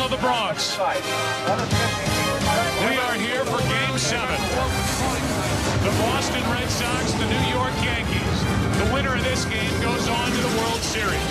of the Bronx. We are here for Game 7. The Boston Red Sox, the New York Yankees. The winner of this game goes on to the World Series.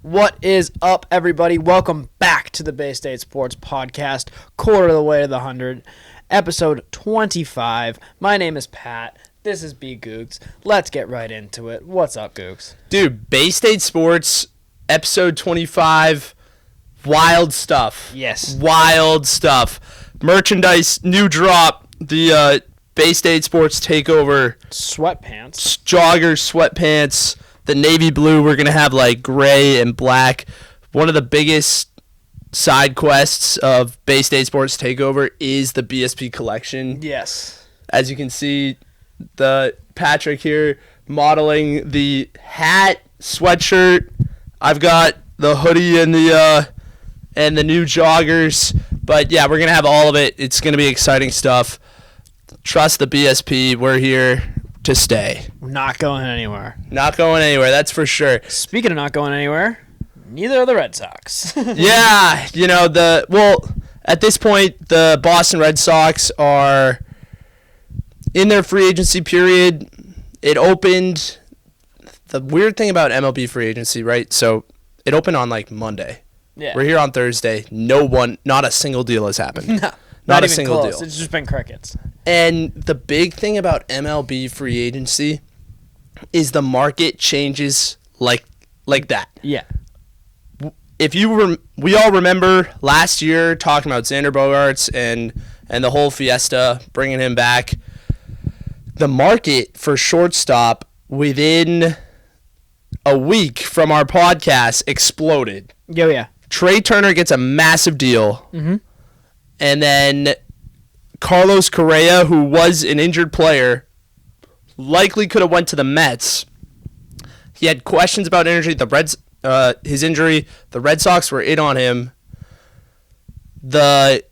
What is up, everybody? Welcome back to the Baystate Sports Podcast, quarter of the way to the 100, episode 25. My name is Pat. This is B. Gooks. Let's get right into it. What's up, Gooks? Dude, Baystate Sports, episode 25, wild stuff. Yes. Wild stuff. Merchandise, new drop, the Baystate Sports Takeover. Sweatpants. Joggers, sweatpants. The navy blue, we're going to have like gray and black. One of the biggest side quests of Baystate Sports Takeover is the BSP collection. Yes. As you can see, the Patrick here modeling the hat, sweatshirt. I've got the hoodie and the new joggers. But yeah, we're going to have all of it. It's going to be exciting stuff. Trust the BSP. We're here to stay. We're not going anywhere. Not going anywhere, that's for sure. Speaking of not going anywhere, neither are the Red Sox. Yeah, at this point, the Boston Red Sox are in their free agency period. It opened, the weird thing about MLB free agency, right? So it opened on like Monday. Yeah. We're here on Thursday. Not a single deal has happened. No, not a even single close. deal. It's just been crickets. And the big thing about MLB free agency is the market changes like that. Yeah. If we all remember last year talking about Xander Bogaerts and the whole fiesta, bringing him back. The market for shortstop within a week from our podcast exploded. Oh, yeah. Trey Turner gets a massive deal. Mm-hmm. And then Carlos Correa, who was an injured player, likely could have went to the Mets. He had questions about injury. His injury. The Red Sox were in on him. The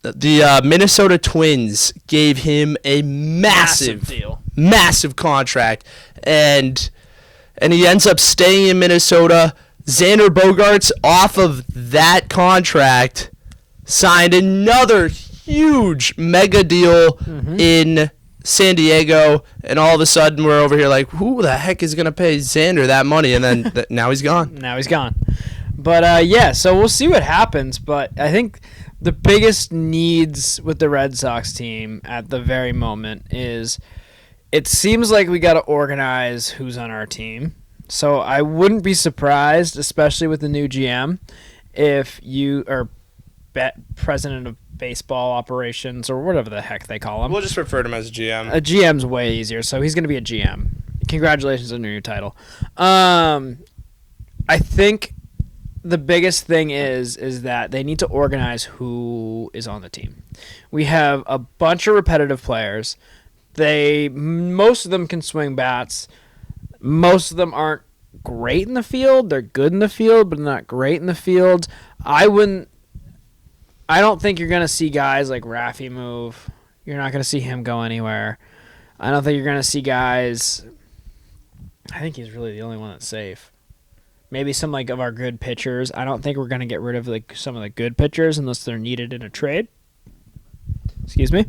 Minnesota Twins gave him a massive deal, massive contract, and he ends up staying in Minnesota. Xander Bogaerts, off of that contract, signed another huge mega deal in San Diego, and all of a sudden we're over here like, who the heck is going to pay Xander that money? And then now he's gone. Now he's gone. But, so we'll see what happens. But I think the biggest needs with the Red Sox team at the very moment is it seems like we got to organize who's on our team. So I wouldn't be surprised, especially with the new GM, if you are president of baseball operations or whatever the heck they call him. We'll just refer to him as GM. A GM's way easier, so he's going to be a GM. Congratulations on your new title. I think the biggest thing is that they need to organize who is on the team. We have a bunch of repetitive players. Most of them can swing bats. Most of them aren't great in the field. They're good in the field, but not great in the field. I don't think you're going to see guys like Raffy move. You're not going to see him go anywhere. I don't think you're going to see guys. I think he's really the only one that's safe. Maybe some of our good pitchers. I don't think we're going to get rid of some of the good pitchers unless they're needed in a trade. Excuse me.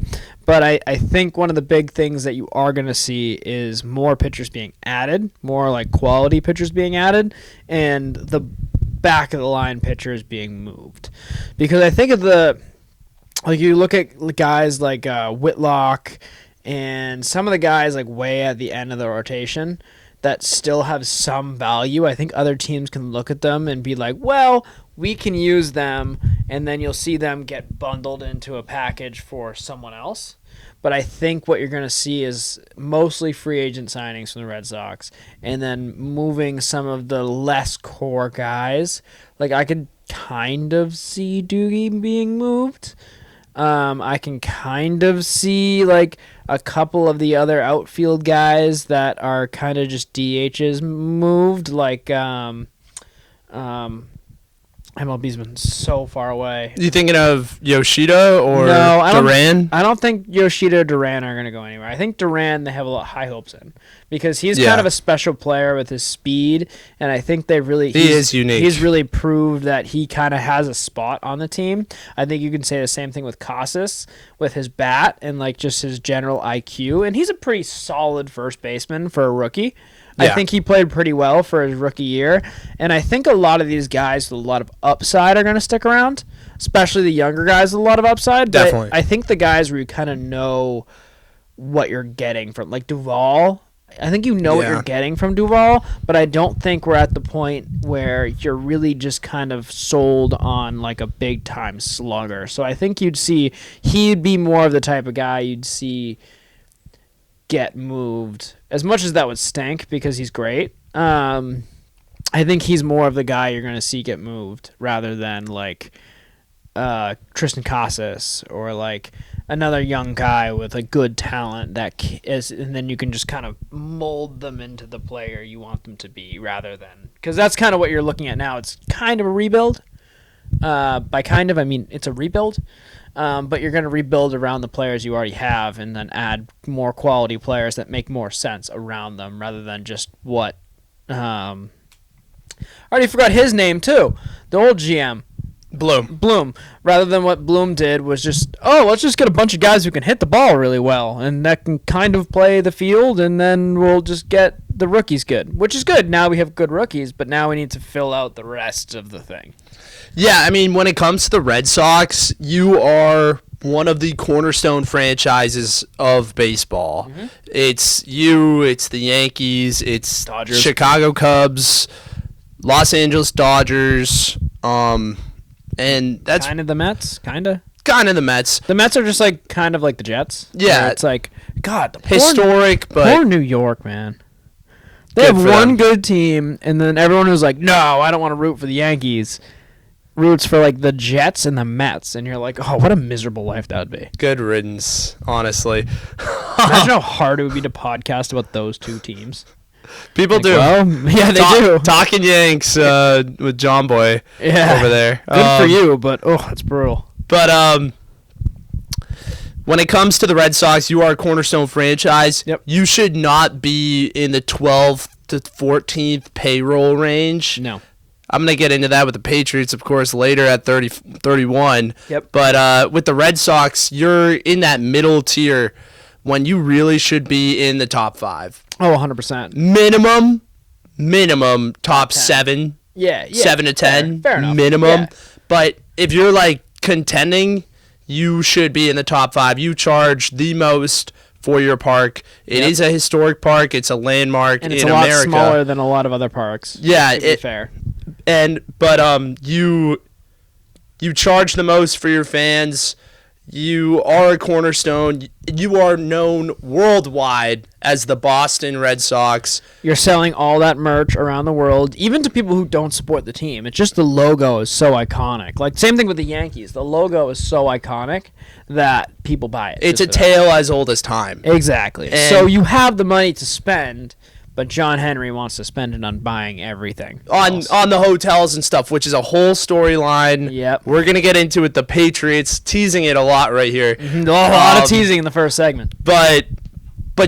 But I think one of the big things that you are going to see is more pitchers being added, more quality pitchers being added, and the back of the line pitchers being moved. Because I think you look at guys like Whitlock and some of the guys way at the end of the rotation that still have some value. I think other teams can look at them and be like, well, we can use them, and then you'll see them get bundled into a package for someone else. But I think what you're going to see is mostly free agent signings from the Red Sox, and then moving some of the less core guys. I could kind of see Doogie being moved. I can kind of see a couple of the other outfield guys that are kind of just DHs moved, MLB's been so far away. You thinking of Yoshida or Duran? I don't think Yoshida or Duran are going to go anywhere. I think Duran they have a lot high hopes in because he's kind of a special player with his speed, and I think he is unique. He's really proved that he kind of has a spot on the team. I think you can say the same thing with Casas with his bat and just his general IQ, and he's a pretty solid first baseman for a rookie. Yeah. I think he played pretty well for his rookie year, and I think a lot of these guys with a lot of upside are going to stick around, especially the younger guys with a lot of upside. Definitely. But I think the guys where you kind of know what you're getting from, Duvall, I think you know what you're getting from Duvall, but I don't think we're at the point where you're really just kind of sold on a big-time slugger. So I think he'd be more of the type of guy you'd see get uved. As much as that would stink because he's great, I think he's more of the guy you're going to see get moved rather than Tristan Casas or another young guy with a good talent and then you can just kind of mold them into the player you want them to be rather than, because that's kind of what you're looking at now. It's kind of a rebuild. By kind of, I mean it's a rebuild. But you're going to rebuild around the players you already have and then add more quality players that make more sense around them rather than just what... I already forgot his name, too. The old GM. Bloom. Rather than what Bloom did was just, let's just get a bunch of guys who can hit the ball really well and that can kind of play the field, and then we'll just get the rookies good, which is good. Now we have good rookies, but now we need to fill out the rest of the thing. Yeah, I mean, when it comes to the Red Sox, you are one of the cornerstone franchises of baseball. Mm-hmm. It's the Yankees, it's Dodgers. Chicago Cubs, Los Angeles Dodgers, and that's kind of the Mets, kind of the Mets. The Mets are just kind of like the Jets. Yeah, it's God, historic, but poor New York, man. They have one good team, and then everyone was like, "No, I don't want to root for the Yankees." Roots for the Jets and the Mets, and you're like, oh, what a miserable life that would be. Good riddance, honestly. Imagine how hard it would be to podcast about those two teams. People do. Well, yeah, they do. Talking Yanks with John Boy over there. Good for you, but it's brutal. But when it comes to the Red Sox, you are a cornerstone franchise. Yep. You should not be in the 12th to 14th payroll range. No. I'm going to get into that with the Patriots, of course, later at 31. Yep. But with the Red Sox, you're in that middle tier when you really should be in the top 5. Oh, 100%. Minimum top 7. Yeah. 7 to 10. Fair enough. Minimum. Yeah. But if you're contending, you should be in the top 5. You charge the most for your park. It is a historic park. It's a landmark in America. And it's a lot smaller than a lot of other parks. Yeah. To be fair. But you charge the most for your fans. You are a cornerstone. You are known worldwide as the Boston Red Sox. You're selling all that merch around the world, even to people who don't support the team. It's just the logo is so iconic. Like, same thing with the Yankees. The logo is so iconic that people buy it. It's a tale as old as time. Exactly. And so you have the money to spend, but John Henry wants to spend it on buying everything on the hotels and stuff, which is a whole storyline. Yep. We're going to get into it. The Patriots, teasing it a lot right here. A lot of teasing in the first segment. But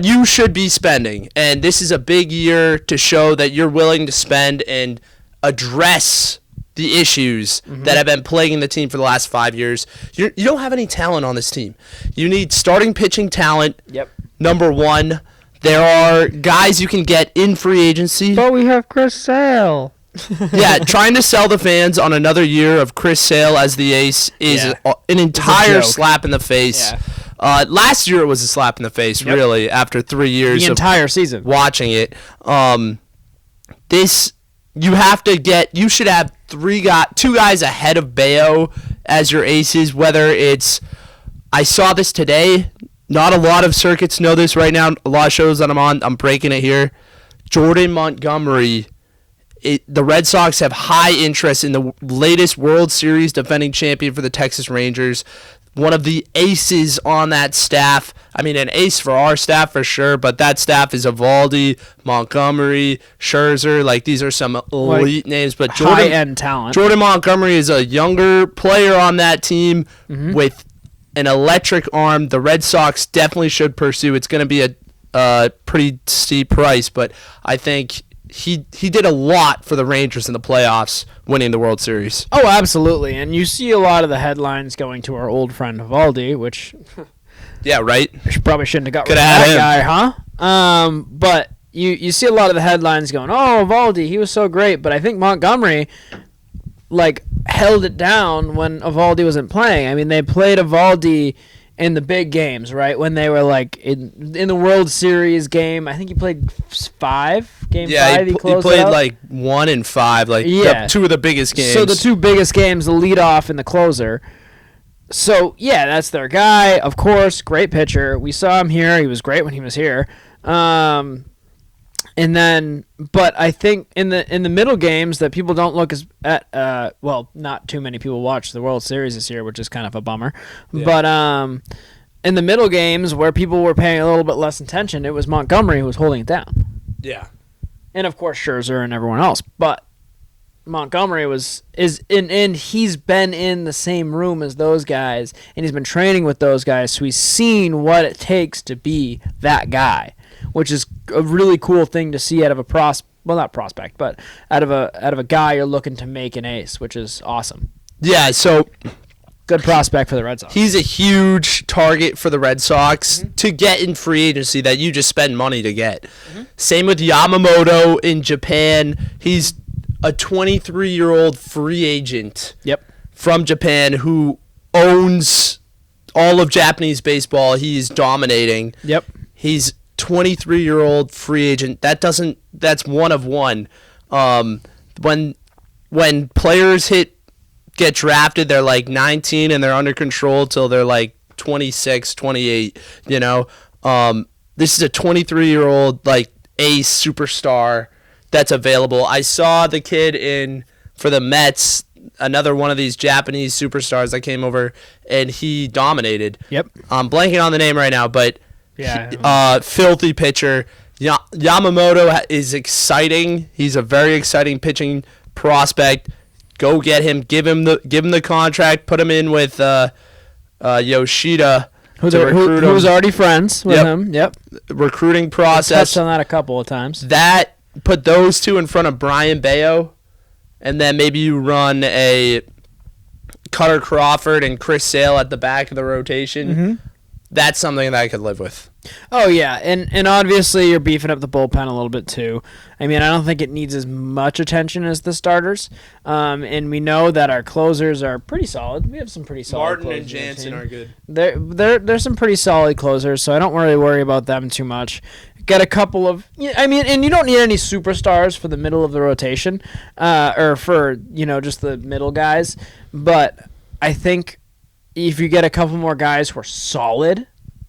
you should be spending, and this is a big year to show that you're willing to spend and address the issues that have been plaguing the team for the last 5 years. You don't have any talent on this team. You need starting pitching talent. Yep. Number one. There are guys you can get in free agency. But we have Chris Sale. Yeah, trying to sell the fans on another year of Chris Sale as the ace is an entire slap in the face. Yeah. Last year it was a slap in the face, really, after 3 years The entire season. watching it. You should have two guys ahead of Bayo as your aces, whether it's, I saw this today, not a lot of circuits know this right now, a lot of shows that I'm on, I'm breaking it here. Jordan Montgomery, the Red Sox have high interest in the latest World Series defending champion for the Texas Rangers. One of the aces on that staff. I mean, an ace for our staff for sure, but that staff is Eovaldi, Montgomery, Scherzer. Like, these are some elite names. But high-end talent. Jordan Montgomery is a younger player on that team with an electric arm. The Red Sox definitely should pursue. It's going to be a pretty steep price, but I think he did a lot for the Rangers in the playoffs, winning the World Series. Oh, absolutely. And you see a lot of the headlines going to our old friend Eovaldi, which yeah, right. Probably shouldn't have got rid of that guy, huh? But you see a lot of the headlines going, "Oh, Eovaldi, he was so great," but I think Montgomery held it down when Eovaldi wasn't playing. I mean, they played Eovaldi in the big games, right? When they were in the World Series game, I think he played 5. Game 5, he played 1 and 5, two of the biggest games. So the two biggest games, the leadoff and the closer. So yeah, that's their guy. Of course, great pitcher. We saw him here. He was great when he was here. And then, but I think in the middle games that people don't look at, not too many people watch the World Series this year, which is kind of a bummer. Yeah. But in the middle games where people were paying a little bit less attention, it was Montgomery who was holding it down. Yeah. And of course Scherzer and everyone else, but Montgomery is he's been in the same room as those guys, and he's been training with those guys, so he's seen what it takes to be that guy, which is a really cool thing to see out of a not prospect, but out of a guy you're looking to make an ace, which is awesome. Yeah, so good prospect for the Red Sox. He's a huge target for the Red Sox to get in free agency that you just spend money to get. Same with Yamamoto in Japan. He's a 23-year-old free agent from Japan who owns all of Japanese baseball. He is dominating. He's 23-year-old free agent. That's one of one. When players get drafted, they're 19 and they're under control till they're 26, 28, you know. This is a 23-year-old ace superstar that's available. I saw the kid for the Mets, another one of these Japanese superstars that came over, and he dominated. I'm blanking on the name right now, but filthy pitcher. Yamamoto is exciting. He's a very exciting pitching prospect. Go get him. Give him the contract. Put him in with Yoshida. Who's already friends with him. Recruiting process. Touched on that a couple of times. Put those two in front of Brian Bayo, and then maybe you run a Cutter Crawford and Chris Sale at the back of the rotation. That's something that I could live with. Oh, yeah, and obviously you're beefing up the bullpen a little bit too. I mean, I don't think it needs as much attention as the starters, and we know that our closers are pretty solid. We have some pretty solid Martin closers. and Jansen are good. They're some pretty solid closers, so I don't really worry about them too much. Get a couple of, and you don't need any superstars for the middle of the rotation, or for just the middle guys, but I think if you get a couple more guys who are solid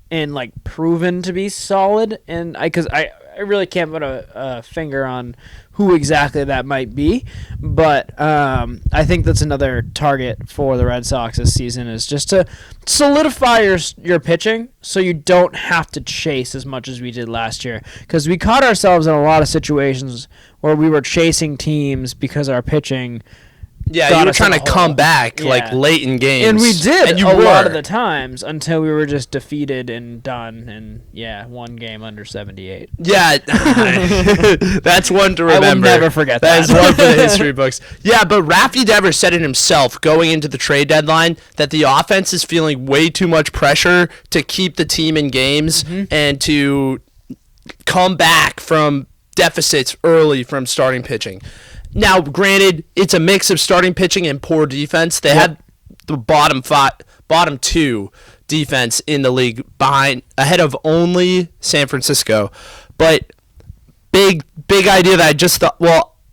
and like proven to be solid, and because I really can't put a finger on who exactly that might be, but I think that's another target for the Red Sox this season, is just to solidify your pitching so you don't have to chase as much as we did last year, because we caught ourselves in a lot of situations where we were chasing teams because our pitching you were trying to come back like late in games. And we did a lot of the times until we were just defeated and done. And, one game under 78. Yeah. That's one to remember. I will never forget that. That is one for the history books. Yeah, but Rafi Devers said it himself going into the trade deadline that the offense is feeling way too much pressure to keep the team in games and to come back from deficits early from starting pitching. Now, granted, it's a mix of starting pitching and poor defense. They had the bottom two defense in the league ahead of only San Francisco. But big idea that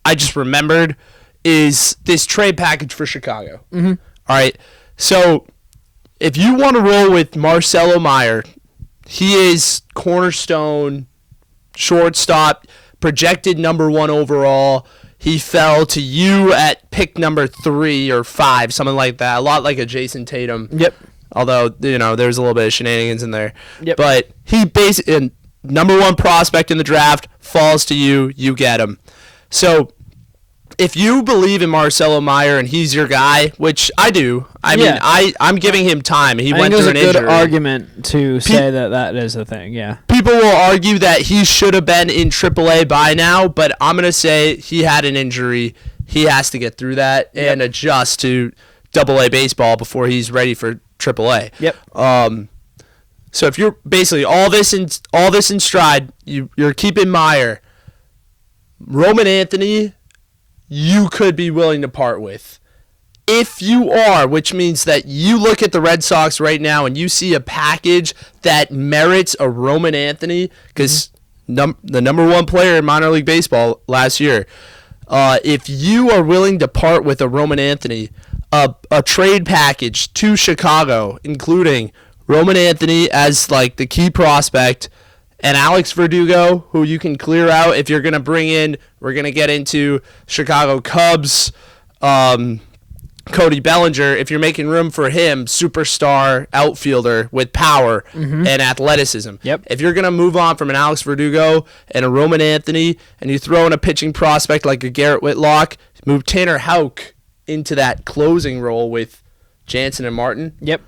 I just remembered is this trade package for Chicago. Mm-hmm. All right. So if you want to roll with Marcelo Meyer, he is cornerstone shortstop, projected number 1 overall. He fell to you at pick number 3 or 5, something like that. A lot like a Jason Tatum. Yep. Although, there's a little bit of shenanigans in there. Yep. But he basically, number 1 prospect in the draft, falls to you, you get him. So, if you believe in Marcelo Meyer and he's your guy, which I do, I'm giving him time. He went through an injury. I think there's a good argument to say that is the thing, yeah. People will argue that he should have been in AAA by now, but I'm going to say he had an injury. He has to get through that and adjust to AA baseball before he's ready for AAA. Yep. So if you're basically all this in stride, you're keeping Meyer. Roman Anthony, you could be willing to part with. If you are, which means that you look at the Red Sox right now and you see a package that merits a Roman Anthony, because the number 1 player in minor league baseball last year, if you are willing to part with a Roman Anthony, a trade package to Chicago, including Roman Anthony as like the key prospect, and Alex Verdugo, who you can clear out if you're going to bring in, we're going to get into Chicago Cubs, Cody Bellinger, if you're making room for him, superstar outfielder with power and athleticism. Yep. If you're going to move on from an Alex Verdugo and a Roman Anthony, and you throw in a pitching prospect like a Garret Whitlock, move Tanner Houck into that closing role with Jansen and Martin. Yep.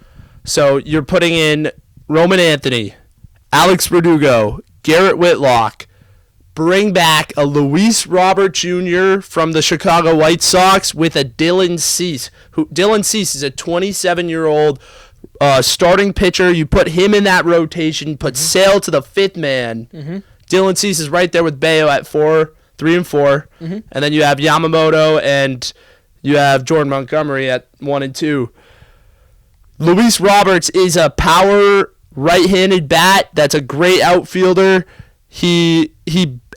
So you're putting in Roman Anthony, Alex Verdugo, Garret Whitlock, bring back a Luis Robert Jr. from the Chicago White Sox with a Dylan Cease. Dylan Cease is a 27-year-old starting pitcher. You put him in that rotation, put Sale to the 5th man. Dylan Cease is right there with Bayo at 3 and 4. And then you have Yamamoto and you have Jordan Montgomery at 1 and 2. Luis Roberts is a power right-handed bat that's a great outfielder. He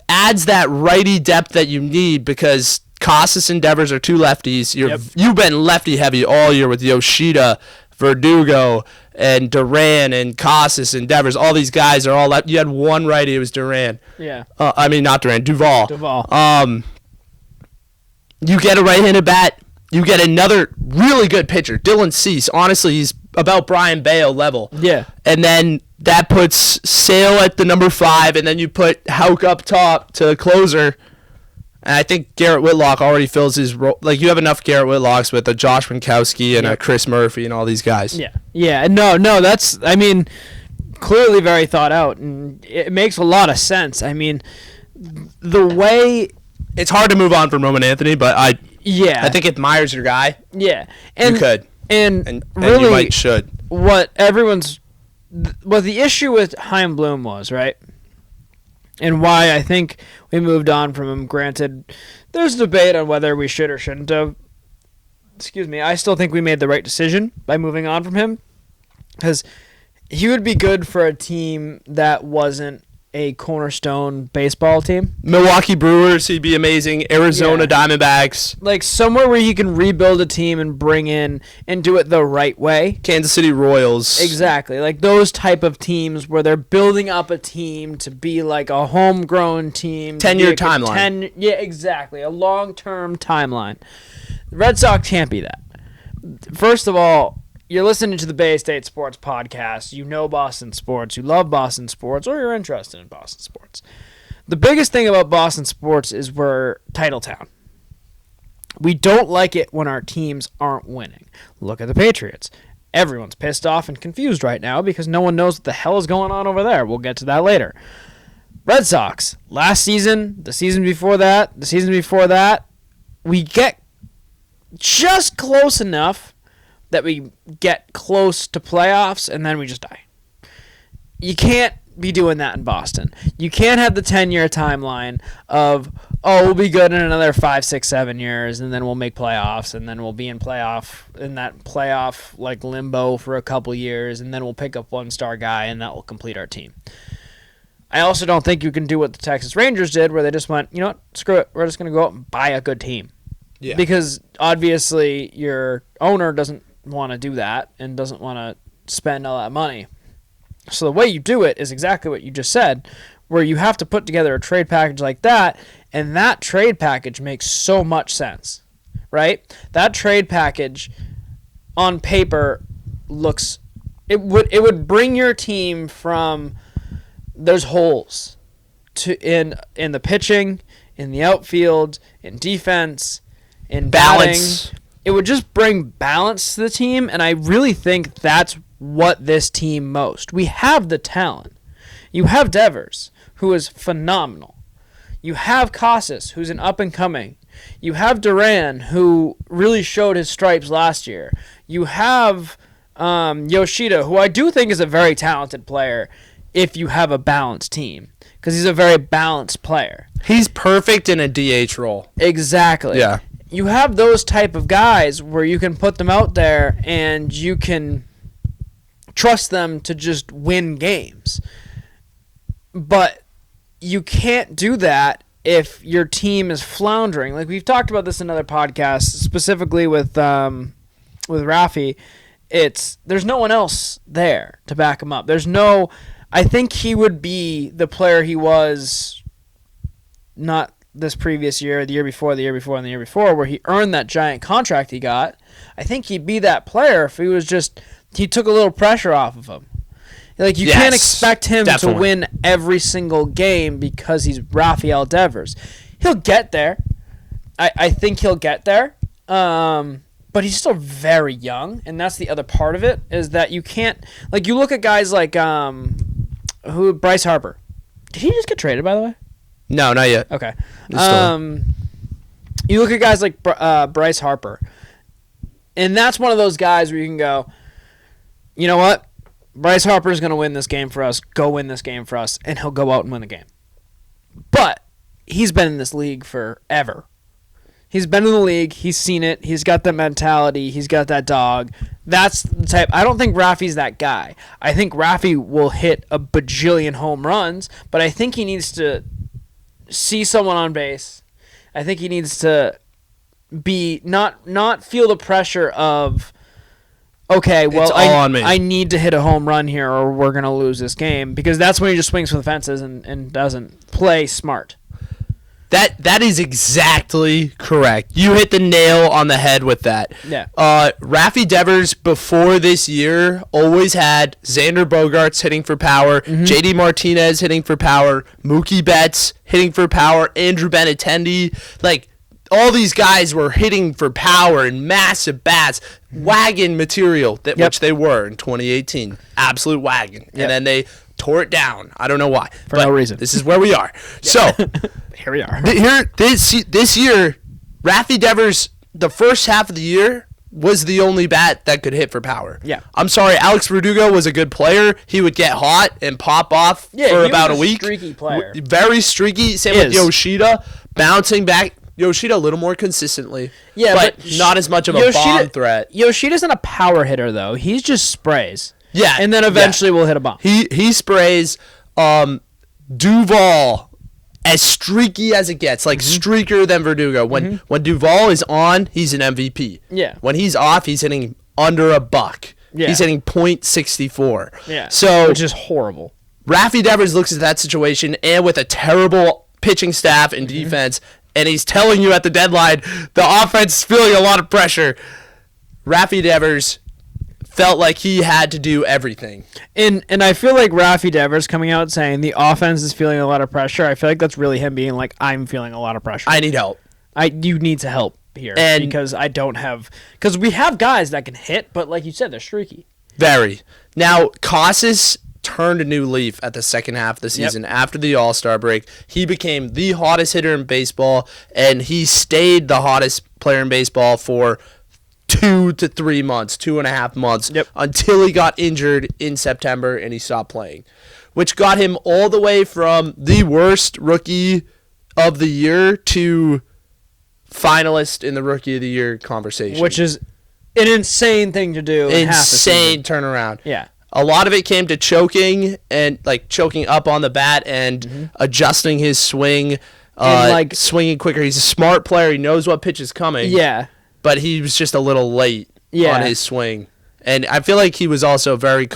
adds that righty depth that you need because Casas and Devers are 2 lefties. You've been lefty heavy all year with Yoshida, Verdugo, and Duran and Casas and Devers. All these guys are all left. You had 1 righty. It was Duran. Yeah. Not Duran. Duvall. Duvall. You get a right-handed bat. You get another really good pitcher, Dylan Cease. Honestly, he's about Brian Bayo level. Yeah. And then that puts Sale at the number 5, and then you put Houck up top to the closer. And I think Garret Whitlock already fills his role. Like, you have enough Garret Whitlocks with a Josh Winkowski and a Chris Murphy and all these guys. Yeah. Yeah. No, that's, clearly very thought out, and it makes a lot of sense. The way... It's hard to move on from Roman Anthony, but I think if Meyer's your guy, you could. And really, you might should. What the issue with Chaim Bloom was, right? And why I think we moved on from him. Granted, there's debate on whether we should or shouldn't have. Excuse me. I still think we made the right decision by moving on from him, because he would be good for a team that wasn't a cornerstone baseball team. Milwaukee Brewers, he'd be amazing. Arizona Diamondbacks. Like somewhere where he can rebuild a team and bring in and do it the right way. Kansas City Royals. Exactly. Like those type of teams where they're building up a team to be like a homegrown team. 10-year timeline. Yeah, exactly. A long-term timeline. The Red Sox can't be that. First of all, you're listening to the Baystate Sports Podcast. You know Boston sports. You love Boston sports, or you're interested in Boston sports. The biggest thing about Boston sports is we're title town. We don't like it when our teams aren't winning. Look at the Patriots. Everyone's pissed off and confused right now because no one knows what the hell is going on over there. We'll get to that later. Red Sox. Last season, the season before that, we get just close enough that we get close to playoffs, and then we just die. You can't be doing that in Boston. You can't have the 10-year timeline of, we'll be good in another 5, 6, 7 years, and then we'll make playoffs, and then we'll be in that playoff like limbo for a couple years, and then we'll pick up one-star guy, and that will complete our team. I also don't think you can do what the Texas Rangers did, where they just went, you know what, screw it, we're just going to go out and buy a good team. Yeah. Because obviously your owner doesn't want to do that and doesn't want to spend all that money. So the way you do it is exactly what you just said, where you have to put together a trade package like that, and that trade package makes so much sense, right? That trade package on paper looks it would bring your team from there's holes to in the pitching, in the outfield, in defense, in balance. Batting. It would just bring balance to the team, and I really think that's what this team most. We have the talent. You have Devers, who is phenomenal. You have Casas, who's an up-and-coming. You have Duran, who really showed his stripes last year. You have Yoshida, who I do think is a very talented player if you have a balanced team, because he's a very balanced player. He's perfect in a DH role. Exactly. Yeah. You have those type of guys where you can put them out there and you can trust them to just win games. But you can't do that if your team is floundering. Like we've talked about this in other podcasts, specifically with Rafi. There's no one else there to back him up. I think he would be the player he was not this previous year, the year before, and the year before, where he earned that giant contract he got. I think he'd be that player if he took a little pressure off of him. Like, you can't expect him to win every single game because he's Rafael Devers. He'll get there. I think he'll get there. But he's still very young, and that's the other part of it, is that you can't, like, you look at guys like Bryce Harper. Did he just get traded, by the way? No, not yet. Okay. You look at guys like Bryce Harper, and that's one of those guys where you can go, you know what? Bryce Harper is going to win this game for us. Go win this game for us, and he'll go out and win the game. But he's been in this league forever. He's been in the league. He's seen it. He's got that mentality. He's got that dog. That's the type. I don't think Rafi's that guy. I think Rafi will hit a bajillion home runs, but I think he needs to see someone on base. I think he needs to be not feel the pressure of, okay, well, I need to hit a home run here or we're going to lose this game, because that's when he just swings for the fences and doesn't play smart. That is exactly correct. You hit the nail on the head with that. Yeah. Rafi Devers before this year always had Xander Bogaerts hitting for power, JD Martinez hitting for power, Mookie Betts hitting for power, Andrew Benintendi. Like, all these guys were hitting for power and massive bats, wagon material, which they were in 2018. Absolute wagon. Yep. And then they tore it down. I don't know why. For no reason. This is where we are. So here we are. This year, Rafi Devers, the first half of the year, was the only bat that could hit for power. Yeah. I'm sorry, Alex Verdugo was a good player. He would get hot and pop off for about a week. Streaky player. Very streaky. Same with Yoshida. Bouncing back. Yoshida a little more consistently. Yeah, but not as much of a bomb threat. Yoshida's not a power hitter, though. He just sprays. Yeah. And then eventually we'll hit a bomb. He sprays. Duvall, as streaky as it gets, like streakier than Verdugo. When Duvall is on, he's an MVP. Yeah. When he's off, he's hitting under a buck. Yeah. He's hitting .64. Yeah. So which is horrible. Raffy Devers looks at that situation, and with a terrible pitching staff and defense, and he's telling you at the deadline the offense is feeling a lot of pressure. Raffy Devers felt like he had to do everything. And I feel like Raffy Devers coming out saying the offense is feeling a lot of pressure. I feel like that's really him being like, I'm feeling a lot of pressure. I need help. You need to help here, And because because we have guys that can hit, but like you said, they're streaky. Very. Now, Casas turned a new leaf at the second half of the season after the All-Star break. He became the hottest hitter in baseball, and he stayed the hottest player in baseball for 2 to 3 months, 2.5 months, until he got injured in September and he stopped playing, which got him all the way from the worst rookie of the year to finalist in the rookie of the year conversation. Which is an insane thing to do. Insane turnaround. Yeah. A lot of it came to choking up on the bat and adjusting his swing, swinging quicker. He's a smart player. He knows what pitch is coming. Yeah. But he was just a little late on his swing. And I feel like he was also very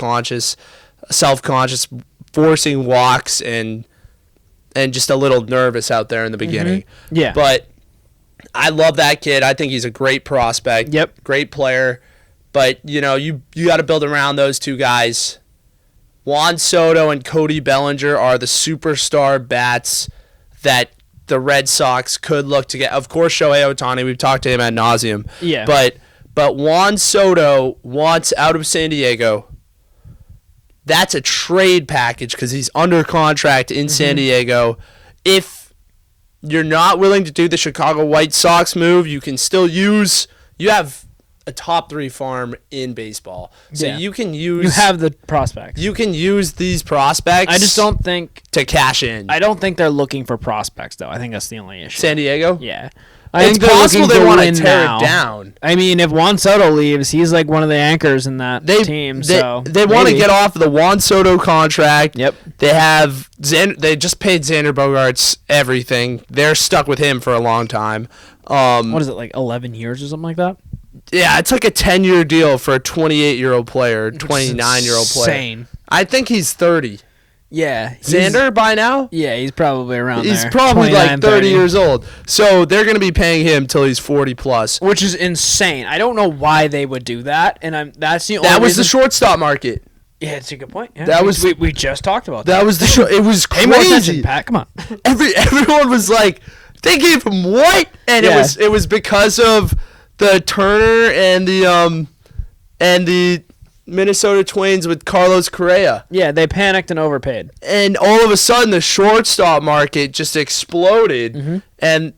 self-conscious, forcing walks and just a little nervous out there in the beginning. Yeah. But I love that kid. I think he's a great prospect. Yep. Great player. But, you got to build around those two guys. Juan Soto and Cody Bellinger are the superstar bats that the Red Sox could look to get. Of course, Shohei Ohtani, we've talked to him ad nauseum. Yeah. But Juan Soto wants out of San Diego. That's a trade package because he's under contract in San Diego. If you're not willing to do the Chicago White Sox move, you can still you have a top 3 farm in baseball. So you have the prospects. You can use these prospects. I just don't think to cash in. I don't think they're looking for prospects though. I think that's the only issue. San Diego? Yeah. It's possible they want to tear it down. I mean, if Juan Soto leaves, he's like one of the anchors in that team. They want to get off the Juan Soto contract. Yep. They just paid Xander Bogaerts everything. They're stuck with him for a long time. What is it, like 11 years or something like that? Yeah, it's like a 10-year deal for a 28-year-old player, 29-year-old player. Insane. I think he's 30. Yeah. Xander by now? Yeah, he's probably around there. He's probably like 30 years old. So they're going to be paying him till he's 40 plus. Which is insane. I don't know why they would do that, and that's the only That was the shortstop market. Yeah, it's a good point. Yeah. That was we just talked about that. That was the show. It was crazy. Pay more attention, Pat. Come on. Everyone was like, they gave him what? And it was because of the Turner and the Minnesota Twins with Carlos Correa. Yeah, they panicked and overpaid. And all of a sudden, the shortstop market just exploded, and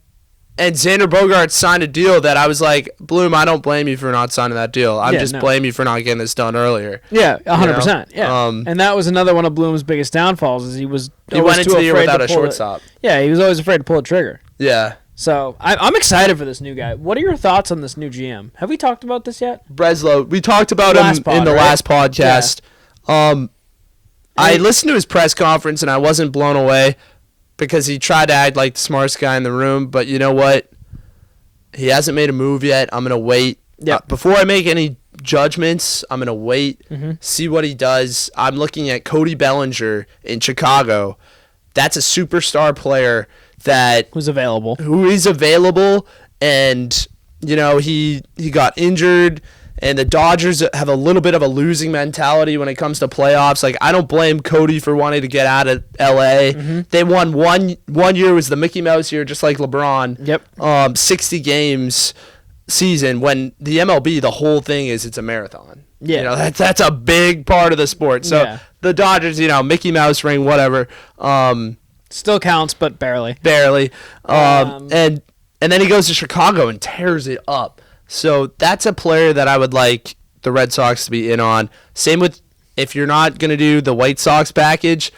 Xander Bogaerts signed a deal that I was like, Bloom, I don't blame you for not signing that deal. I blame you for not getting this done earlier. Yeah, 100%. Yeah, and that was another one of Bloom's biggest downfalls. Is he went into the year without a shortstop. Yeah, he was always afraid to pull the trigger. Yeah. So I'm excited for this new guy. What are your thoughts on this new GM? Have we talked about this yet? Breslow. We talked about him in the last podcast. Yeah. I listened to his press conference and I wasn't blown away because he tried to act like the smartest guy in the room. But you know what? He hasn't made a move yet. I'm gonna wait. Yeah. Before I make any judgments, I'm gonna wait, see what he does. I'm looking at Cody Bellinger in Chicago. That's a superstar player who is available, and he got injured, and the Dodgers have a little bit of a losing mentality when it comes to playoffs. Like, I don't blame Cody for wanting to get out of LA. They won one year was the Mickey Mouse year, just like LeBron. Yep. 60 games season, when the MLB, the whole thing is it's a marathon. Yeah. That's a big part of the sport. So the Dodgers, Mickey Mouse ring, whatever. Still counts, but barely. And then he goes to Chicago and tears it up. So that's a player that I would like the Red Sox to be in on. Same with, if you're not going to do the White Sox package,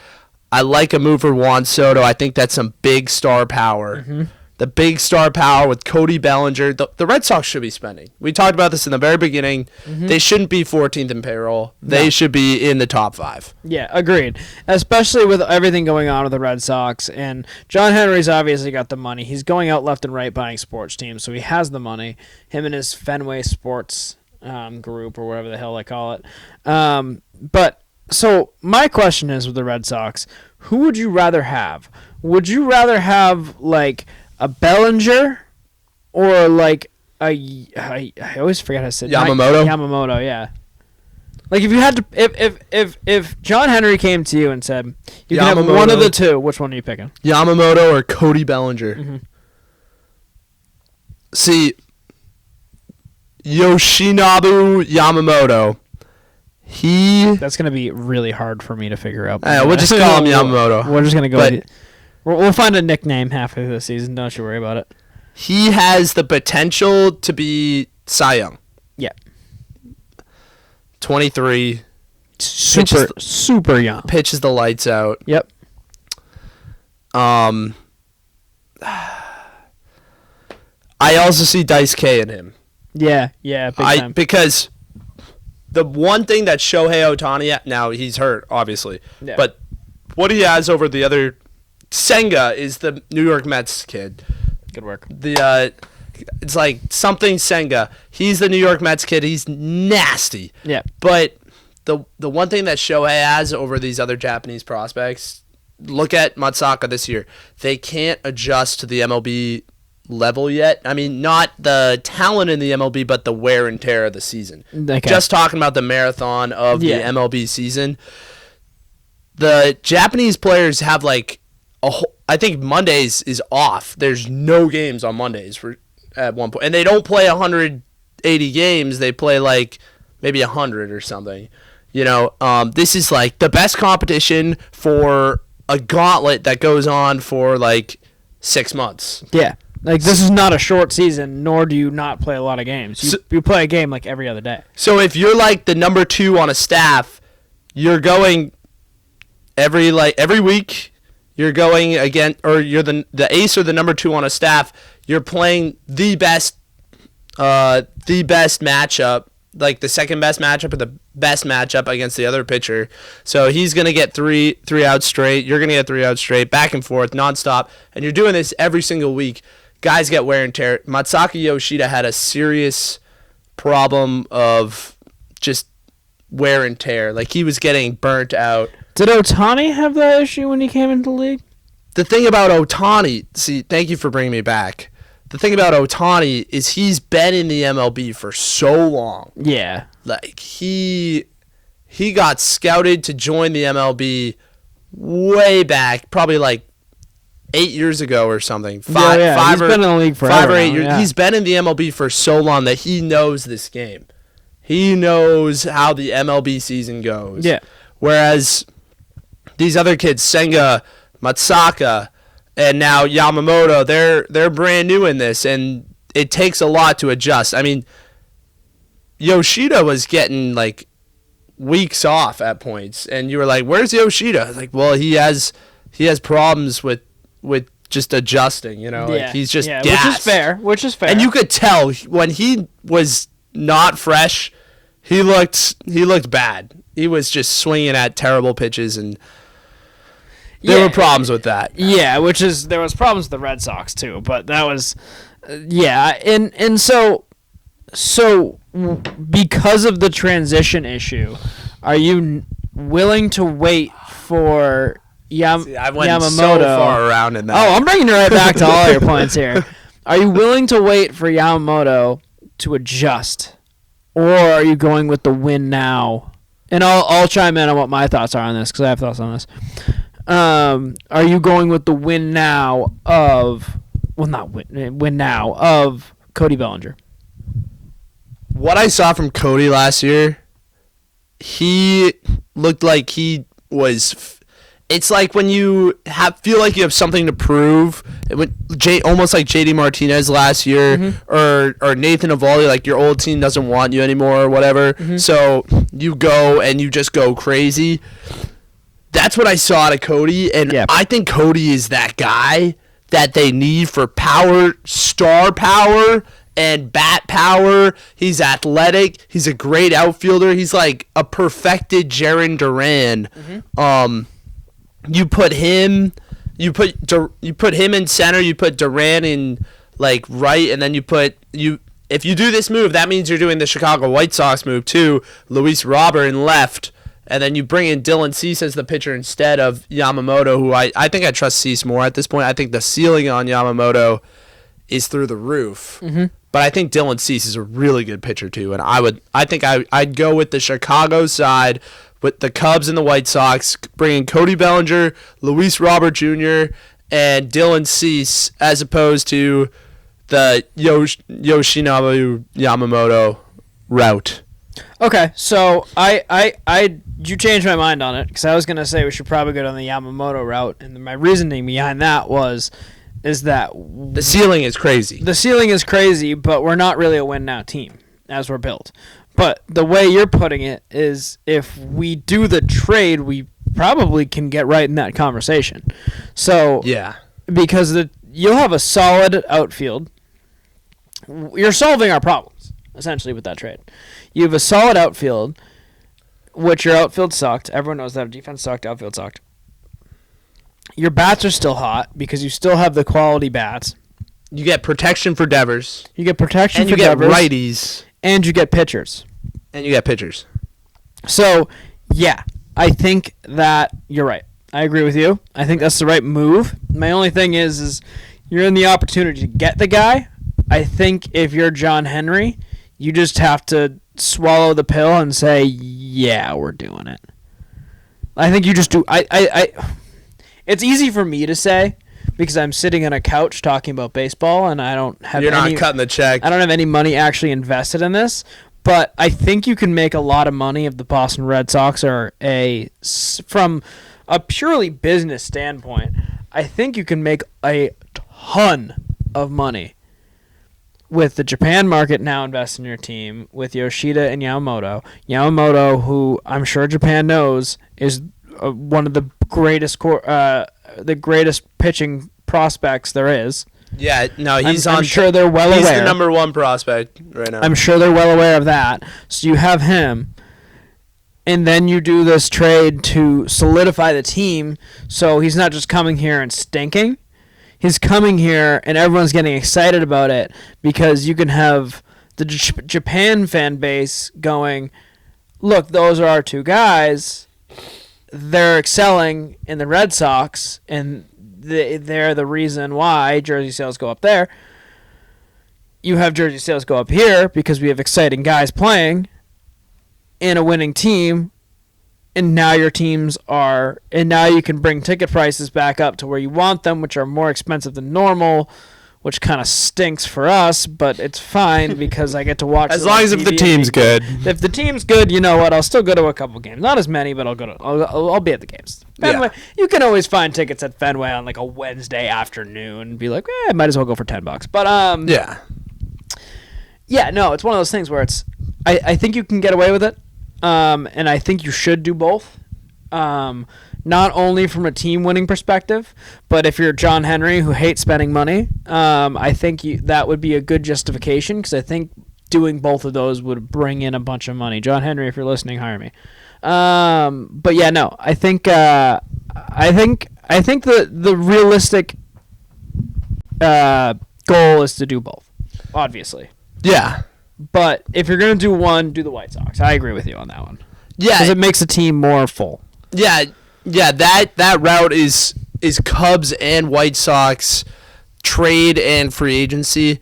I like a move for Juan Soto. I think that's some big star power the big star power with Cody Bellinger. The Red Sox should be spending. We talked about this in the very beginning. They shouldn't be 14th in payroll. They should be in the top 5. Yeah, agreed. Especially with everything going on with the Red Sox. And John Henry's obviously got the money. He's going out left and right buying sports teams, so he has the money. Him and his Fenway Sports group, or whatever the hell they call it. But so my question is with the Red Sox, who would you rather have? Would you rather have like a Bellinger or like I always forget how to say Yamamoto? Yamamoto, yeah. Like if you had to if John Henry came to you and said you can have one of the two, which one are you picking? Yamamoto or Cody Bellinger? See, Yoshinobu Yamamoto. That's gonna be really hard for me to figure out. We'll just call him Yamamoto. We're just gonna go. We'll find a nickname halfway through the season. Don't you worry about it. He has the potential to be Cy Young. Yeah. 23. Super young. Pitches the lights out. Yep. I also see Dice K in him. Yeah, big time. Because the one thing that Shohei Ohtani, now he's hurt, obviously, but what he has over the other, Senga is the New York Mets kid. Good work. It's like something Senga. He's the New York Mets kid. He's nasty. Yeah. But the one thing that Shohei has over these other Japanese prospects, look at Matsaka this year. They can't adjust to the MLB level yet. I mean, not the talent in the MLB, but the wear and tear of the season. Okay. Just talking about the marathon of the MLB season. The Japanese players have like I think Mondays is off. There's no games on Mondays at one point. And they don't play 180 games. They play like maybe 100 or something. You know, this is like the best competition for a gauntlet that goes on for like 6 months. Yeah. Like, this is not a short season, nor do you not play a lot of games. You play a game like every other day. So if you're like the number 2 on a staff, you're going every week. You're going again, or you're the ace or the number 2 on a staff. You're playing the best matchup, like the second best matchup or the best matchup against the other pitcher. So he's gonna get three outs straight. You're gonna get 3 outs straight, back and forth, nonstop, and you're doing this every single week. Guys get wear and tear. Matsaki Yoshida had a serious problem of just wear and tear. Like, he was getting burnt out. Did Ohtani have that issue when he came into the league? The thing about Ohtani, see, thank you for bringing me back. The thing about Ohtani is he's been in the MLB for so long. Yeah. Like, he got scouted to join the MLB way back, probably like 8 years ago or something. He's been in the league forever. 5 or 8 years. Yeah. He's been in the MLB for so long that he knows this game. He knows how the MLB season goes. Yeah. Whereas these other kids, Senga, Matsaka, and now Yamamoto, they're brand new in this, and it takes a lot to adjust. I mean, Yoshida was getting like weeks off at points, and you were like, "Where's Yoshida?" Like, well, he has problems with just adjusting. You know, like he's just gassed. Which is fair. And you could tell when he was not fresh, he looked bad. He was just swinging at terrible pitches, and there were problems with that. Yeah, there was problems with the Red Sox too, but that was, and so because of the transition issue, are you willing to wait for I went Yamamoto? So far around in that. Oh, I'm bringing it right back to all your points here. Are you willing to wait for Yamamoto to adjust, or are you going with the win now? And I'll chime in on what my thoughts are on this, because I have thoughts on this. Are you going with the win now of Cody Bellinger? What I saw from Cody last year, he looked like he was. It's like when you feel like you have something to prove, almost like JD Martinez last year, or Nathan Eovaldi, like your old team doesn't want you anymore or whatever. So you go and you just go crazy. That's what I saw out of Cody, and I think Cody is that guy that they need for power, star power, and bat power. He's athletic. He's a great outfielder. He's like a perfected Jarren Duran. You put him in center. You put Duran in like right, and then if you do this move, that means you're doing the Chicago White Sox move too. Luis Robert in left, and then you bring in Dylan Cease as the pitcher instead of Yamamoto, who I think I trust Cease more at this point. I think the ceiling on Yamamoto is through the roof. But I think Dylan Cease is a really good pitcher too, and I'd go with the Chicago side with the Cubs and the White Sox, bringing Cody Bellinger, Luis Robert Jr., and Dylan Cease as opposed to the Yoshinobu Yamamoto route. Okay, so you changed my mind on it because I was gonna say we should probably go down the Yamamoto route, and my reasoning behind that is that the ceiling is crazy. The ceiling is crazy, but we're not really a win now team as we're built. But the way you're putting it is, if we do the trade, we probably can get right in that conversation. So yeah, because you'll have a solid outfield. You're solving our problems essentially with that trade. You have a solid outfield, which your outfield sucked. Everyone knows that defense sucked, outfield sucked. Your bats are still hot because you still have the quality bats. You get protection for Devers. You get protection and for Devers. And you get righties. And you get pitchers. So, yeah, I think that you're right. I agree with you. I think that's the right move. My only thing is you're in the opportunity to get the guy. I think if you're John Henry, you just have to swallow the pill and say, yeah, we're doing it. I think you just do. It's easy for me to say because I'm sitting on a couch talking about baseball and I don't have You're not cutting the check. I don't have any money actually invested in this, but I think you can make a lot of money if the Boston Red Sox are from a purely business standpoint. I think you can make a ton of money with the Japan market now investing in your team, with Yoshida and Yamamoto. Yamamoto, who I'm sure Japan knows, is one of the greatest pitching prospects there is. Yeah, no, I'm sure they're well aware. He's the number one prospect right now. I'm sure they're well aware of that. So you have him, and then you do this trade to solidify the team. So he's not just coming here and stinking. He's coming here, and everyone's getting excited about it because you can have the Japan fan base going, look, those are our two guys. They're excelling in the Red Sox, and they're the reason why jersey sales go up there. You have jersey sales go up here because we have exciting guys playing in a winning team, and now your teams are, and now you can bring ticket prices back up to where you want them, which are more expensive than normal, which kind of stinks for us, but it's fine because I get to watch. As long as if the team's good. If the team's good, you know what? I'll still go to a couple games. Not as many, but I'll be at the games. Fenway, yeah. You can always find tickets at Fenway on like a Wednesday afternoon and be like, I might as well go for $10. But yeah, no, it's one of those things where it's. I think you can get away with it. And I think you should do both, not only from a team-winning perspective, but if you're John Henry, who hates spending money, I think that would be a good justification because I think doing both of those would bring in a bunch of money. John Henry, if you're listening, hire me. But yeah, no, I think the realistic goal is to do both, obviously. Yeah. But if you're going to do one, do the White Sox. I agree with you on that one. Yeah. Because it makes the team more full. Yeah, that route is Cubs and White Sox trade and free agency.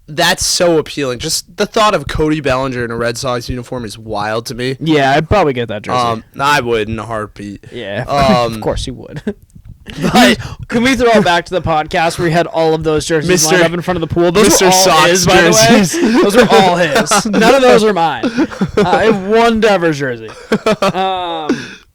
That's so appealing. Just the thought of Cody Bellinger in a Red Sox uniform is wild to me. Yeah, I'd probably get that jersey. I would in a heartbeat. Yeah, of course you would. But can we throw it back to the podcast where we had all of those jerseys lined up in front of the pool? Those Mr. were all Sox his, by jerseys. the way. Those were all his. None of those are mine. I have one Devers jersey.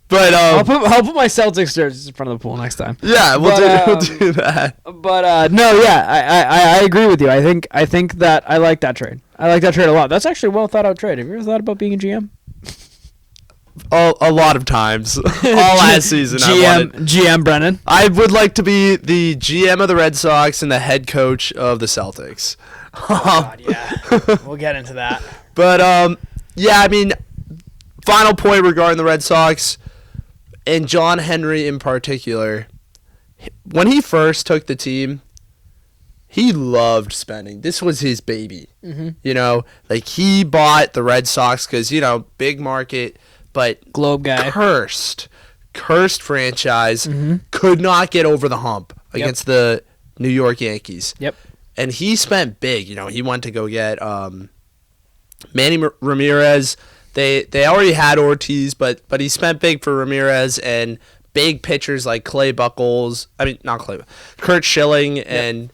But I'll put my Celtics jerseys in front of the pool next time. Yeah, we'll do that. But no, yeah, I agree with you. I think that I like that trade. I like that trade a lot. That's actually a well thought out trade. Have you ever thought about being a GM? a lot of times. All last season. GM Brennan. I would like to be the GM of the Red Sox and the head coach of the Celtics. God, yeah. We'll get into that. But, yeah, I mean, final point regarding the Red Sox, and John Henry in particular. When he first took the team, he loved spending. This was his baby. Mm-hmm. You know, like he bought the Red Sox because, you know, big market, but Globe guy. Cursed franchise, Mm-hmm. could not get over the hump against the New York Yankees. Yep. And he spent big. You know, he went to go get Manny Ramirez. They already had Ortiz, but he spent big for Ramirez and big pitchers like Kurt Schilling and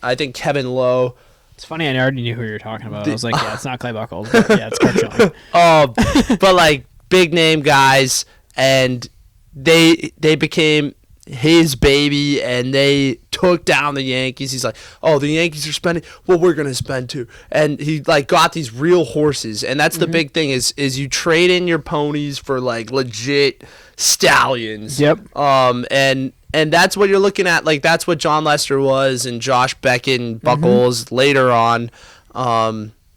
I think Kevin Lowe. It's funny, I already knew who you were talking about. I was like, yeah, it's not Clay Buchholz, but yeah, it's Kurt Schilling. But like big name guys, and they became his baby, and they took down the Yankees. He's like, oh, the Yankees are spending, well, we're gonna spend too. And he like got these real horses, and that's the big thing is you trade in your ponies for like legit stallions. Yep. And that's what you're looking at. Like that's what John Lester was, and Josh Beckett and Buchholz later on.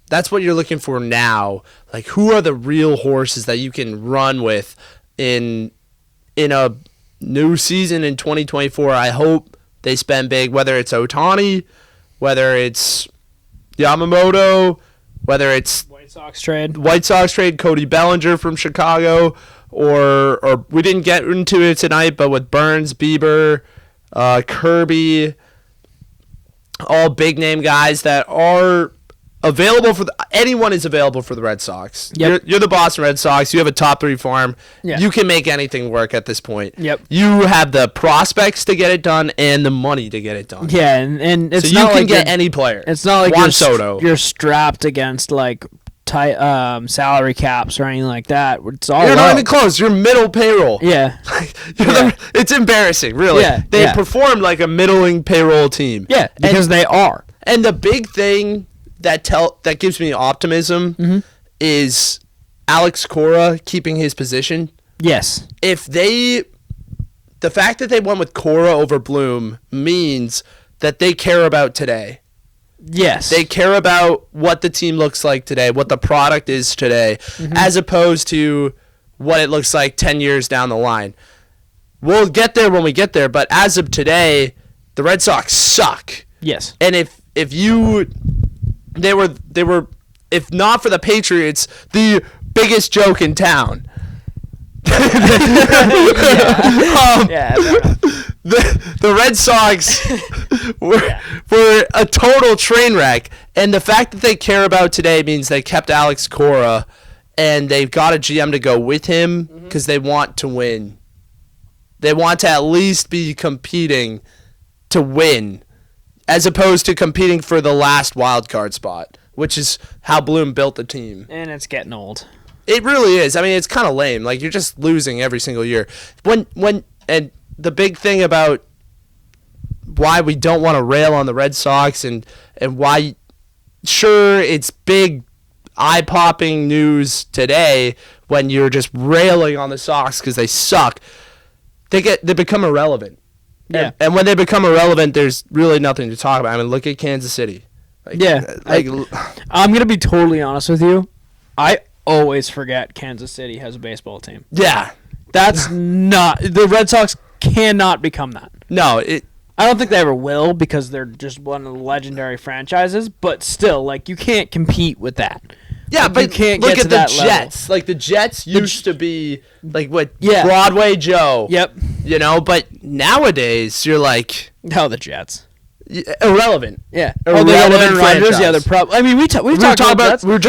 That's what you're looking for now. Like who are the real horses that you can run with in a new season in 2024. I hope they spend big, whether it's Ohtani, whether it's Yamamoto, whether it's White Sox trade, Cody Bellinger from Chicago, or we didn't get into it tonight, but with Burns, Bieber, Kirby, all big name guys that are available for anyone is available for the Red Sox. Yep. You're the Boston Red Sox. You have a top 3 farm. Yeah. You can make anything work at this point. Yep. You have the prospects to get it done and the money to get it done. Yeah, and it's so not you can like get any player. It's not like Juan Soto. You're strapped against like tight salary caps or anything like that. It's all You're low. not even close. You're middle payroll. Yeah. It's embarrassing, really. Yeah, They yeah. perform like a middling payroll team. Yeah, because they are. And the big thing that gives me optimism is Alex Cora keeping his position. Yes. The fact that they went with Cora over Bloom means that they care about today. Yes. They care about what the team looks like today, what the product is today, as opposed to what it looks like 10 years down the line. We'll get there when we get there, but as of today, the Red Sox suck. Yes. And if they were if not for the Patriots, the biggest joke in town. The Red Sox were a total train wreck, and the fact that they care about today means they kept Alex Cora, and they've got a GM to go with him because they want to win. They want to at least be competing to win, as opposed to competing for the last wild card spot, which is how Bloom built the team. And it's getting old. It really is. I mean, it's kind of lame. Like, you're just losing every single year. And the big thing about why we don't want to rail on the Red Sox and why, sure, it's big, eye-popping news today when you're just railing on the Sox because they suck. They become irrelevant. Yeah. And when they become irrelevant, there's really nothing to talk about. I mean, look at Kansas City. I'm going to be totally honest with you. I always forget Kansas City has a baseball team. Yeah. That's not... The Red Sox cannot become that. No, I don't think they ever will because they're just one of the legendary franchises, but still, like, you can't compete with that. Yeah, like, but you can't look get at to the that Jets. level. Like, the Jets used to be, like, what, Yeah. Broadway Joe. Yep. You know, but nowadays, you're like... No, the Jets. Irrelevant. Yeah. Irrelevant They got Aaron Rodgers. franchise. Yeah, they're probably... I mean, we were just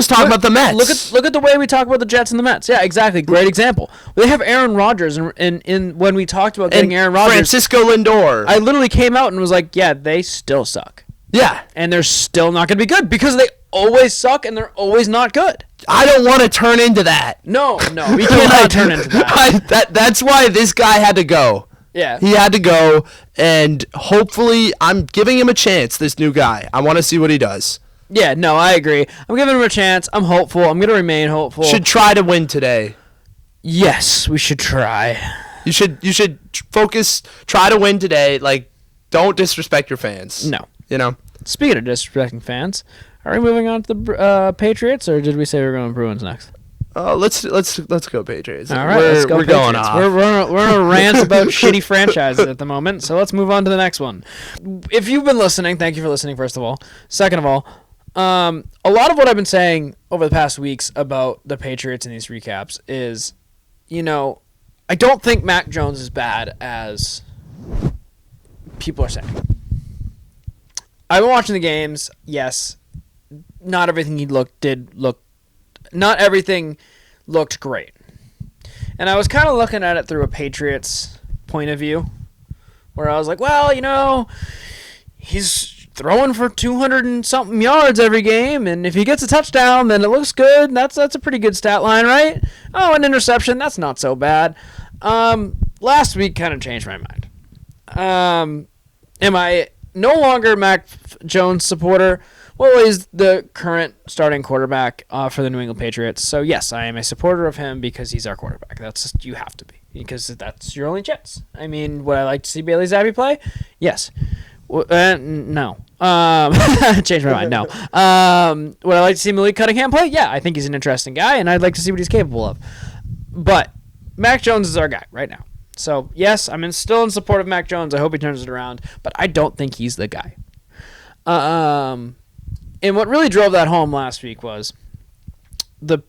talking about the Mets. Look at the way we talk about the Jets and the Mets. Yeah, exactly. Great example. They have Aaron Rodgers, and when we talked about getting Aaron Rodgers... Francisco Lindor. I literally came out and was like, yeah, they still suck. Yeah. And they're still not going to be good because they always suck and they're always not good. I don't want to turn into that. No, we cannot turn into that. That's why this guy had to go. Yeah. He had to go, and hopefully I'm giving him a chance, this new guy. I want to see what he does. Yeah, no, I agree. I'm giving him a chance. I'm hopeful. I'm going to remain hopeful. Should try to win today. Yes, we should try. You should focus. Try to win today. Like, don't disrespect your fans. No. You know. Speaking of disrespecting fans, are we moving on to the Patriots, or did we say we're going Bruins next? Let's go Patriots. All right, let's go. We're Patriots. going off. We're on a rant about shitty franchises at the moment, so let's move on to the next one. If you've been listening, thank you for listening. First of all, second of all, a lot of what I've been saying over the past weeks about the Patriots in these recaps is, I don't think Mac Jones is bad as people are saying. I've been watching the games. Yes, not everything not everything looked great. And I was kind of looking at it through a Patriots point of view, where I was like, well, he's throwing for 200 and something yards every game, and if he gets a touchdown, then it looks good. That's a pretty good stat line, right? Oh, an interception, that's not so bad. Last week kind of changed my mind. Am I no longer Mac Jones supporter? Well, he's the current starting quarterback for the New England Patriots. So, yes, I am a supporter of him because he's our quarterback. You have to be, because that's your only chance. I mean, would I like to see Bailey Zappi play? Yes. No. Changed my mind. No. Would I like to see Malik Cunningham play? Yeah, I think he's an interesting guy, and I'd like to see what he's capable of. But Mac Jones is our guy right now. So, yes, I'm still in support of Mac Jones. I hope he turns it around, but I don't think he's the guy. And what really drove that home last week was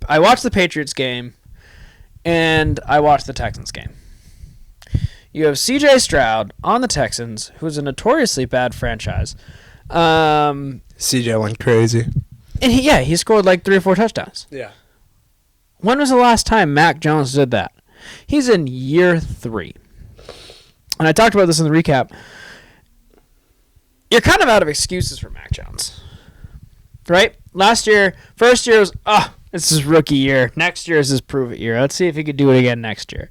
I watched the Patriots game and I watched the Texans game. You have C.J. Stroud on the Texans, who's a notoriously bad franchise. C.J. went crazy. And he scored like 3 or 4 touchdowns. Yeah. When was the last time Mac Jones did that? He's in year 3. And I talked about this in the recap. You're kind of out of excuses for Mac Jones. Right? First year was, it's his rookie year. Next year is his prove-it year. Let's see if he could do it again next year.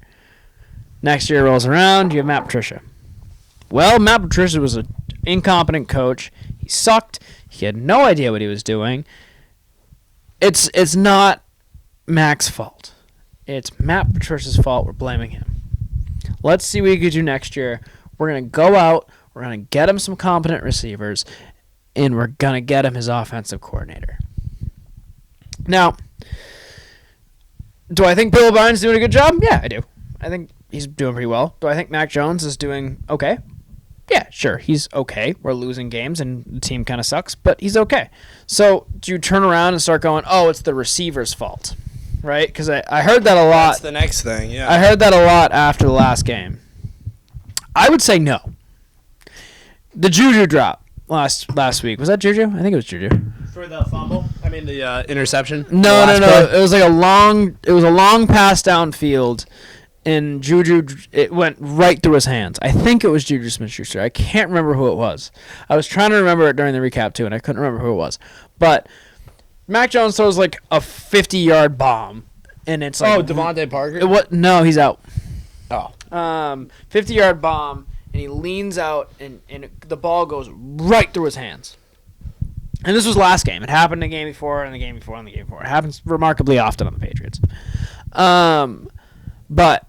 Next year rolls around, you have Matt Patricia. Well, Matt Patricia was an incompetent coach. He sucked. He had no idea what he was doing. It's not Mac's fault. It's Matt Patricia's fault. We're blaming him. Let's see what he could do next year. We're going to go out. We're going to get him some competent receivers. And we're going to get him his offensive coordinator. Now, do I think Bill O'Brien's doing a good job? Yeah, I do. I think he's doing pretty well. Do I think Mac Jones is doing okay? Yeah, sure. He's okay. We're losing games, and the team kind of sucks, but he's okay. So do you turn around and start going, it's the receiver's fault, right? Because I heard that a lot. That's the next thing, yeah. I heard that a lot after the last game. I would say no. The Juju drop last week. Was that Juju? I think it was Juju. For the fumble? I mean the interception? No. It was like a long pass downfield, and Juju, it went right through his hands. I think it was Juju Smith-Schuster. I can't remember who it was. I was trying to remember it during the recap too, and I couldn't remember who it was. But Mac Jones throws like a 50-yard bomb, and it's like Devontae Parker? No, he's out. Oh. 50-yard bomb. And he leans out, and the ball goes right through his hands. And this was last game. It happened the game before, and the game before, and the game before. It happens remarkably often on the Patriots. But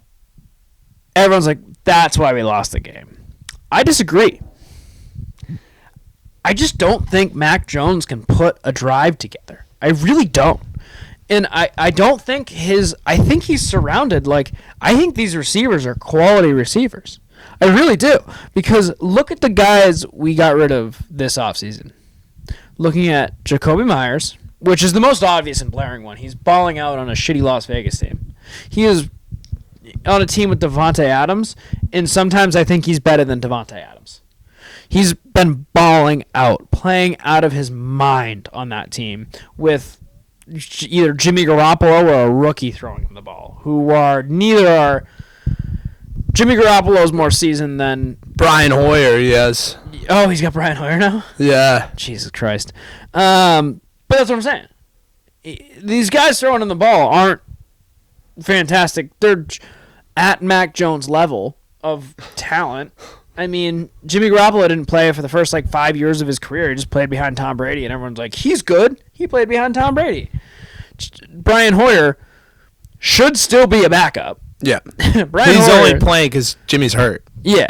everyone's like, that's why we lost the game. I disagree. I just don't think Mac Jones can put a drive together. I really don't. And I don't think I think he's surrounded, I think these receivers are quality receivers. I really do. Because look at the guys we got rid of this offseason. Looking at Jacoby Myers, which is the most obvious and blaring one. He's balling out on a shitty Las Vegas team. He is on a team with Devontae Adams, and sometimes I think he's better than Devontae Adams. He's been balling out, playing out of his mind on that team with either Jimmy Garoppolo or a rookie throwing him the ball, neither are. Jimmy Garoppolo's more seasoned than Brian Hoyer, yes. Oh, he's got Brian Hoyer now? Yeah. Jesus Christ. But that's what I'm saying. These guys throwing in the ball aren't fantastic. They're at Mac Jones' level of talent. I mean, Jimmy Garoppolo didn't play for the first 5 years of his career. He just played behind Tom Brady, and everyone's like, he's good. He played behind Tom Brady. Brian Hoyer should still be a backup. Yeah. Brian He's Hoyer, only playing because Jimmy's hurt. Yeah.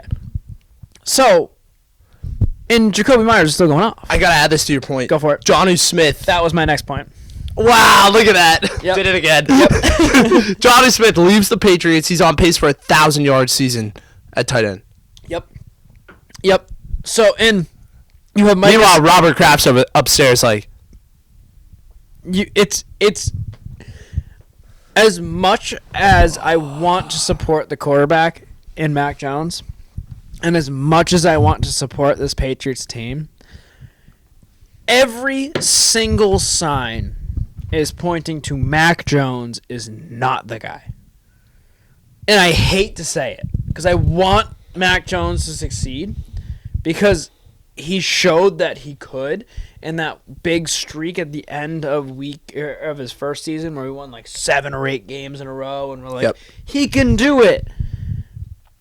So, and Jacoby Myers is still going off. I got to add this to your point. Go for it. Jonnu Smith. That was my next point. Wow, look at that. Yep. Did it again. Yep. Jonnu Smith leaves the Patriots. He's on pace for a 1,000-yard season at tight end. Yep. So, and you have Meanwhile, Robert Kraft's upstairs like... It's as much as I want to support the quarterback in Mac Jones, and as much as I want to support this Patriots team, every single sign is pointing to Mac Jones is not the guy. And I hate to say it, because I want Mac Jones to succeed, because he showed that he could in that big streak at the end of his first season where he won like 7 or 8 games in a row, and we're like, he can do it.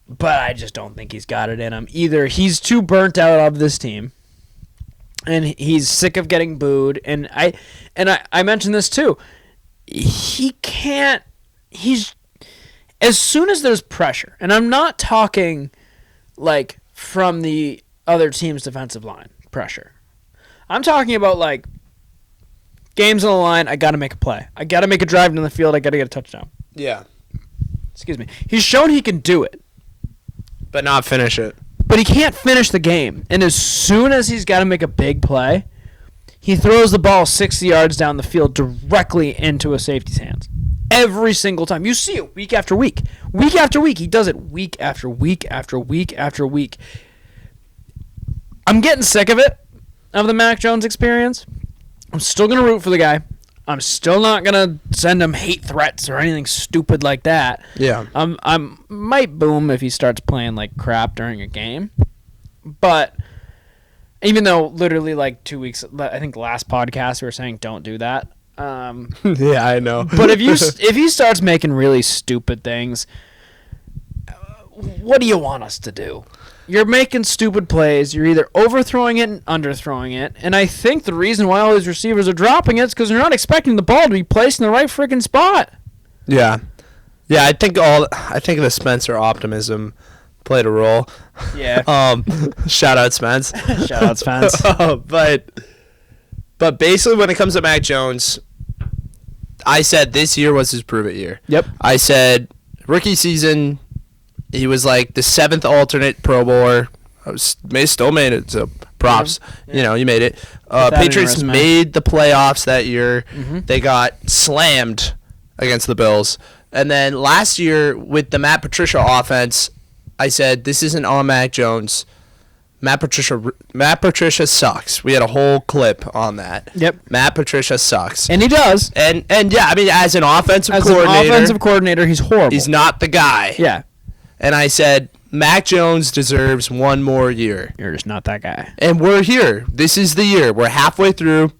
But I just don't think he's got it in him. Either he's too burnt out of this team, and he's sick of getting booed, and I mentioned this too. He can't. He's as soon as there's pressure, and I'm not talking like from the other team's defensive line pressure. I'm talking about like games on the line. I got to make a play. I got to make a drive down the field. I got to get a touchdown. Yeah. Excuse me. He's shown he can do it, But not finish it. but he can't finish the game. And as soon as he's got to make a big play, he throws the ball 60 yards down the field directly into a safety's hands. Every single time. You see it week after week. Week after week. He does it week after week after week after week. I'm getting sick of it, of the Mac Jones experience. I'm still going to root for the guy. I'm still not going to send him hate threats or anything stupid like that. Yeah. I might boom if he starts playing like crap during a game. But even though literally like 2 weeks, I think last podcast we were saying don't do that. Yeah, I know. But if he starts making really stupid things, what do you want us to do? You're making stupid plays. You're either overthrowing it and underthrowing it. And I think the reason why all these receivers are dropping it is because they're not expecting the ball to be placed in the right freaking spot. Yeah. Yeah, I think the Spencer optimism played a role. Yeah. Shout out Spence. Shout out Spence. But basically when it comes to Mac Jones, I said this year was his prove it year. Yep. I said rookie season, he was like the 7th alternate Pro Bowler. Still made it, so props. Yeah. You made it. That Patriots in your resume. made the playoffs that year. Mm-hmm. They got slammed against the Bills. And then last year with the Matt Patricia offense, I said this isn't on Mac Jones. Matt Patricia sucks. We had a whole clip on that. Yep. Matt Patricia sucks. And he does. And yeah, I mean as an offensive As coordinator, an offensive coordinator, he's horrible. he's not the guy. Yeah. And I said Mac Jones deserves one more year. You're just not that guy. And we're here. This is the year. We're halfway through,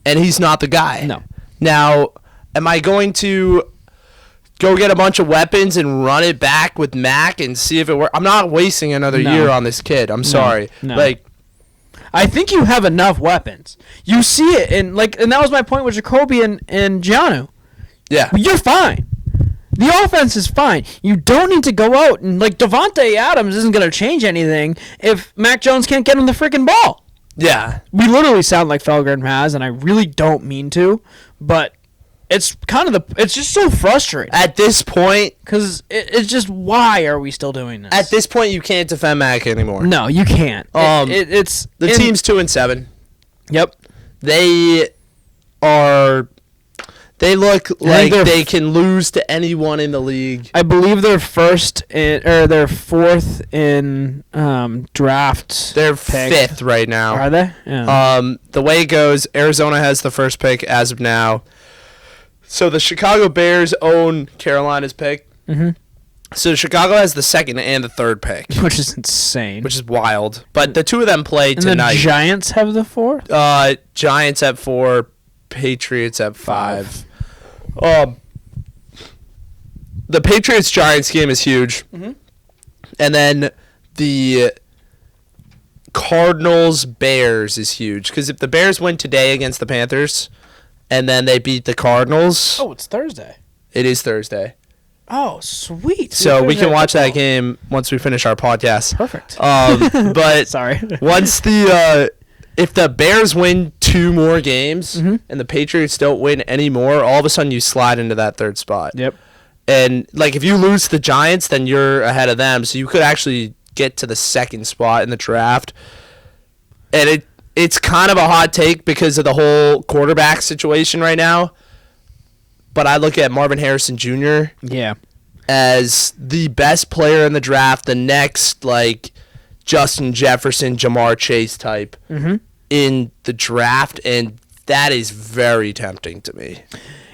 and he's not the guy. No. Now, am I going to go get a bunch of weapons and run it back with Mac and see if it works? I'm not wasting another year on this kid. I'm sorry. No. Like, I think you have enough weapons. You see it, and that was my point with Jacoby and Giannou. yeah. You're fine. The offense is fine. You don't need to go out and Devontae Adams isn't going to change anything if Mac Jones can't get him the freaking ball. Yeah. We literally sound like Felger and Maz, and I really don't mean to, but it's it's just so frustrating. At this point, Because it's just, why are we still doing this? at this point, you can't defend Mac anymore. No, you can't. It's The team's 2-7. Yep. They look like they're they can lose to anyone in the league. I believe they're they're 4th in draft. They're pick. 5th right now. Are they? Yeah. The way it goes, Arizona has the first pick as of now. So the Chicago Bears own Carolina's pick. Mm-hmm. So Chicago has the 2nd and the 3rd pick, Which is insane. which is wild. But the two of them play and tonight. the Giants have the 4th? Giants at 4, Patriots at 5. The Patriots-Giants game is huge. Mm-hmm. And then the Cardinals-Bears is huge. Because if the Bears win today against the Panthers and then they beat the Cardinals, Oh, it's Thursday. It is Thursday. Oh, sweet. So we can watch that game once we finish our podcast. Perfect. But sorry. Once if the Bears win 2 more games and the Patriots don't win any more, all of a sudden you slide into that 3rd spot. Yep. And like if you lose to the Giants, then you're ahead of them. So you could actually get to the 2nd spot in the draft. And it's kind of a hot take because of the whole quarterback situation right now. But I look at Marvin Harrison Jr. As the best player in the draft, the next like Justin Jefferson, Jamar Chase type in the draft, and that is very tempting to me.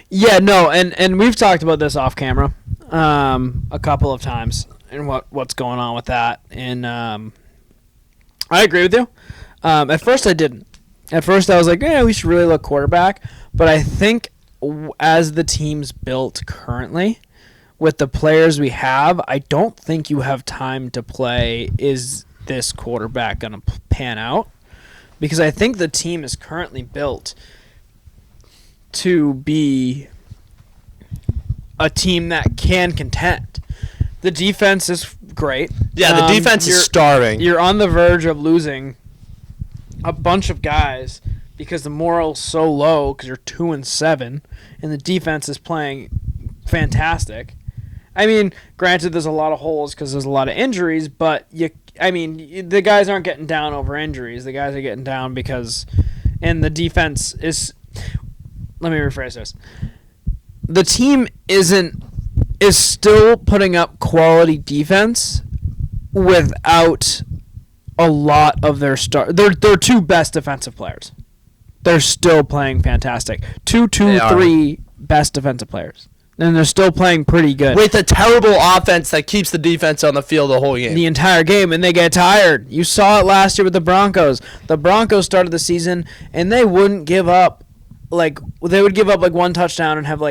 Yeah, no, and we've talked about this off camera a couple of times and what's going on with that, and I agree with you. At first I didn't. At first I was like, we should really look quarterback, but I think as the team's built currently, with the players we have, I don't think you have time to play, is this quarterback going to pan out? Because I think the team is currently built to be a team that can contend. The defense is great. Yeah, the defense is starving. You're on the verge of losing a bunch of guys because the morale's so low because you're 2-7 and the defense is playing fantastic. I mean, granted, there's a lot of holes because there's a lot of injuries, but the guys aren't getting down over injuries. The guys are getting down because, and the defense is. Let me rephrase this. The team is still putting up quality defense without a lot of their their 2 best defensive players. They're still playing fantastic. 3 best defensive players. And they're still playing pretty good. With a terrible offense that keeps the defense on the field the whole game. The entire game, and they get tired. You saw it last year with the Broncos. The Broncos started the season, and they wouldn't give up. They would give up 1 touchdown and have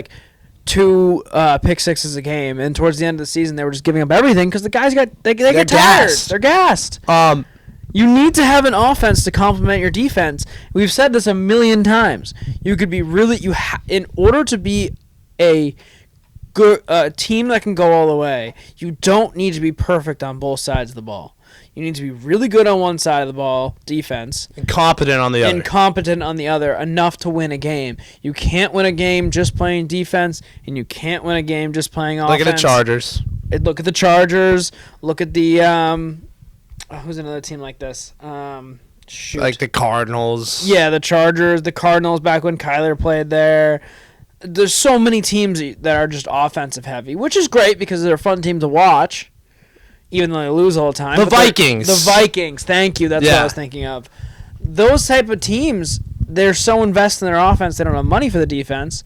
2 pick sixes a game. And towards the end of the season, they were just giving up everything because the guys get tired. Gassed. They're gassed. You need to have an offense to complement your defense. We've said this a million times. You could be really in order to be a good team that can go all the way, you don't need to be perfect on both sides of the ball. You need to be really good on one side of the ball, defense, and competent on the other. And competent on the other, enough to win a game. You can't win a game just playing defense, and you can't win a game just playing offense. Look at the Chargers. Look at the Chargers. Look at the who's another team like this? Like the Cardinals. Yeah, the Chargers, the Cardinals back when Kyler played there. There's so many teams that are just offensive heavy, which is great because they're a fun team to watch, even though they lose all the time. The Vikings. The Vikings, thank you. That's what I was thinking of. Those type of teams, they're so invested in their offense, they don't have money for the defense.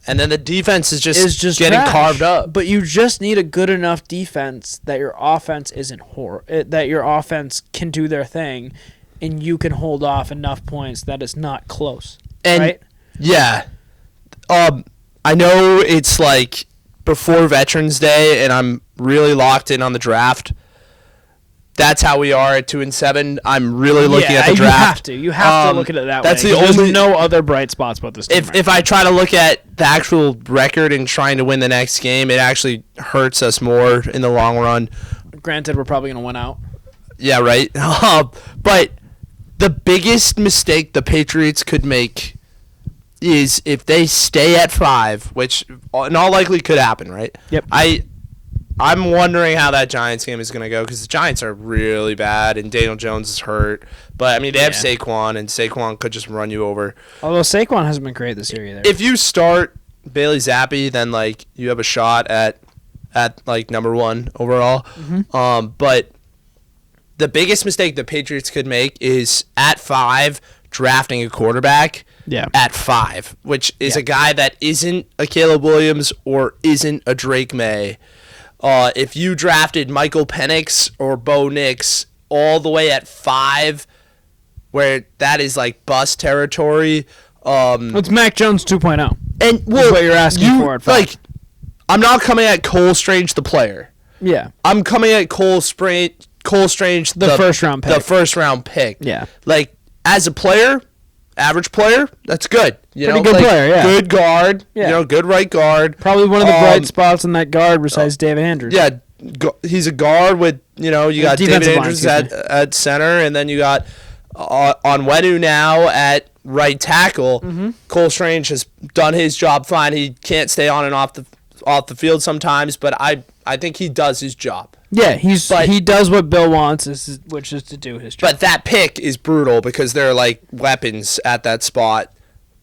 And then the defense is just getting trash. carved up. But you just need a good enough defense that your offense isn't that your offense can do their thing, and you can hold off enough points that it's not close. And right? Yeah. I know it's before Veterans Day, and I'm really locked in on the draft. That's how we are at 2-7. I'm really looking at the draft. You have to look at it that that's way. There's no other bright spots about this team. If I try to look at the actual record and trying to win the next game, it actually hurts us more in the long run. Granted, we're probably going to win out. Yeah, right. But the biggest mistake the Patriots could make is if they stay at 5, which in all likelihood could happen, right? Yep. I'm wondering how that Giants game is going to go because the Giants are really bad and Daniel Jones is hurt. But, they have Saquon, and Saquon could just run you over. Although Saquon hasn't been great this year either. If you start Bailey Zappi, then, you have a shot at number 1 overall. Mm-hmm. But the biggest mistake the Patriots could make is at 5 drafting a quarterback. Yeah. At 5, which is a guy that isn't a Caleb Williams or isn't a Drake May. If you drafted Michael Penix or Bo Nix all the way at 5, where that is bust territory. It's Mac Jones 2.0. And that's what you're asking for at 5. I'm not coming at Cole Strange the player. Yeah. I'm coming at Cole Strange the first round pick. The first round pick. Yeah. As a player, average player, that's good. Pretty good player, yeah. Good guard, Yeah. Good right guard. Probably one of the bright spots in that guard besides David Andrews. Yeah, he's a guard with, you got David Andrews at center, and then you got Onwenu now at right tackle. Mm-hmm. Cole Strange has done his job fine. He can't stay on and off the field sometimes, but I think he does his job. Yeah, he does what Bill wants, which is to do his job. But that pick is brutal because there are like weapons at that spot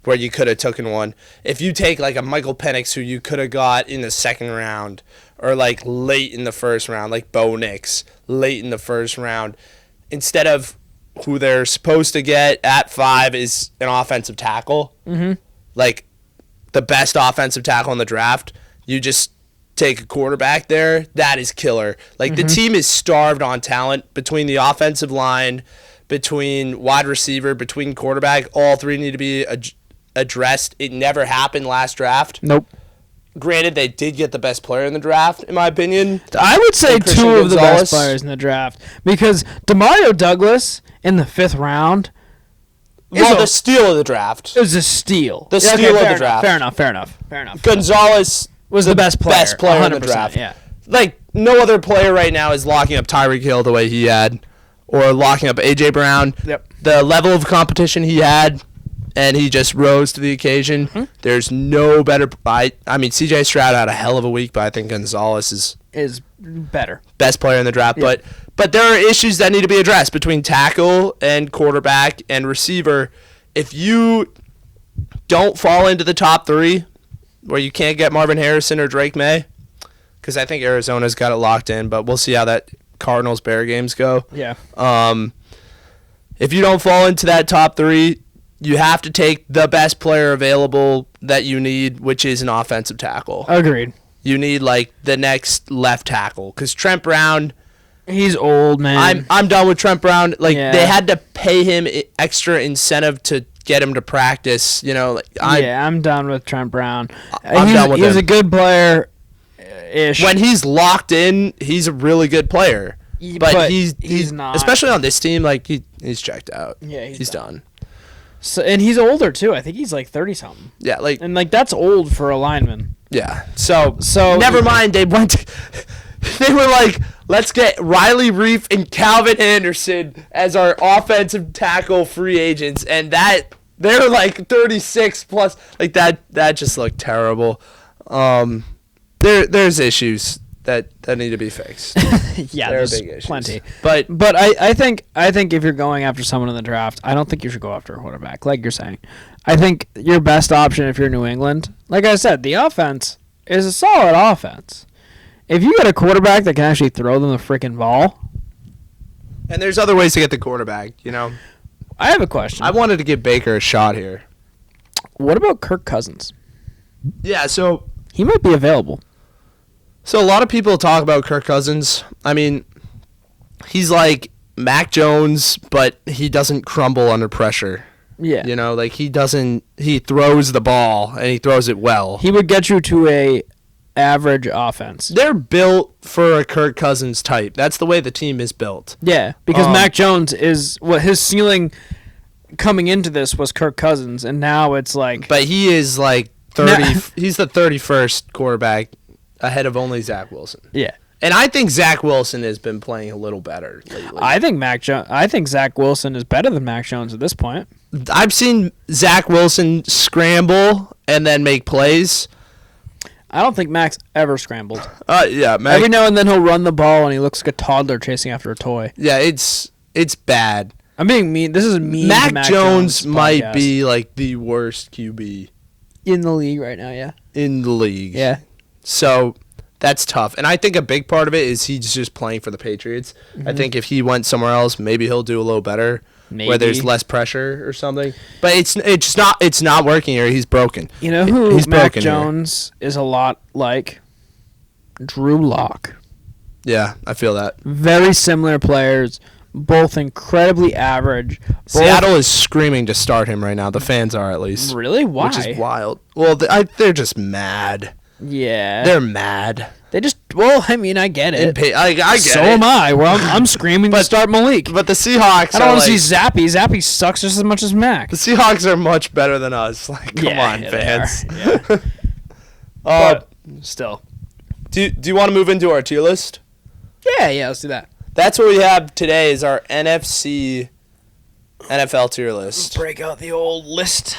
where you could have taken one. If you take like a Michael Penix who you could have got in the second round or like late in the first round, like Bo Nix, late in the first round, instead of who they're supposed to get at 5 is an offensive tackle, like the best offensive tackle in the draft, you just take a quarterback there, that is killer. Like the team is starved on talent between the offensive line, between wide receiver, between quarterback. All three need to be addressed. It never happened last draft. Nope. Granted, they did get the best player in the draft, in my opinion. I would say two of the best players in the draft because Demario Douglas in the 5th round. Well, the steal of the draft. It was a steal. The steal of the draft. Fair enough. Gonzalez was the best player in the draft. Yeah. Like, no other player right now is locking up Tyreek Hill the way he had or locking up A.J. Brown. Yep. The level of competition he had, and he just rose to the occasion. There's no better. I mean, C.J. Stroud had a hell of a week, but I think Gonzalez is better. Best player in the draft. Yeah. But there are issues that need to be addressed between tackle and quarterback and receiver. If you don't fall into the top 3, where you can't get Marvin Harrison or Drake May, because I think Arizona's got it locked in, but we'll see how that Cardinals-Bear games go. Yeah. If you don't fall into that top 3, you have to take the best player available that you need, which is an offensive tackle. Agreed. You need, like, the next left tackle, because Trent Brown... He's old, man. I'm done with Trent Brown. Like, Yeah. they had to pay him extra incentive to get him to practice, I'm done with Trent Brown. I'm done with him. He's a good player-ish. When he's locked in, he's a really good player. But he's not. Especially on this team, like, he's checked out. Yeah, he's done. So, and he's older, too. I think he's like 30-something. Yeah, like... And, like, that's old for a lineman. Yeah. So never mind, they went to... They were like, let's get Riley Reif and Calvin Anderson as our offensive tackle free agents, and they're like 36 plus. Like that just looked terrible. There's issues that need to be fixed. Yeah, there's big issues. Plenty. But I think if you're going after someone in the draft, I don't think you should go after a quarterback, like you're saying. I think your best option if you're New England, like I said, the offense is a solid offense. If you get a quarterback that can actually throw them the freaking ball. And there's other ways to get the quarterback, I have a question. I wanted to give Baker a shot here. What about Kirk Cousins? Yeah, so... He might be available. So a lot of people talk about Kirk Cousins. I mean, he's like Mac Jones, but he doesn't crumble under pressure. Yeah. Like he throws the ball, and he throws it well. He would get you to a average offense. They're built for a Kirk Cousins type. That's the way the team is built. Yeah, because Mac Jones is his ceiling coming into this was Kirk Cousins, and now it's like. But he is like 30. He's the 31st quarterback ahead of only Zach Wilson. Yeah, and I think Zach Wilson has been playing a little better lately. I think Zach Wilson is better than Mac Jones at this point. I've seen Zach Wilson scramble and then make plays. I don't think Mac's ever scrambled. Yeah, Mac. Every now and then he'll run the ball and he looks like a toddler chasing after a toy. Yeah, it's bad. I'm being mean. This is mean. Mac to Mac Jones podcast. might be like the worst QB in the league right now. Yeah. In the league. Yeah. So that's tough, and I think a big part of it is he's just playing for the Patriots. Mm-hmm. I think if he went somewhere else, maybe he'll do a little better. Where there's less pressure or something, but it's not working here. He's broken. You know who Mac Jones is a lot like? Drew Lock. Yeah, I feel that. Very similar players, both incredibly average. Seattle is screaming to start him right now. The fans are, at least. Really? Why? Which is wild. Well, they're just mad. Yeah. They're mad. They just Well, I mean, I get it. I get it. So am I. Well, I'm screaming to start Malik. But the Seahawks I don't want to see Zappy. Zappy sucks just as much as Mac. The Seahawks are much better than us. Like, come on, fans. Yeah. But still. Do you want to move into our tier list? Yeah, let's do that. That's what we have today is our NFC NFL tier list. Break out the old list.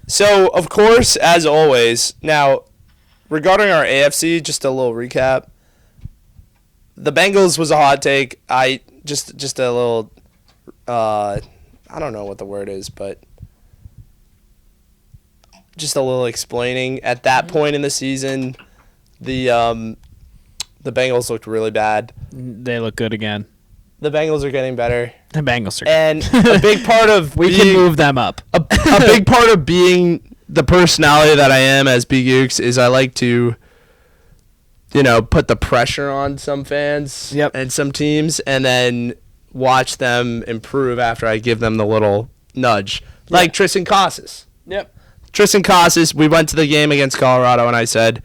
So, of course, as always, now, regarding our AFC, just a little recap. The Bengals was a hot take. Just a little, I don't know what the word is, but just a little explaining. At that point in the season, the Bengals looked really bad. They look good again. The Bengals are getting better. The Bengals are And a big part of we can move them up. A big part of being the personality that I am as Big Ukes is I like to, put the pressure on some fans and some teams and then watch them improve after I give them the little nudge. Like Tristan Casas. Yep. Tristan Casas, we went to the game against Colorado and I said,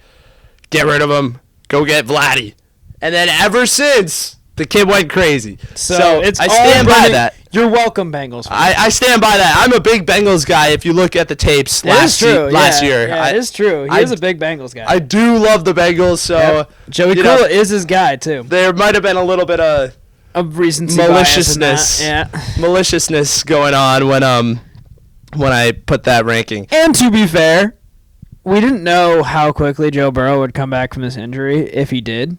get rid of him. Go get Vladdy. And then ever since, the kid went crazy. So I stand by that. You're welcome, Bengals. I stand by that. I'm a big Bengals guy if you look at the tapes last year. Yeah, it is true. He is a big Bengals guy. I do love the Bengals, so Joey Cool is his guy too. There might have been a little bit of recency maliciousness. Maliciousness going on when I put that ranking. And to be fair, we didn't know how quickly Joe Burrow would come back from this injury if he did.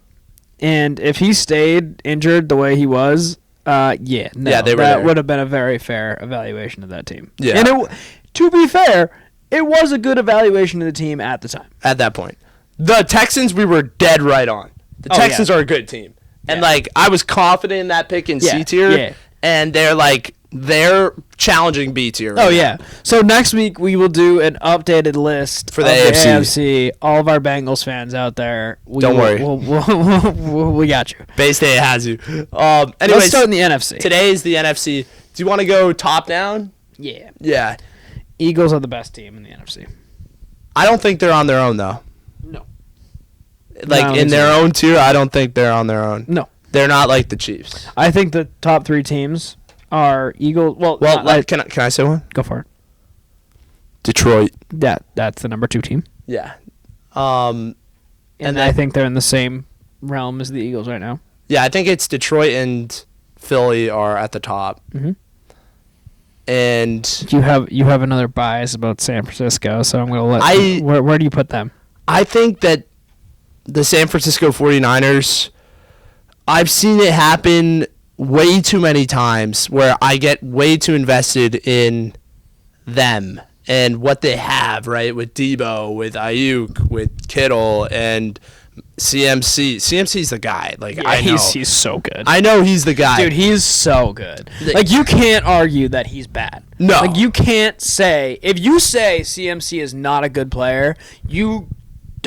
And if he stayed injured the way he was, that would have been a very fair evaluation of that team. Yeah. And to be fair, it was a good evaluation of the team at the time. At that point. The Texans, we were dead right on. The Texans are a good team. And, I was confident in that pick in C tier. And they're challenging B tier. Right now. So next week we will do an updated list for the AFC. All of our Bengals fans out there. Don't worry. We got you. Baystate has you. Anyways, let's start in the NFC. Today is the NFC. Do you want to go top down? Yeah. Yeah. Eagles are the best team in the NFC. I don't think they're on their own, though. No. In their own tier, I don't think they're on their own. No. They're not like the Chiefs. I think the top three teams are Eagles. Can I say one? Go for it. Detroit. That's the number 2 team. Yeah. And I think they're in the same realm as the Eagles right now. Yeah, I think it's Detroit and Philly are at the top. Mm-hmm. And you have another bias about San Francisco, so I'm going to let where do you put them? I think that the San Francisco 49ers, I've seen it happen way too many times where I get way too invested in them and what they have, right? With Debo, with Ayuk, with Kittle, and CMC. CMC's the guy. I know. He's so good. I know he's the guy. Dude, he's so good. You can't argue that he's bad. No. You can't say, if you say CMC is not a good player, you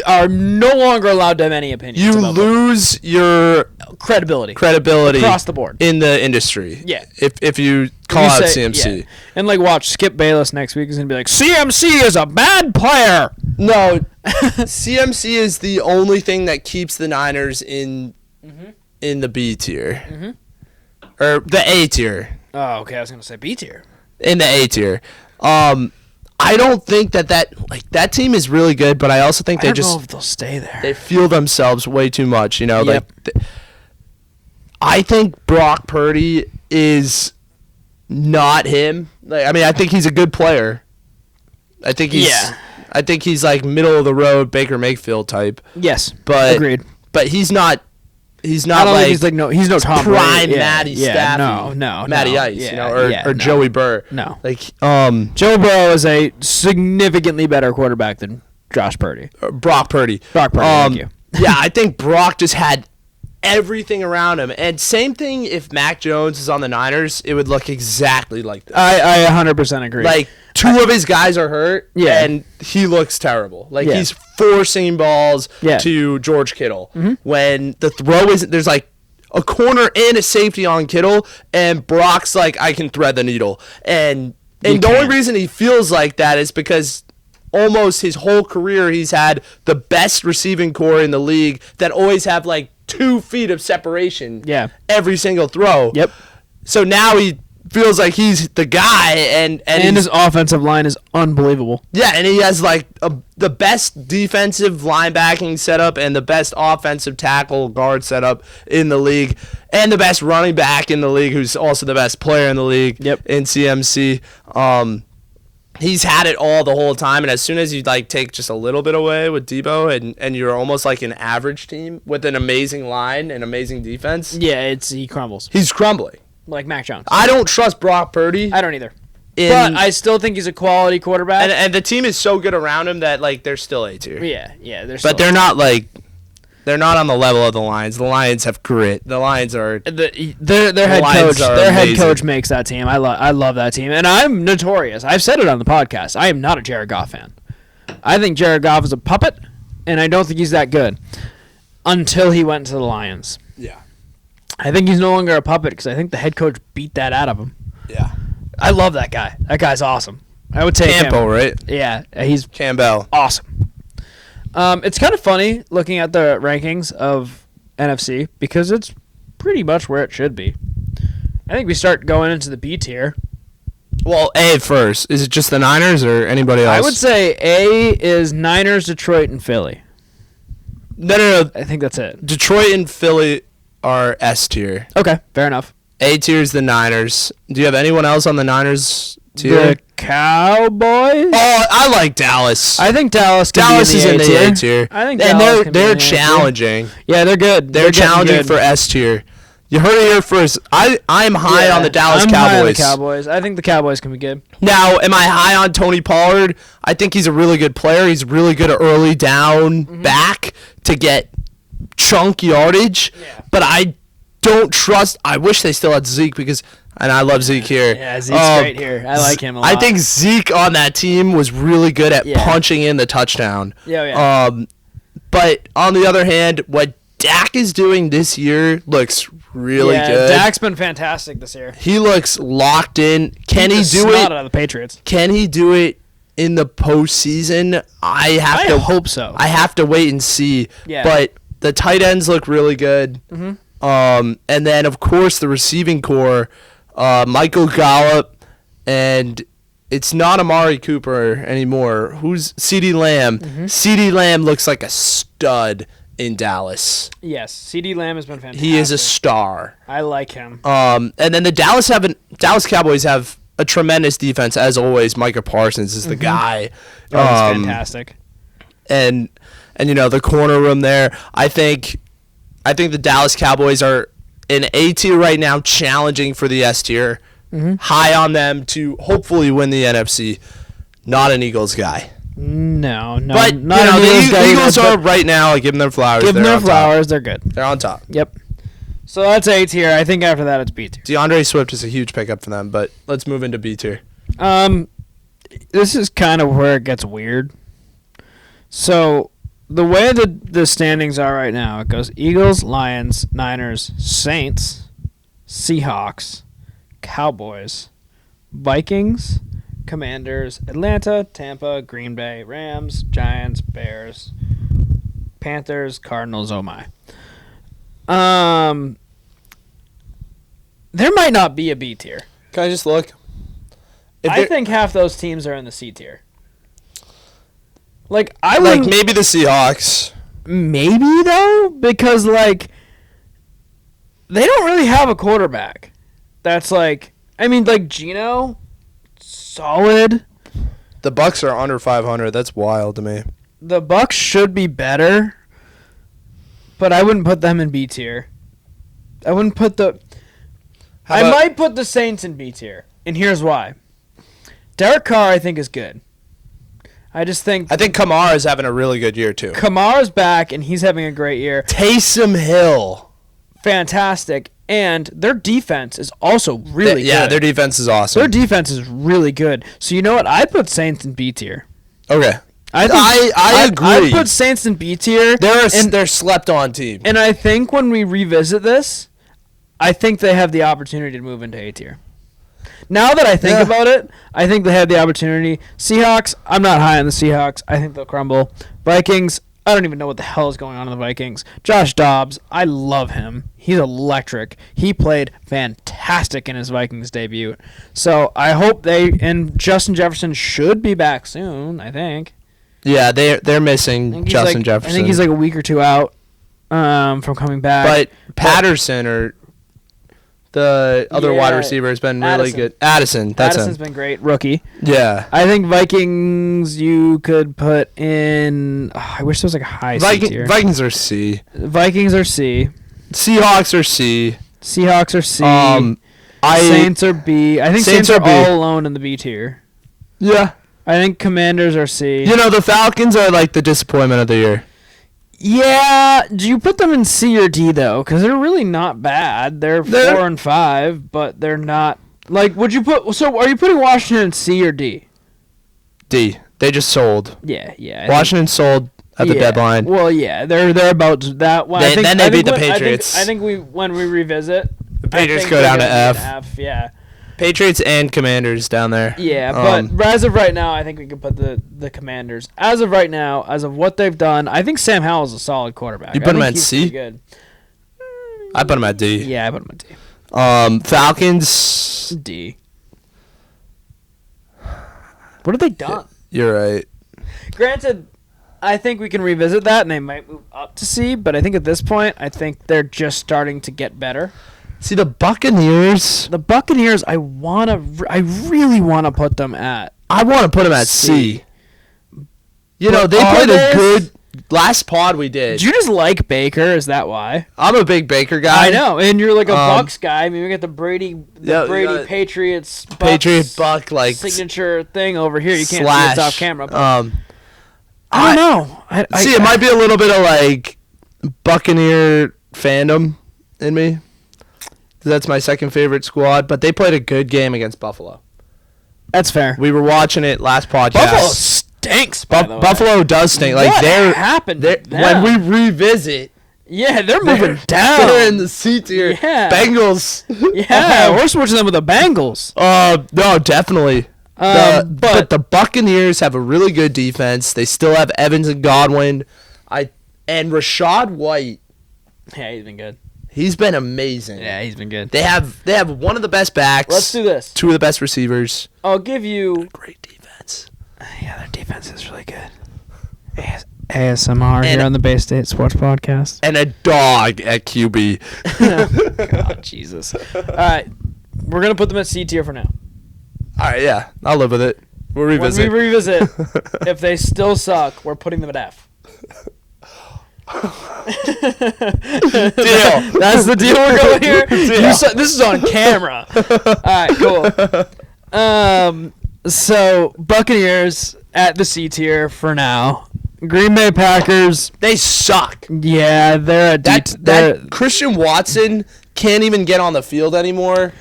are no longer allowed to have any opinions. You lose your credibility across the board in the industry. Yeah. If you call out CMC. Yeah. And watch Skip Bayless next week is gonna be like, CMC is a bad player. No, CMC is the only thing that keeps the Niners in the B tier, or the A tier. Oh, okay. I was gonna say B tier. In the A tier. I don't think that team is really good, but I also think I don't know if they'll stay there. They feel themselves way too much, Yep. I think Brock Purdy is not him. I think he's a good player. I think he's middle of the road Baker Mayfield type. Yes, but agreed. But he's not. He's not he's no Tom prime Brady. Matty Stafford. No, Matty Ice, or Joey Burr. No, Joe Burrow is a significantly better quarterback than Josh Purdy. Brock Purdy. Thank you. Yeah, I think Brock just had everything around him. And same thing if Mac Jones is on the Niners, it would look exactly like this. I 100% agree. Two of his guys are hurt, and he looks terrible. He's forcing balls to George Kittle. When the throw isn't, there's a corner and a safety on Kittle, and Brock's I can thread the needle. And the only reason he feels like that is because almost his whole career, he's had the best receiving core in the league that always have like 2 feet of separation. Yeah. Every single throw. Yep. So now he feels like he's the guy, and his offensive line is unbelievable. Yeah, and he has like the best defensive linebacking setup and the best offensive tackle guard setup in the league, and the best running back in the league, who's also the best player in the league. Yep. In CMC. He's had it all the whole time, and as soon as you like take just a little bit away with Debo, and you're almost like an average team with an amazing line and amazing defense. Yeah, he crumbles. He's crumbling. Like Mac Jones. I don't trust Brock Purdy. I don't either. But I still think he's a quality quarterback. And the team is so good around him that like they're still A tier. Yeah. They're not like they're not on the level of the Lions. The Lions have grit. The Lions are their head coach. Their head coach makes that team. I love that team, and I'm notorious. I've said it on the podcast. I am not a Jared Goff fan. I think Jared Goff is a puppet, and I don't think he's that good until he went to the Lions. Yeah. I think he's no longer a puppet because I think the head coach beat that out of him. Yeah. I love that guy. That guy's awesome. I would take Campbell, him. right? Yeah, he's Campbell. awesome. It's kind of funny looking at the rankings of NFC because it's pretty much where it should be. I think we start going into the B tier. Well, A first. Is it just the Niners or anybody else? I would say A is Niners, Detroit, and Philly. No. I think that's it. Detroit and Philly are S tier. Okay, fair enough. A tier is the Niners. Do you have anyone else on the Niners tier? The Cowboys? Oh, I like Dallas. I think Dallas is in the A tier. I think and Dallas they're challenging. Yeah, they're good. They're challenging for S tier. You heard it here first. I'm high on the Dallas Cowboys. High on the Cowboys. I think the Cowboys can be good. Now, am I high on Tony Pollard? I think he's a really good player. He's really good at early down back to get chunk yardage. Yeah. But I don't trust. I wish they still had Zeke and I love Zeke here. Yeah, Zeke's great here. I like him a lot. I think Zeke on that team was really good at punching in the touchdown. Yeah. But on the other hand, what Dak is doing this year looks really good. Dak's been fantastic this year. He looks locked in. Can he do it? Out of the Patriots. Can he do it in the postseason? I hope so. I have to wait and see. Yeah. But the tight ends look really good. Mm-hmm. And then of course the receiving core, Michael Gallup, and it's not Amari Cooper anymore. Who's CeeDee Lamb? Mm-hmm. CeeDee Lamb looks like a stud in Dallas. Yes, CeeDee Lamb has been fantastic. He is a star. I like him. And then the Dallas Cowboys have a tremendous defense as always. Micah Parsons is the guy. He's fantastic. And the corner room there. I think the Dallas Cowboys are in A tier right now, challenging for the S tier. Mm-hmm. High on them to hopefully win the NFC. Not an Eagles guy. No. But the Eagles are right now. Like, give them their flowers. Give them their flowers. They're good. They're on top. Yep. So that's A tier. I think after that it's B tier. DeAndre Swift is a huge pickup for them, but let's move into B tier. This is kind of where it gets weird. So the way the standings are right now, it goes Eagles, Lions, Niners, Saints, Seahawks, Cowboys, Vikings, Commanders, Atlanta, Tampa, Green Bay, Rams, Giants, Bears, Panthers, Cardinals, oh my. There might not be a B tier. Can I just look? I think half those teams are in the C tier. Like maybe the Seahawks. Maybe though, because they don't really have a quarterback. That's Geno, solid. The Bucks are under 500. That's wild to me. The Bucks should be better, but I wouldn't put them in B tier. I wouldn't put I might put the Saints in B tier, and here's why. Derek Carr, I think, is good. I think Kamara is having a really good year too. Kamara's back, and he's having a great year. Taysom Hill, fantastic. And their defense is also really good. Yeah, their defense is awesome. Their defense is really good. So you know what? I put Saints in B tier. Okay. I agree. I put Saints in B tier. They're slept on team. And I think when we revisit this, I think they have the opportunity to move into A tier. Now that I think about it, I think they had the opportunity. Seahawks, I'm not high on the Seahawks. I think they'll crumble. Vikings, I don't even know what the hell is going on in the Vikings. Josh Dobbs, I love him. He's electric. He played fantastic in his Vikings debut. So I hope and Justin Jefferson should be back soon, I think. Yeah, they're missing Justin Jefferson. I think he's like a week or two out from coming back. But Patterson or the other wide receiver has been really good. Addison's been great. Rookie. Yeah. I think Vikings you could put in... I wish there was like a high C tier. Vikings are C. Vikings are C. Seahawks are C. Seahawks are C. Saints are B. I think Saints are all alone in the B tier. Yeah. I think Commanders are C. You know, the Falcons are like the disappointment of the year. Yeah, do you put them in C or D though? Because they're really not bad. They're 4 and 5, but they're not like. Would you put? So, are you putting Washington in C or D? D. They just sold. Yeah. Washington sold at the deadline. Well, yeah, they're about that. Well, then they beat the Patriots. I think when we revisit, the Patriots go down to F. Yeah. Patriots and Commanders down there. Yeah, but as of right now, I think we can put the Commanders. As of right now, as of what they've done, I think Sam Howell's a solid quarterback. You put him at C? Good. I put him at D. Yeah, I put him at D. Falcons. D. What have they done? You're right. Granted, I think we can revisit that, and they might move up to C, but I think at this point, I think they're just starting to get better. See, the Buccaneers. I really want to put them at. I want to put them at C. You know, they played a good last pod we did. Did you just like Baker? Is that why? I'm a big Baker guy. I know, and you're like a Bucks guy. I mean, we got the Brady Patriots Bucks Patriot Buck like signature thing over here. You can't see it's off camera. But I don't know. It might be a little bit of like Buccaneer fandom in me. That's my second favorite squad, but they played a good game against Buffalo. That's fair. We were watching it last podcast. Buffalo stinks. Buffalo does stink. Like what happened to them? When we revisit? Yeah, they're moving down. They're in the C tier. Yeah. Bengals. Yeah, we're switching them with the Bengals. No, definitely. But the Buccaneers have a really good defense. They still have Evans and Godwin. And Rashad White. Yeah, he's been good. He's been amazing. Yeah, he's been good. They have one of the best backs. Let's do this. Two of the best receivers. I'll give you great defense. Yeah, their defense is really good. ASMR here on the Baystate Sports Podcast. And a dog at QB. God, Jesus. All right, we're gonna put them at C tier for now. All right, yeah, I'll live with it. We'll revisit. When we revisit, if they still suck, we're putting them at F. Deal. That's the deal we're going here. This is on camera. All right, cool. So Buccaneers at the C tier for now. Green Bay Packers, they suck. Yeah, they're that Christian Watson can't even get on the field anymore.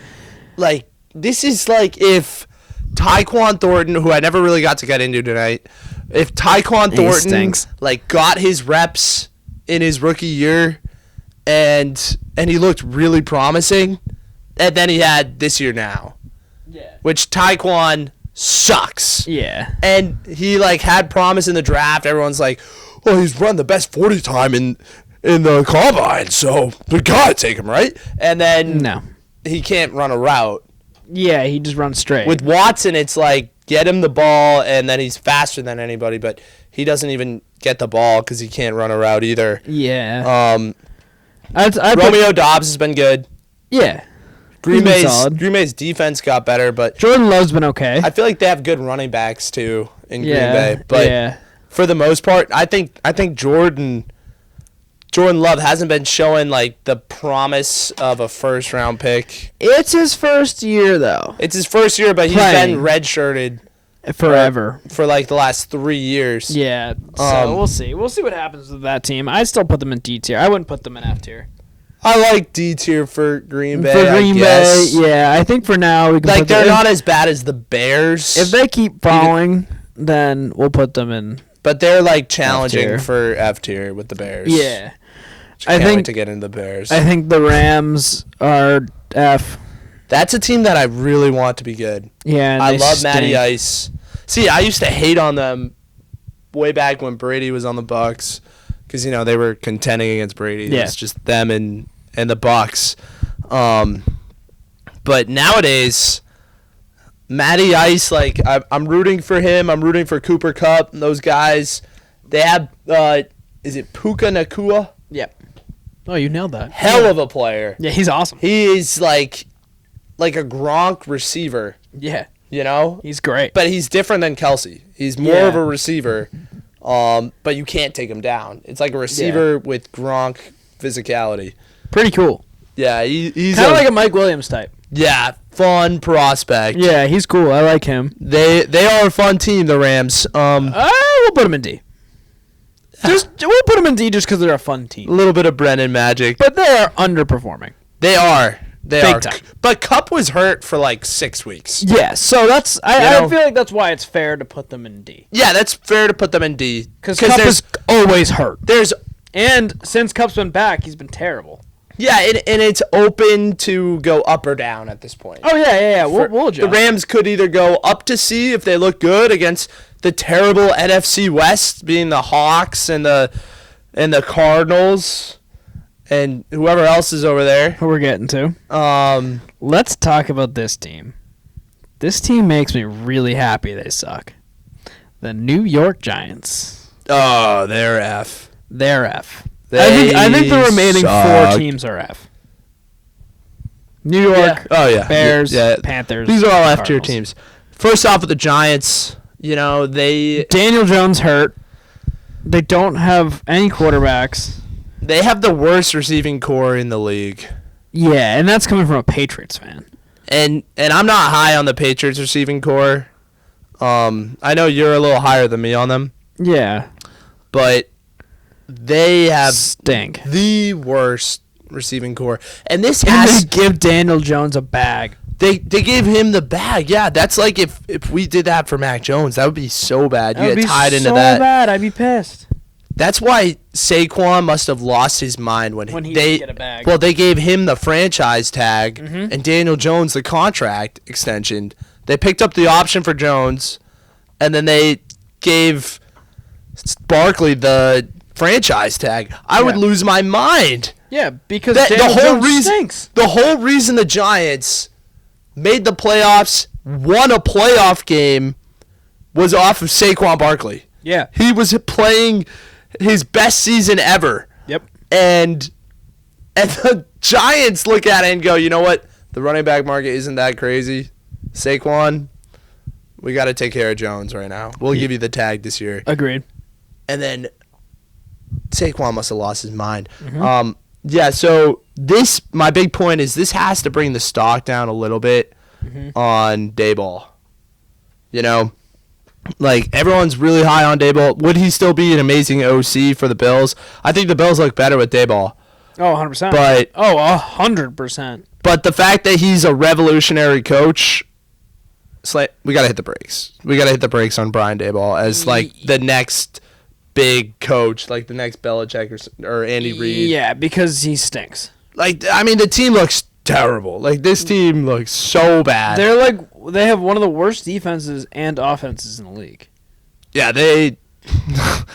Like, this is like if Tyquan Thornton, who I never really got to get into tonight, if Tyquan Thornton like got his reps in his rookie year and he looked really promising, and then he had this year now. Yeah. Which Tyquan sucks. Yeah. And he like had promise in the draft. Everyone's like, "Oh, he's run the best 40 time in the combine, so we gotta take him, right?" And then he can't run a route. Yeah, he just runs straight. With Watson, it's like get him the ball, and then he's faster than anybody, but he doesn't even get the ball because he can't run a route either. Yeah. Romeo Dobbs has been good. Yeah. Green Bay's defense got better, but Jordan Love's been okay. I feel like they have good running backs too in Green Bay. But for the most part, I think Jordan Love hasn't been showing like the promise of a first round pick. It's his first year though. It's his first year, but he's been redshirted forever for like the last 3 years. Yeah. So we'll see. We'll see what happens with that team. I still put them in D tier. I wouldn't put them in F tier. I like D tier for Green Bay. For Green Bay, yeah. I think for now we can like they're not as bad as the Bears. If they keep falling, then we'll put them in. But they're like challenging for F tier with the Bears. Yeah. I can't wait to get into the Bears. I think the Rams are F. That's a team that I really want to be good. Yeah, and I they love stink. Matty Ice. See, I used to hate on them way back when Brady was on the Bucks because, they were contending against Brady. Yeah. It's just them and the Bucks. But nowadays, Matty Ice, like, I'm rooting for him. I'm rooting for Cooper Kupp and those guys. They have, is it Puka Nakua? Yep. Oh, you nailed that. Hell of a player. Yeah, he's awesome. He is like a Gronk receiver, Yeah, He's great. But he's different than Kelsey. He's more of a receiver, but you can't take him down. It's like a receiver with Gronk physicality. Pretty cool. Yeah, he's Kind of like a Mike Williams type. Yeah, fun prospect. Yeah, he's cool. I like him. They are a fun team, the Rams. We'll put him in D. We'll put them in D just because they're a fun A team. little bit of Brennan magic. But they're underperforming. They are. They Big are. time. But Kupp was hurt for like 6 weeks. Yeah, so that's I feel like that's why it's fair to put them in D. Yeah, that's fair to put them in D. Because Kupp is always hurt. And since Kupp's been back, he's been terrible. Yeah, and it's open to go up or down at this point. Oh, yeah. We'll adjust. The Rams could either go up to C if they look good against the terrible NFC West, being the Hawks and the Cardinals and whoever else is over there. Who we're getting to. Let's talk about this team. This team makes me really happy they suck. The New York Giants. Oh, they're F. They're F. I think the remaining suck. 4 teams are F. New York, Bears, Panthers. These are all F-tier Cardinals. teams. First off with the Giants, Daniel Jones hurt. They don't have any quarterbacks. they have the worst receiving core in the league. Yeah, and that's coming from a Patriots fan. And I'm not high on the Patriots receiving core. I know you're a little higher than me on them, Yeah. but they have Stink. the worst receiving core. And this And has they give Daniel Jones a bag. they gave him the bag. Yeah, that's like if we did that for Mac Jones, that would be so bad. You get tied into that. Bad. I'd be pissed. That's why Saquon must have lost his mind when When he they didn't get a bag. Well, they gave him the franchise tag Mhm. and Daniel Jones the contract extension. They picked up the option for Jones, and then they gave Barkley the franchise tag. I would Yeah. lose my mind. Yeah, because The Daniel whole Jones reason stinks. the whole reason the Giants made the playoffs, won a playoff game, was off of Saquon Barkley. Yeah. He was playing his best season ever. Yep. And the Giants look at it and go, you know what? The running back market isn't that crazy. Saquon, we got to take care of Jones right now. We'll give you the tag this year. Agreed. And then Saquon must have lost his mind. Mm-hmm. Yeah, so my big point is this has to bring the stock down a little bit on Daboll. Like, everyone's really high on Daboll. Would he still be an amazing OC for the Bills? I think the Bills look better with Daboll. Oh, 100%. But 100%. But the fact that he's a revolutionary coach, we got to hit the brakes. We got to hit the brakes on Brian Daboll as, like, the next big coach, like the next Belichick or Andy Reid. Yeah, because he stinks. Like, I mean, the team looks terrible. Like, this team looks so bad. They have one of the worst defenses and offenses in the league. Yeah, they...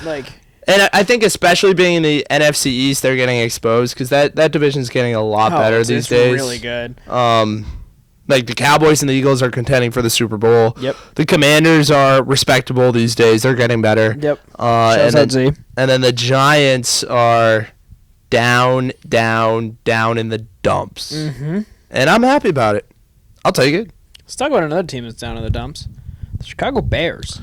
Like... And I think especially being in the NFC East, they're getting exposed because that division's getting a lot better these days. It's really good. Like the Cowboys and the Eagles are contending for the Super Bowl. Yep. The Commanders are respectable these days. They're getting better. Yep. And then the Giants are down in the dumps. Mm-hmm. And I'm happy about it. I'll take it. Let's talk about another team that's down in the dumps. The Chicago Bears.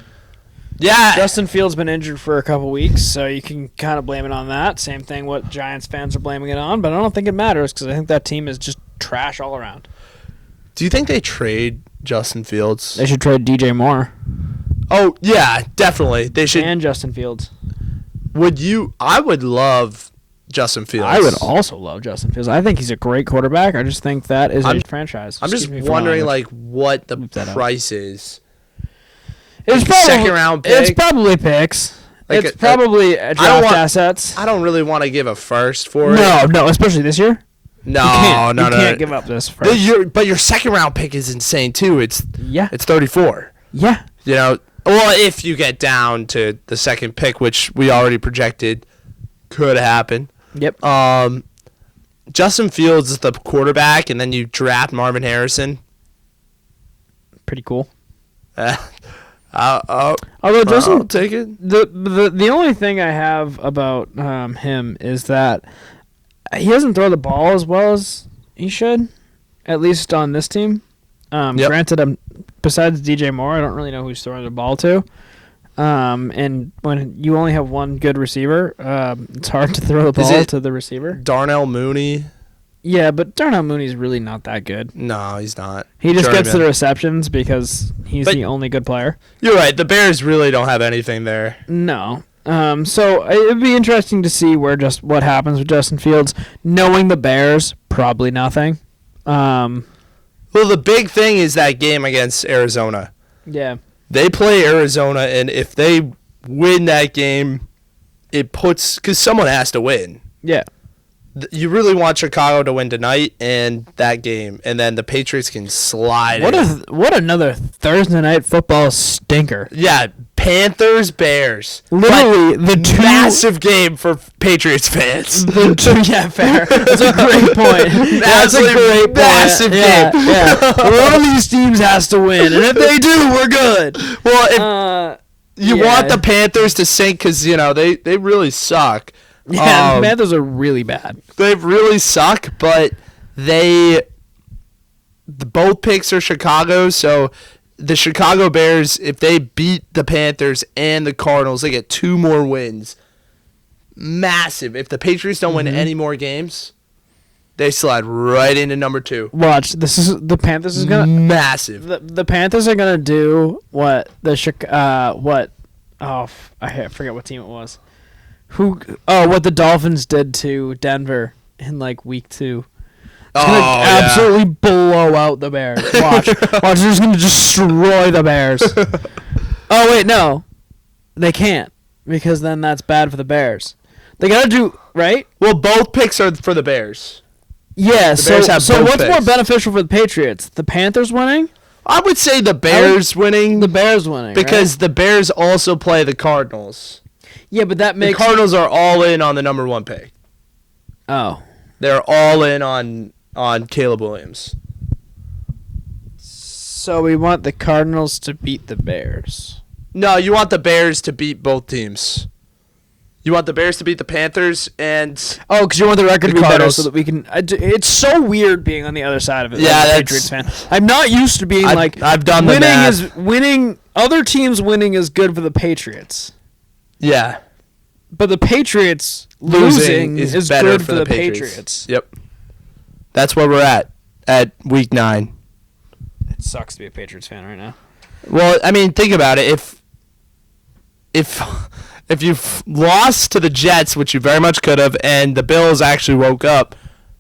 Yeah. Justin Fields been injured for a couple weeks, so you can kind of blame it on that. Same thing what Giants fans are blaming it on, but I don't think it matters because I think that team is just trash all around. Do you think they trade Justin Fields? They should trade DJ Moore. Oh, yeah, definitely. They should. And Justin Fields. I would love Justin Fields. I would also love Justin Fields. I think he's a great quarterback. I just think that is a franchise. I'm just wondering, like, what the price is. It's probably second round pick. It's probably picks. Like it's probably draft assets. I don't really want to give a first for it. No, especially this year. No, You can't give up this first. But your second round pick is insane too. It's 34. Yeah. You know, well, if you get down to the second pick, which we already projected could happen. Yep. Justin Fields is the quarterback, and then you draft Marvin Harrison. Pretty cool. Although Justin, I'll take it. The only thing I have about him is that he doesn't throw the ball as well as he should, at least on this team. Granted, besides DJ Moore, I don't really know who he's throwing the ball to. And when you only have one good receiver, it's hard to throw the ball to the receiver. Darnell Mooney. Yeah, but Darnell Mooney's really not that good. No, he's not. He just gets the receptions because he's the only good player. You're right. The Bears really don't have anything there. No. So it'd be interesting to see what happens with Justin Fields. Knowing the Bears, probably nothing. Well, the big thing is that game against Arizona. Yeah. They play Arizona, and if they win that game, it puts... Because someone has to win. Yeah. You really want Chicago to win tonight and that game, and then the Patriots can slide What another Thursday night football stinker. Yeah, Panthers-Bears. Literally, the two... Massive game for Patriots fans. Yeah, fair. That's a great point. That's a great point. Massive game. Yeah. One of these teams has to win, and if they do, we're good. Well, you want the Panthers to sink because, they really suck. Yeah, the Panthers are really bad. They really suck, but both picks are Chicago, so the Chicago Bears, if they beat the Panthers and the Cardinals, they get 2 more wins. Massive. If the Patriots don't win any more games, they slide right into number 2. Watch, the Panthers is gonna massive. The Panthers are gonna do what I forget what team it was. What the Dolphins did to Denver in week 2. It's gonna absolutely blow out the Bears. Watch, they're just gonna destroy the Bears. Oh wait, no, they can't because then that's bad for the Bears. They gotta do right. Well, both picks are for the Bears. Yeah. So what's picks. more beneficial for the Patriots? The Panthers winning? I would say the Bears winning. The Bears winning because the Bears also play the Cardinals. Yeah, but that makes... The Cardinals are all in on the number 1 pick. Oh. They're all in on Caleb Williams. So we want the Cardinals to beat the Bears. No, you want the Bears to beat both teams. You want the Bears to beat the Panthers and... Oh, because you want the record to be better Cardinals. so that we can... It's so weird being on the other side of it. Yeah, as a Patriots fan. I'm not used to being I've done winning the math. winning. Other teams winning is good for the Patriots. Yeah. But the Patriots losing is better good for the Patriots. Yep. That's where we're at week 9. It sucks to be a Patriots fan right now. Well, I mean, think about it. If you've lost to the Jets, which you very much could have, and the Bills actually woke up,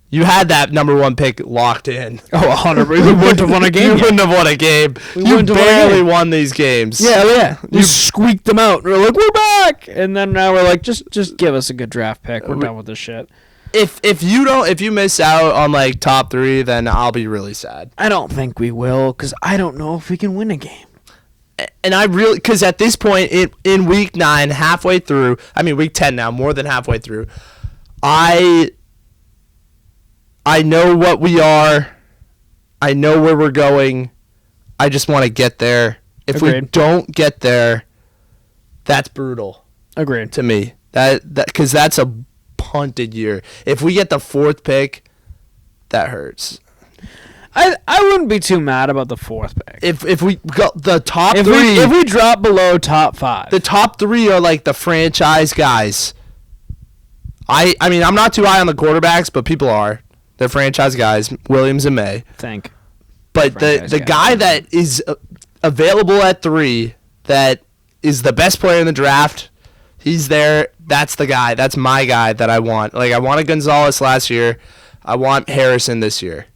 you had that number 1 pick locked in. Oh, 100%. We wouldn't have won a game. You wouldn't have won a game. You barely won these games. Yeah. You squeaked them out. We're like, we're back. And then now we're like, just give us a good draft pick. We're done with this shit. If you miss out on top 3, then I'll be really sad. I don't think we will because I don't know if we can win a game. And because at this point in week 9, halfway through, week 10 now, more than halfway through, I know what we are. I know where we're going. I just want to get there. If we don't get there, that's brutal. Agreed. To me. Because that's a punted year. If we get the 4th pick, that hurts. I wouldn't be too mad about the 4th pick. If we got the top 3. If we drop below top 5. The top 3 are the franchise guys. I'm not too high on the quarterbacks, but people are. They're franchise guys, Williams and May. But the guy that is available at 3, that is the best player in the draft, he's there. That's the guy. That's my guy that I want. I wanted Gonzalez last year. I want Harrison this year.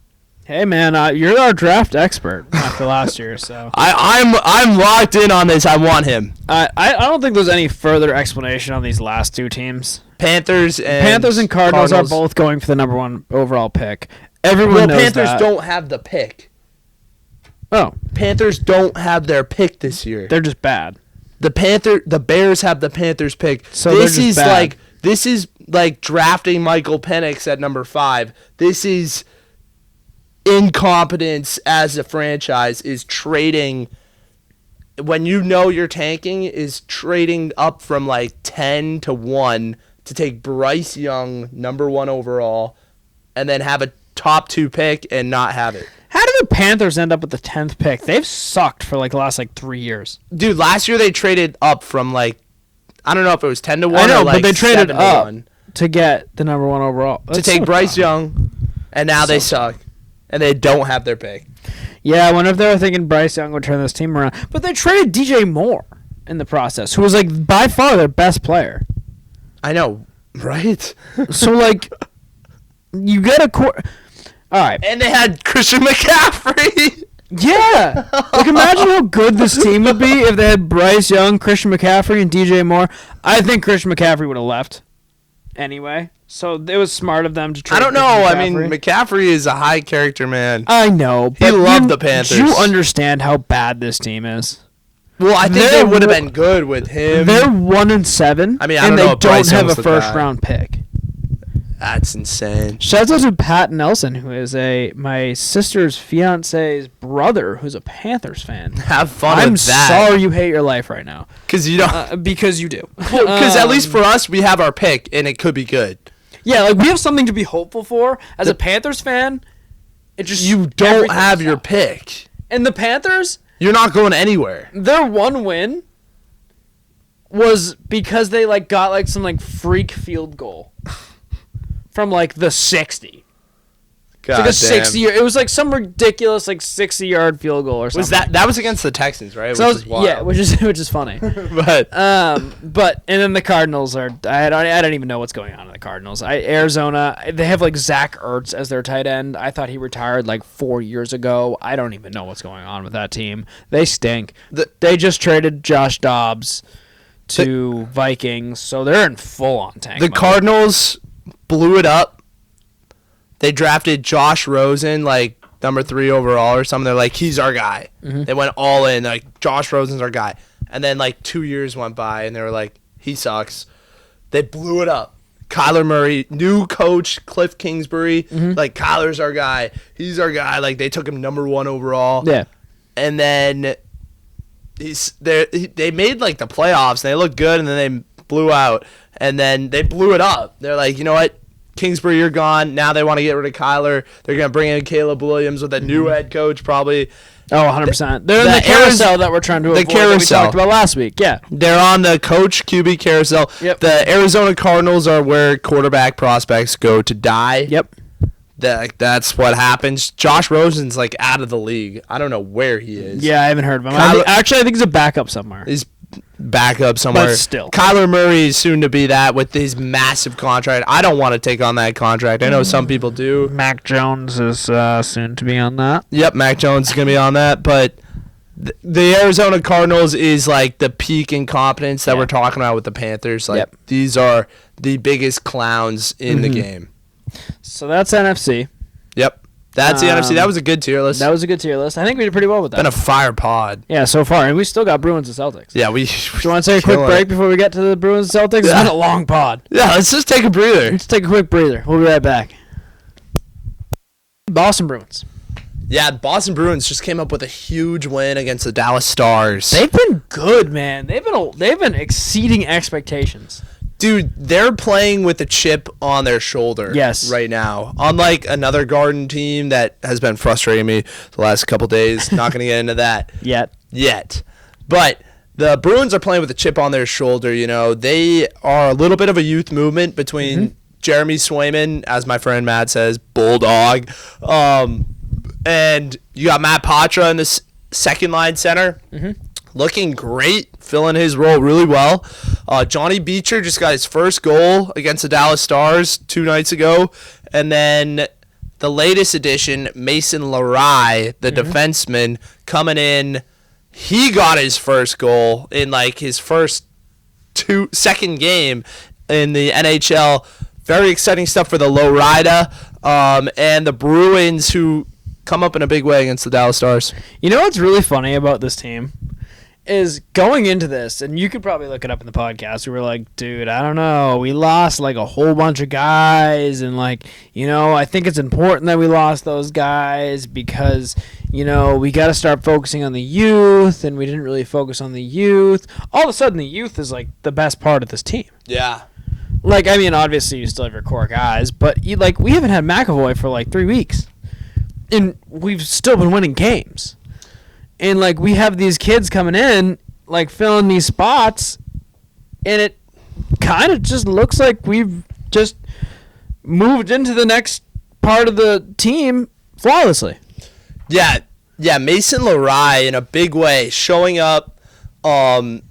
Hey man, you're our draft expert after last year, so I'm locked in on this. I want him. I don't think there's any further explanation on these last two teams. Panthers and Cardinals are both going for the number 1 overall pick. Everyone knows Panthers that. don't have the pick. Oh, Panthers don't have their pick this year. they're just bad. The Bears have the Panthers pick. So this is like drafting Michael Penix at number 5. This is incompetence as a franchise, is trading when you know you're tanking, is trading up from like 10 to 1 to take Bryce Young number 1 overall and then have a top 2 pick and not have it. How did the Panthers end up with the 10th pick? They've sucked for like the last 3 years. Dude, last year they traded up from I don't know if it was 10 to 1 I know, or but they traded 7 up to 1 to get the number 1 overall. to take Bryce Young, and now they suck. And they don't have their pick. Yeah, I wonder if they were thinking Bryce Young would turn this team around. But they traded DJ Moore in the process, who was by far their best player. I know, right? So you get a all right. And they had Christian McCaffrey. Yeah. Imagine how good this team would be if they had Bryce Young, Christian McCaffrey, and DJ Moore. I think Christian McCaffrey would have left anyway. So it was smart of them to trade. I don't know. I mean, McCaffrey is a high character man. I know. He loved the Panthers. Do you understand how bad this team is? Well, I think they would have been good with him. They're 1-7. I mean, I don't know if they don't Bryce have Young's a the guy. first-round pick. That's insane. Shout out to Pat Nelson, who is my sister's fiance's brother, who's a Panthers fan. Have fun I'm with that. sorry you hate your life right now. Because you don't. Because you do. Because at least for us, we have our pick, and it could be good. Yeah, we have something to be hopeful for. As a Panthers fan, it just you don't have your pick. And the Panthers, you're not going anywhere. Their one win was because they got some freak field goal from the 60. God It's 60. It was some ridiculous 60-yard field goal or something. Was that was against the Texans, right? So which is funny. but and then the Cardinals are. I don't even know what's going on in the Cardinals. Arizona, they have Zach Ertz as their tight end. I thought he retired 4 years ago. I don't even know what's going on with that team. They stink. They just traded Josh Dobbs to Vikings, so they're in full on tank mode. Cardinals blew it up. They drafted Josh Rosen, number 3 overall or something. They're like, he's our guy. Mm-hmm. They went all in, Josh Rosen's our guy. And then, 2 years went by, and they were like, he sucks. They blew it up. Kyler Murray, new coach, Cliff Kingsbury. Mm-hmm. Kyler's our guy. He's our guy. They took him number 1 overall. Yeah. And then they made, the playoffs, and they looked good, and then they blew out. And then they blew it up. They're like, you know what? Kingsbury, you're gone. Now they want to get rid of Kyler. They're going to bring in Caleb Williams with a new head coach, probably. Oh, 100%. They're in the carousel that we're trying to avoid that we talked about last week. Yeah. They're on the coach QB carousel. Yep. The Arizona Cardinals are where quarterback prospects go to die. Yep. That's what happens. Josh Rosen's out of the league. I don't know where he is. Yeah, I haven't heard of him. I think he's a backup somewhere. He's backup somewhere. But still. Kyler Murray is soon to be that with his massive contract. I don't want to take on that contract. I know some people do. Mac Jones is soon to be on that. Yep, Mac Jones is going to be on that. But the Arizona Cardinals is the peak incompetence that we're talking about with the Panthers. These are the biggest clowns in the game. So that's NFC. Yep. That's the NFC. That was a good tier list. That was a good tier list. I think we did pretty well with that. Been a fire pod. Yeah, so far. And we still got Bruins and Celtics. Yeah, we Do you want to take a quick break before we get to the Bruins and Celtics? It's been a long pod. Yeah, let's just take a breather. Let's take a quick breather. We'll be right back. Boston Bruins. Yeah, Boston Bruins just came up with a huge win against the Dallas Stars. They've been good, man. They've been exceeding expectations. Dude, they're playing with a chip on their shoulder right now. Unlike another Garden team that has been frustrating me the last couple days. Not going to get into that yet. But the Bruins are playing with a chip on their shoulder. They are a little bit of a youth movement between Jeremy Swayman, as my friend Matt says, Bulldog. And you got Matt Patra in the second line center. Mm-hmm. Looking great, filling his role really well. Johnny Beecher just got his first goal against the Dallas Stars 2 nights ago. And then the latest addition, Mason Lorei, the defenseman, coming in. He got his first goal in like his second game in the NHL. Very exciting stuff for the Lowrider, and the Bruins, who come up in a big way against the Dallas Stars. You know what's really funny about this team is going into this, and you could probably look it up in the podcast. We were like, dude, I don't know. We lost like a whole bunch of guys, and like, you know, I think it's important that we lost those guys because, you know, we got to start focusing on the youth, and we didn't really focus on the youth. All of a sudden, the youth is like the best part of this team. Yeah. Like, I mean, obviously you still have your core guys, but like we haven't had McAvoy for like 3 weeks, and we've still been winning games. And, like, we have these kids coming in, like, filling these spots, and it kind of just looks like we've just moved into the next part of the team flawlessly. Yeah, Mason Lorei in a big way, showing up. You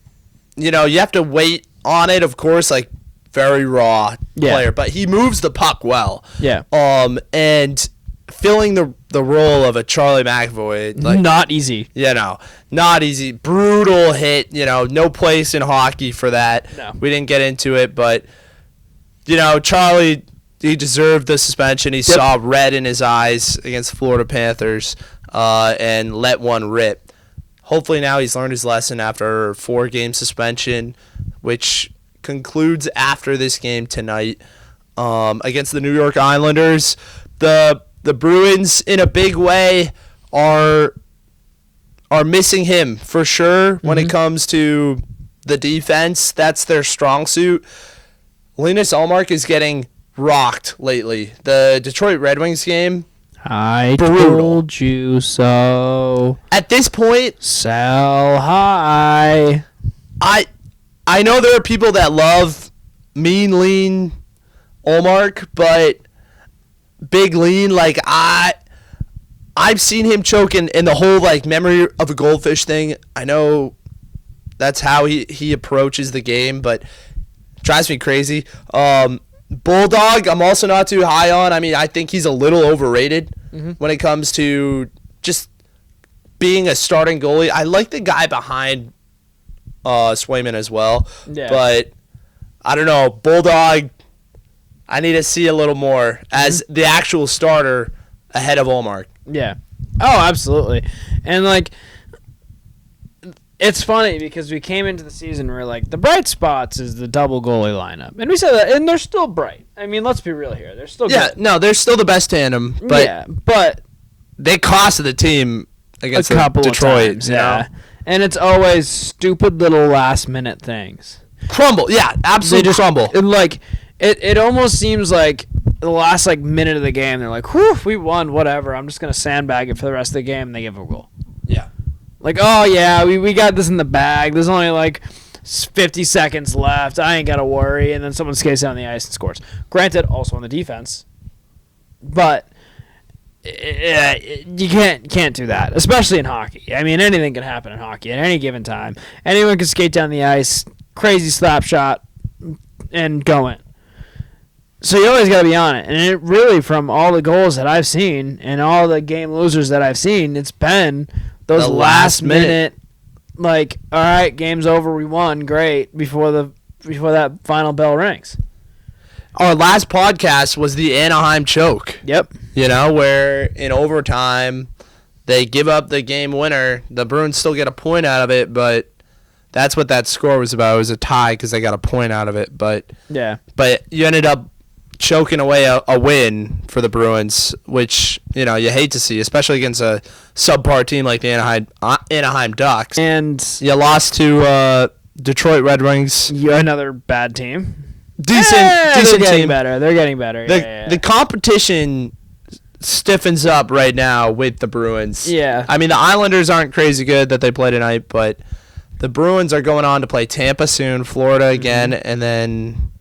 know, you have to wait on it, of course, like, very raw player, but he moves the puck well. Yeah. And filling the role of a Charlie McAvoy, like, not easy. You know, not easy. Brutal hit. You know, no place in hockey for that. No. We didn't get into it, but you know, Charlie, he deserved the suspension. He saw red in his eyes against the Florida Panthers, and let one rip. Hopefully now he's learned his lesson after a 4-game suspension, which concludes after this game tonight against the New York Islanders. The Bruins, in a big way, are missing him for sure when it comes to the defense. That's their strong suit. Linus Ullmark is getting rocked lately. The Detroit Red Wings game, I brutal. told you so. At this point, Sell high. I know there are people that love mean, lean Ullmark, but big lean, like I've seen him choking in the whole like memory of a goldfish thing. I know that's how he approaches the game, but it drives me crazy. Bulldog, I'm also not too high on. I mean, I think he's a little overrated when it comes to just being a starting goalie. I like the guy behind Swayman as well, but I don't know. Bulldog, I need to see a little more as the actual starter ahead of Ullmark. Yeah. Oh, absolutely. And, like, it's funny because we came into the season and we're like, the bright spots is the double goalie lineup. And we said that, and they're still bright. I mean, let's be real here. They're still good. No, they're still the best tandem. But but they costed the team against a couple Detroit. Of times, And it's always stupid little last-minute things. Crumble. Yeah, absolutely crumble. And, like, it almost seems like the last like minute of the game, they're like, whew, we won, whatever. I'm just going to sandbag it for the rest of the game, and they give a goal. Yeah. Like, oh, yeah, we got this in the bag. There's only like 50 seconds left. I ain't got to worry. And then someone skates down the ice and scores. Granted, also on the defense. But you can't do that, especially in hockey. I mean, anything can happen in hockey at any given time. Anyone can skate down the ice, crazy slap shot, and go in. So you always got to be on it. And it really, from all the goals that I've seen and all the game losers that I've seen, it's been those last minute, like, all right, game's over, we won, great, before that final bell rings. Our last podcast was the Anaheim choke. Yep. You know, where in overtime they give up the game winner. The Bruins still get a point out of it, but that's what that score was about. It was a tie because they got a point out of it. But you ended up choking away a win for the Bruins, which, you know, you hate to see, especially against a subpar team like the Anaheim Ducks. And you lost to Detroit Red Wings. You're another bad team. Decent they're getting team. Better. They're getting better. The competition stiffens up right now with the Bruins. Yeah. I mean, the Islanders aren't crazy good that they play tonight, but the Bruins are going on to play Tampa soon, Florida again, and then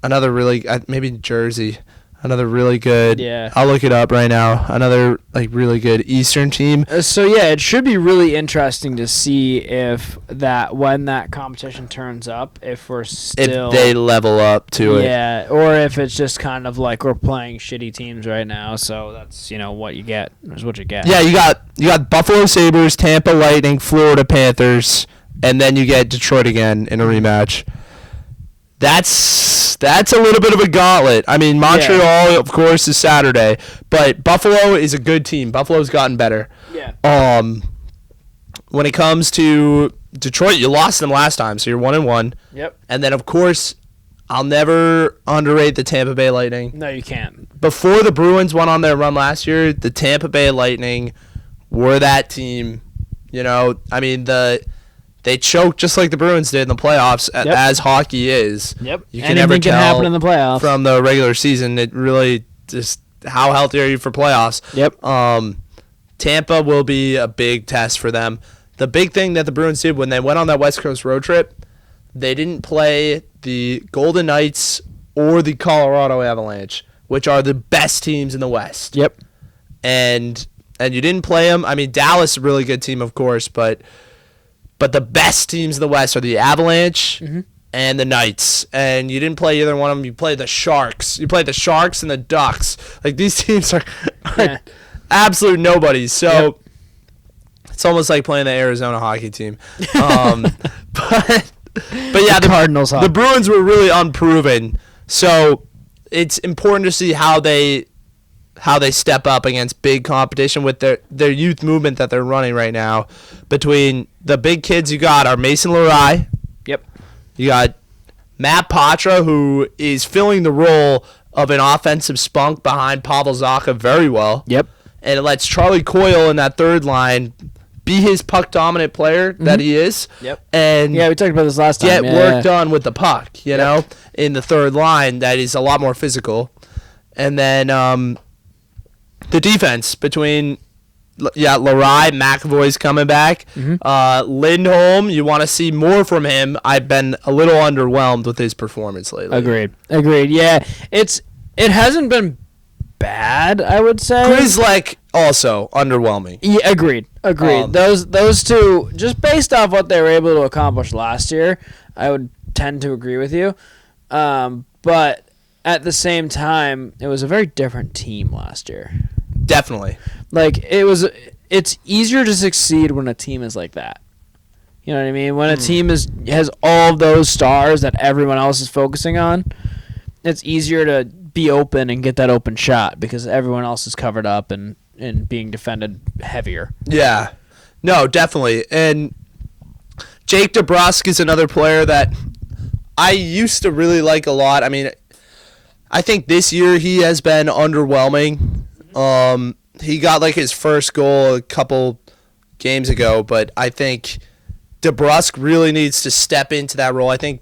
another really, maybe Jersey. Another really good. Yeah. I'll look it up right now. Another really good Eastern team. So yeah, it should be really interesting to see when that competition turns up, if we're still if they level up to it. Yeah, or if it's just kind of like we're playing shitty teams right now. So that's what you get. That's what you get. Yeah, you got Buffalo Sabres, Tampa Lightning, Florida Panthers, and then you get Detroit again in a rematch. That's a little bit of a gauntlet. I mean, Montreal, of course, is Saturday, but Buffalo is a good team. Buffalo's gotten better. Yeah. When it comes to Detroit, you lost them last time, so you're 1-1. Yep. And then, of course, I'll never underrate the Tampa Bay Lightning. No, you can't. Before the Bruins went on their run last year, the Tampa Bay Lightning were that team. I mean, they choked just like the Bruins did in the playoffs, as hockey is. Yep. You can never Anything can tell happen in the playoffs. from the regular season. It really just how healthy are you for playoffs? Yep. Tampa will be a big test for them. The big thing that the Bruins did when they went on that West Coast road trip, they didn't play the Golden Knights or the Colorado Avalanche, which are the best teams in the West. Yep. And you didn't play them. I mean, Dallas is a really good team, of course, but the best teams in the West are the Avalanche and the Knights. And you didn't play either one of them. You played the Sharks. You played the Sharks and the Ducks. These teams are absolute nobodies. So it's almost like playing the Arizona hockey team. But yeah, the Cardinals. The Bruins were really unproven. So it's important to see how they step up against big competition with their youth movement that they're running right now. Between the big kids you got are Mason Lorei. Yep. You got Matt Patra, who is filling the role of an offensive spunk behind Pavel Zacha very well. Yep. And it lets Charlie Coyle in that third line be his puck-dominant player that he is. Yep. And we talked about this last time. Get work done with the puck, know, in the third line that is a lot more physical. And then the defense between Lorei, McAvoy's coming back. Lindholm, you want to see more from him. I've been a little underwhelmed with his performance lately. Agreed. Yeah, it hasn't been bad, I would say. Grzelcyk also underwhelming. Yeah, agreed. Those two, just based off what they were able to accomplish last year, I would tend to agree with you. But at the same time, it was a very different team last year. Definitely. It's easier to succeed when a team is like that. You know what I mean? When a team has all of those stars that everyone else is focusing on, it's easier to be open and get that open shot because everyone else is covered up and being defended heavier. Yeah. No, definitely. And Jake DeBrusk is another player that I used to really like a lot. I mean, I think this year he has been underwhelming. He got his first goal a couple games ago, but I think DeBrusk really needs to step into that role. I think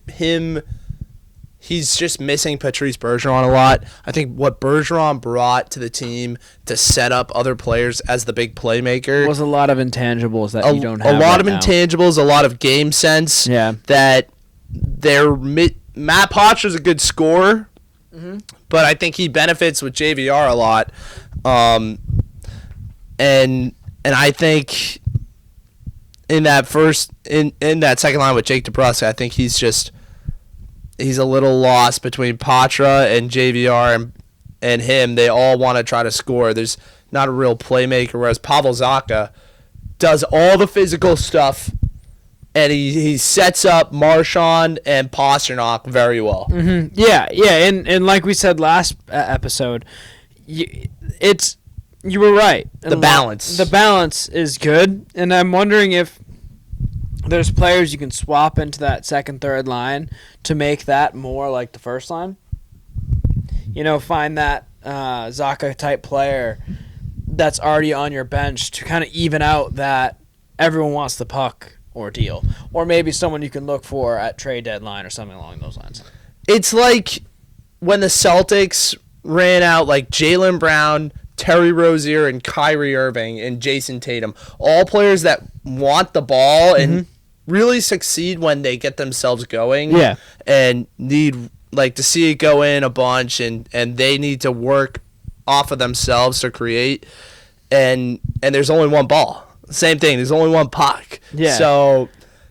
he's just missing Patrice Bergeron a lot. I think what Bergeron brought to the team to set up other players as the big playmaker was a lot of intangibles that you don't have. A lot of intangibles, a lot of game sense. Yeah. That Matt Patra's a good scorer, but I think he benefits with JVR a lot. And I think in that second line with Jake DeBrusk, I think he's a little lost between Patra and JVR and him. They all want to try to score. There's not a real playmaker, whereas Pavel Zacha does all the physical stuff, and he sets up Marchand and Pasternak very well. Mm-hmm. Yeah, and like we said last episode, you were right. The balance. The balance is good, and I'm wondering if there's players you can swap into that second, third line to make that more like the first line. Find that Zacha-type player that's already on your bench to kind of even out that everyone wants the puck ordeal. Or maybe someone you can look for at trade deadline or something along those lines. It's like when the Celtics ran out Jaylen Brown, Terry Rozier, and Kyrie Irving, and Jason Tatum. All players that want the ball and really succeed when they get themselves going. Yeah. And need like to see it go in a bunch, and they need to work off of themselves to create, and there's only one ball. Same thing. There's only one puck. Yeah.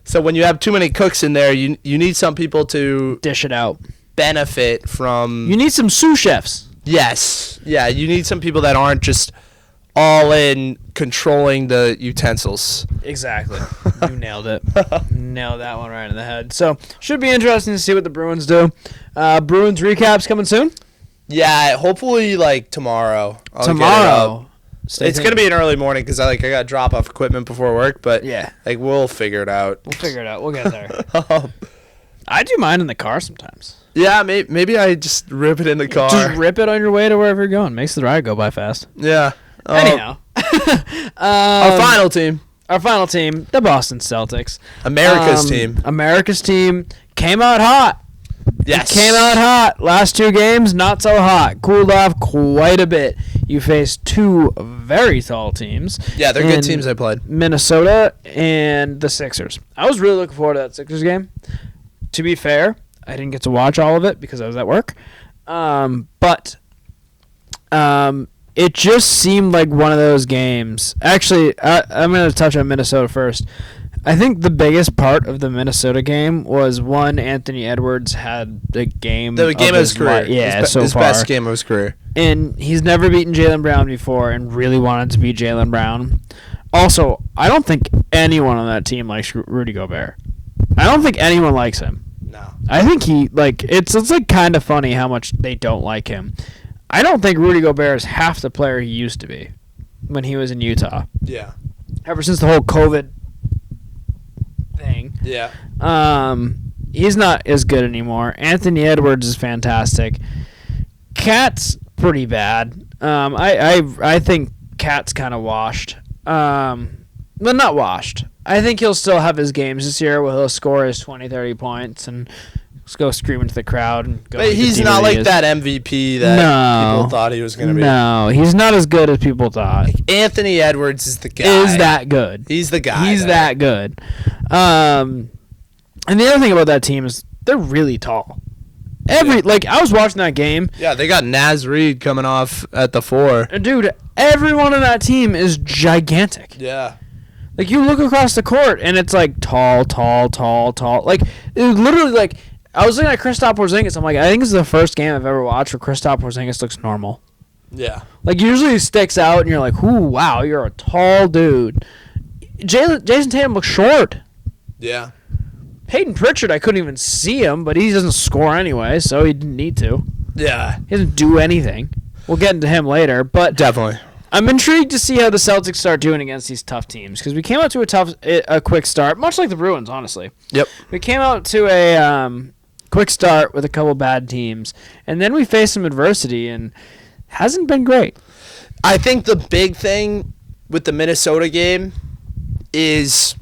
So when you have too many cooks in there, you need some people to dish it out. Benefit from. You need some sous chefs. Yes. Yeah. You need some people that aren't just all in controlling the utensils. Exactly. You nailed it. Nailed that one right in the head. So should be interesting to see what the Bruins do. Bruins recaps coming soon. Yeah. Hopefully like tomorrow. Tomorrow. It's gonna be an early morning because I got to drop off equipment before work, but yeah, like we'll figure it out. We'll get there. I do mine in the car sometimes. Yeah, maybe I just rip it in the car. Just rip it on your way to wherever you're going. Makes the ride go by fast. Yeah. Anyhow, our final team, the Boston Celtics, America's team came out hot. Yes. It came out hot. Last 2 games, not so hot. Cooled off quite a bit. You faced 2 very tall teams. Yeah, they're good teams they played. Minnesota and the Sixers. I was really looking forward to that Sixers game. To be fair, I didn't get to watch all of it because I was at work. But it just seemed like one of those games. Actually, I'm going to touch on Minnesota first. I think the biggest part of the Minnesota game was Anthony Edwards had the game of his career. His best game of his career. And he's never beaten Jaylen Brown before and really wanted to beat Jaylen Brown. Also, I don't think anyone on that team likes Rudy Gobert. I don't think anyone likes him. No. I think it's like kind of funny how much they don't like him. I don't think Rudy Gobert is half the player he used to be when he was in Utah. Yeah. Ever since the whole COVID thing. Yeah. He's not as good anymore. Anthony Edwards is fantastic. Cat's pretty bad. I think Cat's kind of washed. Well, not washed. I think he'll still have his games this year where he'll score his 20, 30 points and just go screaming to the crowd. And go. But he's not like that MVP that people thought he was going to be. No, he's not as good as people thought. Anthony Edwards is the guy. Is that good. He's the guy. He's that good. And the other thing about that team is they're really tall. I was watching that game. Yeah, they got Naz Reid coming off at the 4. Dude, everyone on that team is gigantic. Yeah. Like, you look across the court, and it's, like, tall. Like, it was literally, like, I was looking at Kristaps Porzingis. I'm like, I think this is the first game I've ever watched where Kristaps Porzingis looks normal. Yeah. Like, usually he sticks out, and you're like, ooh, wow, you're a tall dude. Jason Tatum looks short. Yeah. Peyton Pritchard, I couldn't even see him, but he doesn't score anyway, so he didn't need to. Yeah. He doesn't do anything. We'll get into him later, but definitely. I'm intrigued to see how the Celtics start doing against these tough teams because we came out to a quick start, much like the Bruins, honestly. Yep. We came out to a quick start with a couple bad teams, and then we faced some adversity, and hasn't been great. I think the big thing with the Minnesota game is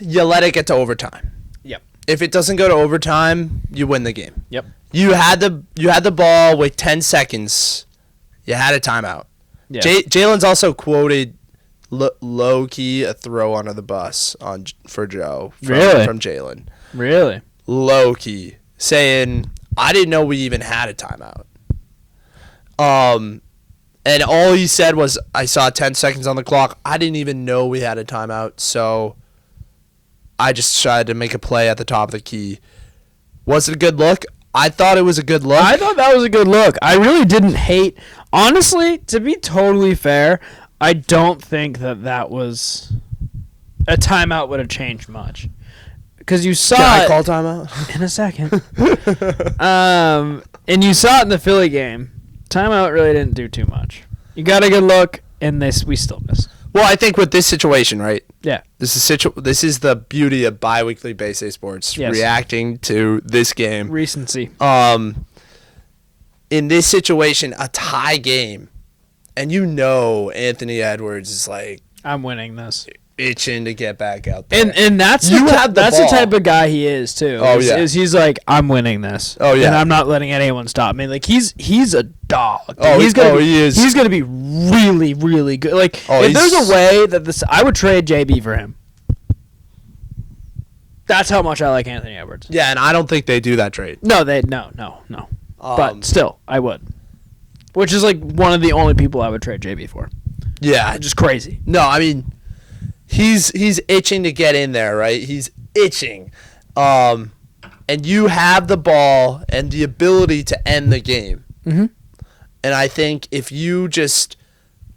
you let it get to overtime. Yep. If it doesn't go to overtime, you win the game. Yep. You had the ball with 10 seconds. You had a timeout. Yeah. Jalen's also quoted low key a throw under the bus for Joe from Jalen. Really? Low key saying I didn't know we even had a timeout. And all he said was I saw 10 seconds on the clock. I didn't even know we had a timeout, so I just tried to make a play at the top of the key. Was it a good look? I thought it was a good look. I thought that was a good look. I really didn't hate. Honestly, to be totally fair, I don't think that was a timeout would have changed much. Because you saw Can I call timeout? In a second. And you saw it in the Philly game. Timeout really didn't do too much. You got a good look, and we still missed. Well, I think with this situation, right? Yeah. This is the beauty of bi-weekly Baystate Sports, yes. Reacting to this game. Recency. In this situation, a tie game, and Anthony Edwards is like, I'm winning this. Itching to get back out there. And that's the type of guy he is too. Oh, yeah. He's like, I'm winning this. Oh yeah. And I'm not letting anyone stop me. Like he's a dog. He is. He's gonna be really, really good. Like if there's a way that I would trade JB for him. That's how much I like Anthony Edwards. Yeah, and I don't think they do that trade. No. But still, I would. Which is like one of the only people I would trade JB for. Yeah. Just crazy. No, I mean, he's itching to get in there, right? He's itching. And you have the ball and the ability to end the game. Mm-hmm. And I think if you just,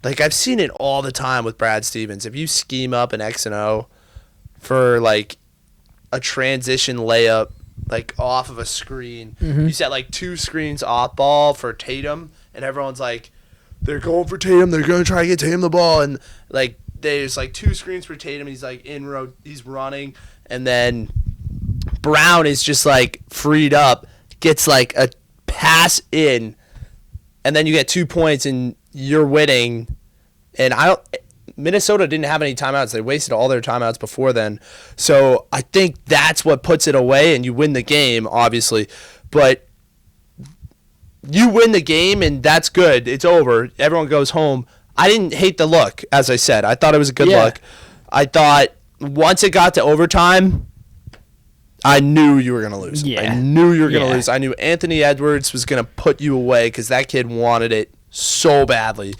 like I've seen it all the time with Brad Stevens, if you scheme up an X and O for like a transition layup, like off of a screen, you set like 2 screens off ball for Tatum, and everyone's like, they're going for Tatum, they're going to try to get Tatum the ball, and like there's like 2 screens for Tatum, he's like he's running, and then Brown is just like freed up, gets like a pass in, and then you get 2 points and you're winning. And Minnesota didn't have any timeouts. They wasted all their timeouts before then. So I think that's what puts it away, and you win the game, obviously. But you win the game, and that's good. It's over. Everyone goes home. I didn't hate the look, as I said. I thought it was a good look. I thought once it got to overtime, I knew you were going to lose. Yeah. I knew you were going to lose. I knew Anthony Edwards was going to put you away because that kid wanted it so badly.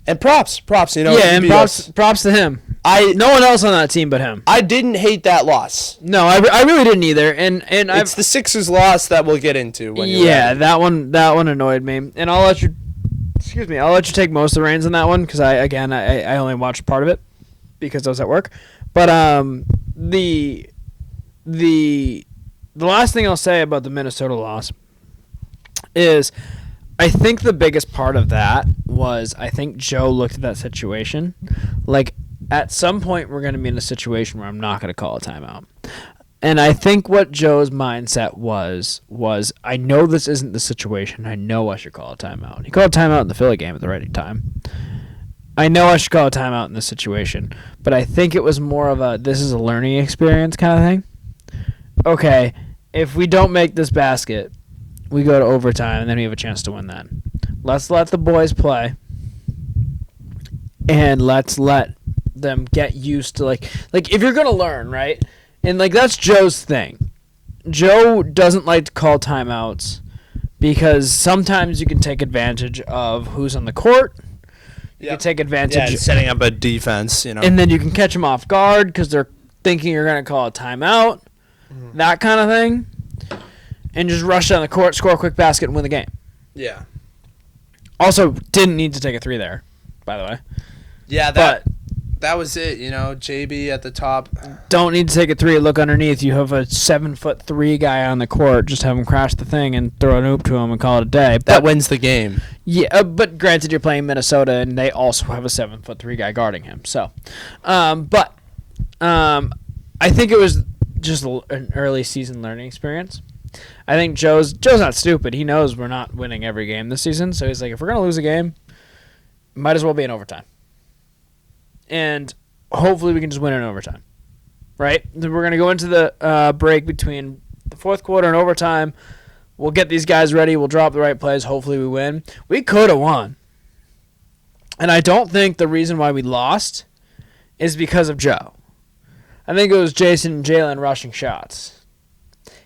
And props, you know. Yeah, and props to him. No one else on that team but him. I didn't hate that loss. No, I really didn't either. And it's the Sixers loss that we'll get into. When you're ready. that one annoyed me. And I'll let you take most of the reins on that one because I only watched part of it because I was at work. But the last thing I'll say about the Minnesota loss is I think the biggest part of that was I think Joe looked at that situation like at some point we're going to be in a situation where I'm not going to call a timeout. And I think what Joe's mindset was I know this isn't the situation. I know I should call a timeout. He called a timeout in the Philly game at the right time. I know I should call a timeout in this situation, but I think it was more of a this is a learning experience kind of thing. Okay, if we don't make this basket, we go to overtime, and then we have a chance to win that. Let's let the boys play, and let's let them get used to, like if you're going to learn, right? And, like, that's Joe's thing. Joe doesn't like to call timeouts because sometimes you can take advantage of who's on the court. You can take advantage of setting up a defense, you know. And then you can catch them off guard because they're thinking you're going to call a timeout, that kind of thing. And just rush down the court, score a quick basket, and win the game. Yeah. Also, didn't need to take a 3 there, by the way. Yeah, that was it, you know, JB at the top. Don't need to take a 3, look underneath. You have a 7'3" guy on the court. Just have him crash the thing and throw an oop to him and call it a day. That wins the game. Yeah, but granted, you're playing Minnesota, and they also have a 7'3" guy guarding him. So, I think it was just an early season learning experience. I think Joe's not stupid. He knows we're not winning every game this season. So he's like, if we're going to lose a game, might as well be in overtime. And hopefully we can just win in overtime. Right? Then we're going to go into the break between the fourth quarter and overtime. We'll get these guys ready. We'll drop the right plays. Hopefully we win. We could have won. And I don't think the reason why we lost is because of Joe. I think it was Jason and Jalen rushing shots.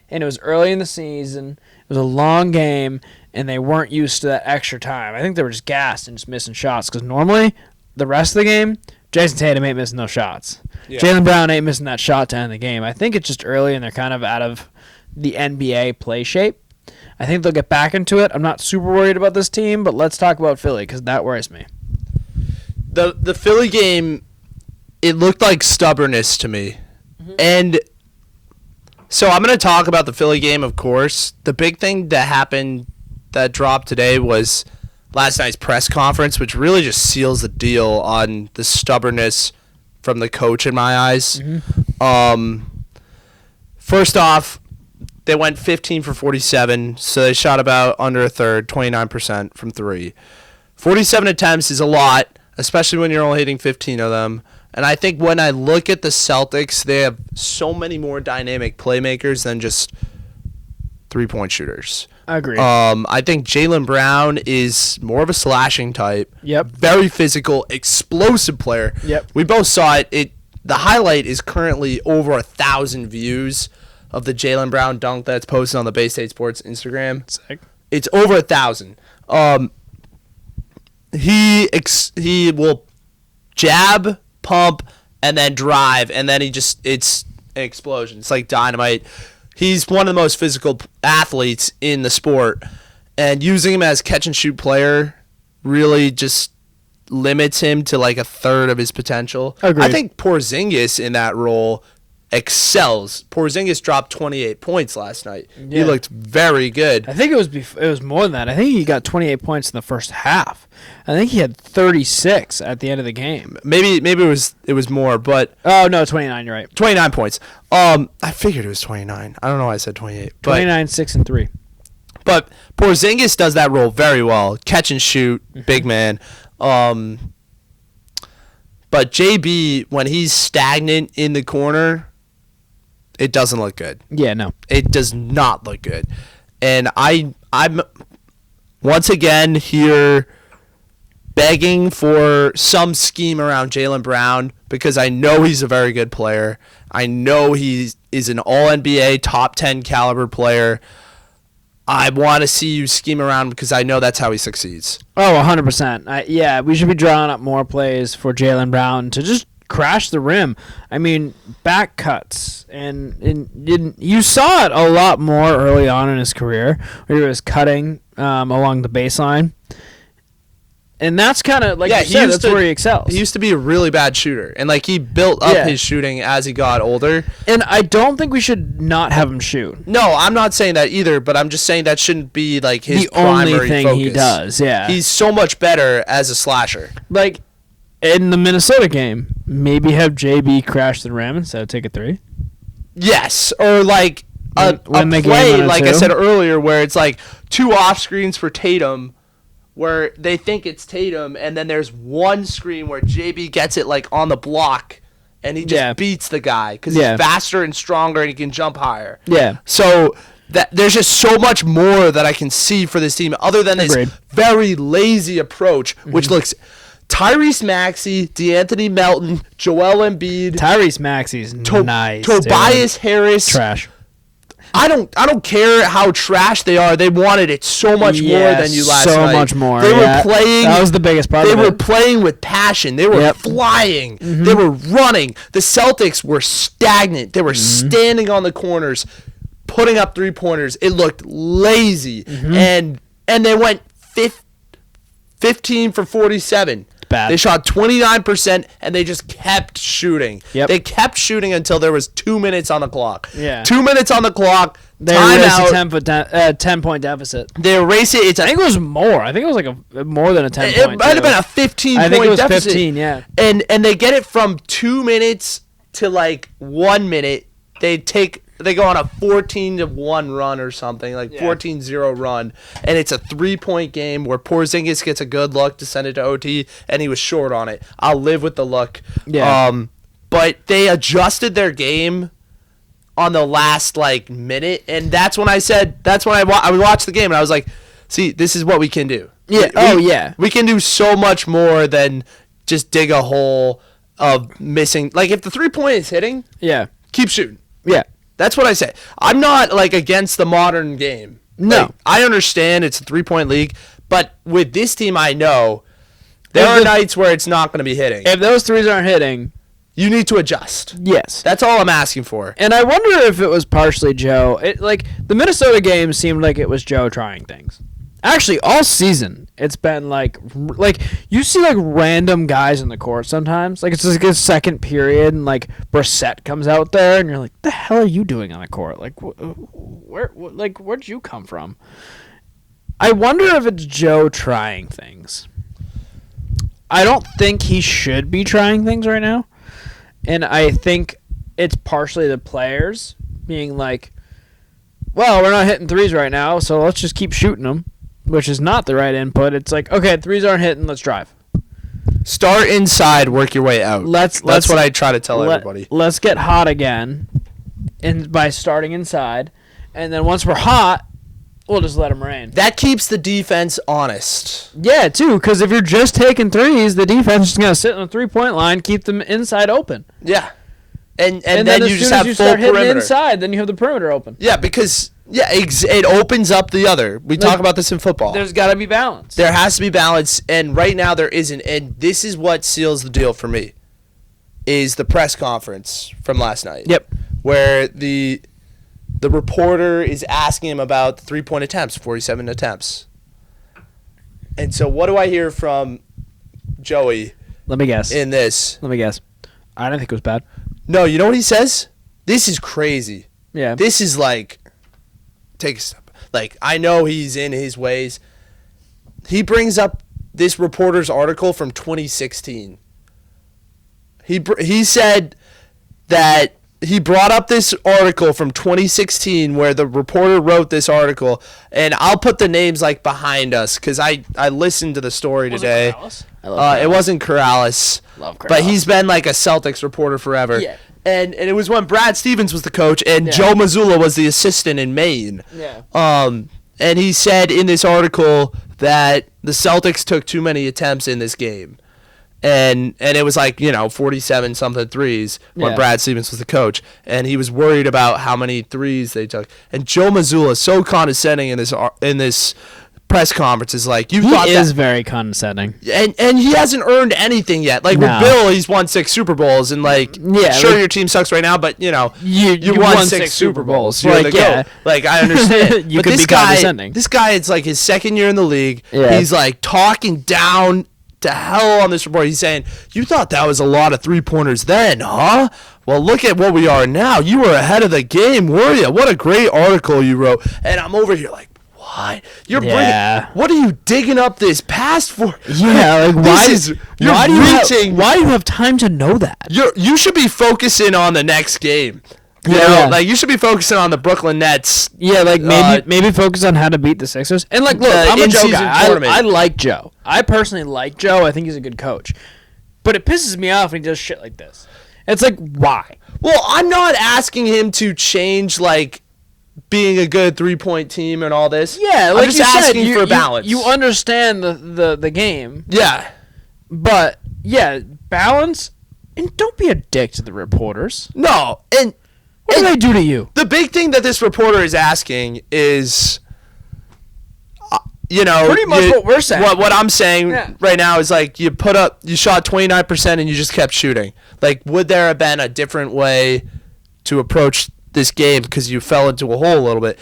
And it was early in the season. It was a long game, and they weren't used to that extra time. I think they were just gassed and just missing shots because normally the rest of the game, Jason Tatum ain't missing no shots. Yeah. Jaylen Brown ain't missing that shot to end the game. I think it's just early, and they're kind of out of the NBA play shape. I think they'll get back into it. I'm not super worried about this team, but let's talk about Philly because that worries me. The Philly game, it looked like stubbornness to me. Mm-hmm. And so I'm going to talk about the Philly game, of course. The big thing that happened that dropped today was last night's press conference, which really just seals the deal on the stubbornness from the coach in my eyes. Mm-hmm. First off, they went 15 for 47, so they shot about under a third, 29% from 3. 47 attempts is a lot, especially when you're only hitting 15 of them. And I think when I look at the Celtics, they have so many more dynamic playmakers than just three-point shooters. I agree. I think Jaylen Brown is more of a slashing type. Yep. Very physical, explosive player. Yep. We both saw it. the highlight is currently over 1,000 views of the Jaylen Brown dunk that's posted on the Baystate Sports Instagram. Sick. It's over 1,000. He will jab, pump, and then drive, and then it's an explosion. It's like dynamite. He's one of the most physical athletes in the sport, and using him as catch-and-shoot player really just limits him to like a third of his potential. Agreed. I think Porzingis in that role excels. Porzingis dropped 28 points last night. Yeah. He looked very good. I think it was more than that. I think he got 28 points in the first half. I think he had 36 at the end of the game. Maybe it was more, but Oh no, 29. You're right. 29 points. I figured it was 29. I don't know why I said 28. But 29, 6 and 3. But Porzingis does that role very well. Catch and shoot, big man. But JB, when he's stagnant in the corner, it doesn't look good. Yeah, no. It does not look good. And I'm once again here begging for some scheme around Jaylen Brown because I know he's a very good player. I know he is an All-NBA top 10 caliber player. I want to see you scheme around because I know that's how he succeeds. Oh, 100%. Yeah, we should be drawing up more plays for Jaylen Brown to just crash the rim. I mean, back cuts. And you saw it a lot more early on in his career where he was cutting along the baseline. And that's kind of, like you said, that's where he excels. He used to be a really bad shooter. And, like, he built up his shooting as he got older. And I don't think we should not have him shoot. No, I'm not saying that either, but I'm just saying that shouldn't be, like, his primary only thing focus. he does, yeah. He's so much better as a slasher. Like, in the Minnesota game, maybe have JB crash the rim instead of take a three. Yes, or, like, a the play, game like I said earlier, where it's, like, 2 off screens for Tatum, where they think it's Tatum, and then there's one screen where JB gets it like on the block, and he just beats the guy because he's faster and stronger and he can jump higher. Yeah. So there's just so much more that I can see for this team other than this very lazy approach, which looks Tyrese Maxey, DeAnthony Melton, Joel Embiid. Tyrese Maxey's nice. Tobias Harris. Trash. I don't care how trash they are. They wanted it so much more than you last night. So much more. They were playing. That was the biggest part of it. They were playing with passion. They were flying. Mm-hmm. They were running. The Celtics were stagnant. They were standing on the corners, putting up 3-pointers. It looked lazy. Mm-hmm. And they went 15 for 47. Bad. They shot 29%, and they just kept shooting. Yep. They kept shooting until there was 2 minutes on the clock. Yeah. 2 minutes on the clock. They erased a 10-point deficit. They erased it. I think it was more. I think it was like more than a 10-point. It might have been a 15-point deficit. I think it was 15, yeah. And they get it from 2 minutes to like 1 minute. They go on a 14-1 run or something, like 14-0 run, and it's a 3-point game where Porzingis gets a good look to send it to OT, and he was short on it. I'll live with the look. Yeah. But they adjusted their game on the last like minute, and that's when I watched the game, and I was like, see, this is what we can do. Yeah. We can do so much more than just dig a hole of missing. Like, if the 3-point is hitting, keep shooting. Yeah. That's what I say. I'm not, like, against the modern game. No. Like, I understand it's a 3-point league, but with this team, I know there are nights where it's not going to be hitting. If those threes aren't hitting, you need to adjust. Yes. That's all I'm asking for. And I wonder if it was partially Joe. The Minnesota game seemed like it was Joe trying things. Actually, all season, it's been like you see like random guys in the court sometimes. Like, it's like a second period, and like Brissett comes out there, and you're like, "The hell are you doing on the court? Like, where'd you come from?" I wonder if it's Joe trying things. I don't think he should be trying things right now, and I think it's partially the players being like, "Well, we're not hitting threes right now, so let's just keep shooting them." Which is not the right input. It's like, okay, threes aren't hitting, let's drive. Start inside, work your way out. That's what I try to tell everybody. Let's get hot again by starting inside. And then once we're hot, We'll just let them rain. That keeps the defense honest. Yeah, too, because if you're just taking threes, the defense is going to sit on the 3-point line, keep them inside open. Yeah. And then you just have you full start hitting perimeter. Inside, then you have the perimeter open. Yeah, because it opens up the other. We talk about this in football. There's got to be balance. There has to be balance, and right now there isn't. And this is what seals the deal for me, is the press conference from last night. Yep. Where the reporter is asking him about the 3-point attempts, 47 attempts. And so what do I hear from Joey Let me guess. in this? Let me guess. I didn't think it was bad. No, you know what he says? This is crazy. Yeah. This is like, take a step. Like, I know he's in his ways. He brings up this reporter's article from 2016. He said that he brought up this article from 2016 where the reporter wrote this article, and I'll put the names like behind us because I listened to the story today. It wasn't Corrales. Love Corrales. But he's been like a Celtics reporter forever. Yeah. And it was when Brad Stevens was the coach and Joe Mazzula was the assistant in Maine. Yeah. And he said in this article that the Celtics took too many attempts in this game. And it was like, 47-something threes when Brad Stevens was the coach. And he was worried about how many threes they took. And Joe Mazzula is so condescending in this press conference is like, you thought he that is very condescending. and he hasn't earned anything yet. Like with Bill, he's won 6 Super Bowls and sure your team sucks right now, but you won 6 Super Bowls. You're the GOAT. Like I understand. You could be condescending. This guy, it's like his second year in the league. Yeah. He's like talking down to hell on this report. He's saying, you thought that was a lot of 3-pointers then, huh? Well, look at what we are now. You were ahead of the game, were you? What a great article you wrote. And I'm over here like, what? You're bringing? What are you digging up this past for? Yeah, like why do you have time to know that? You should be focusing on the next game. You know, like you should be focusing on the Brooklyn Nets. Yeah, like maybe focus on how to beat the Sixers. And like, look, I'm a Joe guy. I like Joe. I personally like Joe. I think he's a good coach. But it pisses me off when he does shit like this. It's like, why? Well, I'm not asking him to change like being a good 3-point team and all this. Yeah, like I'm just asking for balance. You understand the game. Yeah. But yeah, balance, and don't be a dick to the reporters. No, and what do they do to you? The big thing that this reporter is asking is, pretty much what we're saying. What I'm saying right now is like you shot 29% and you just kept shooting. Like, would there have been a different way to approach this game because you fell into a hole a little bit?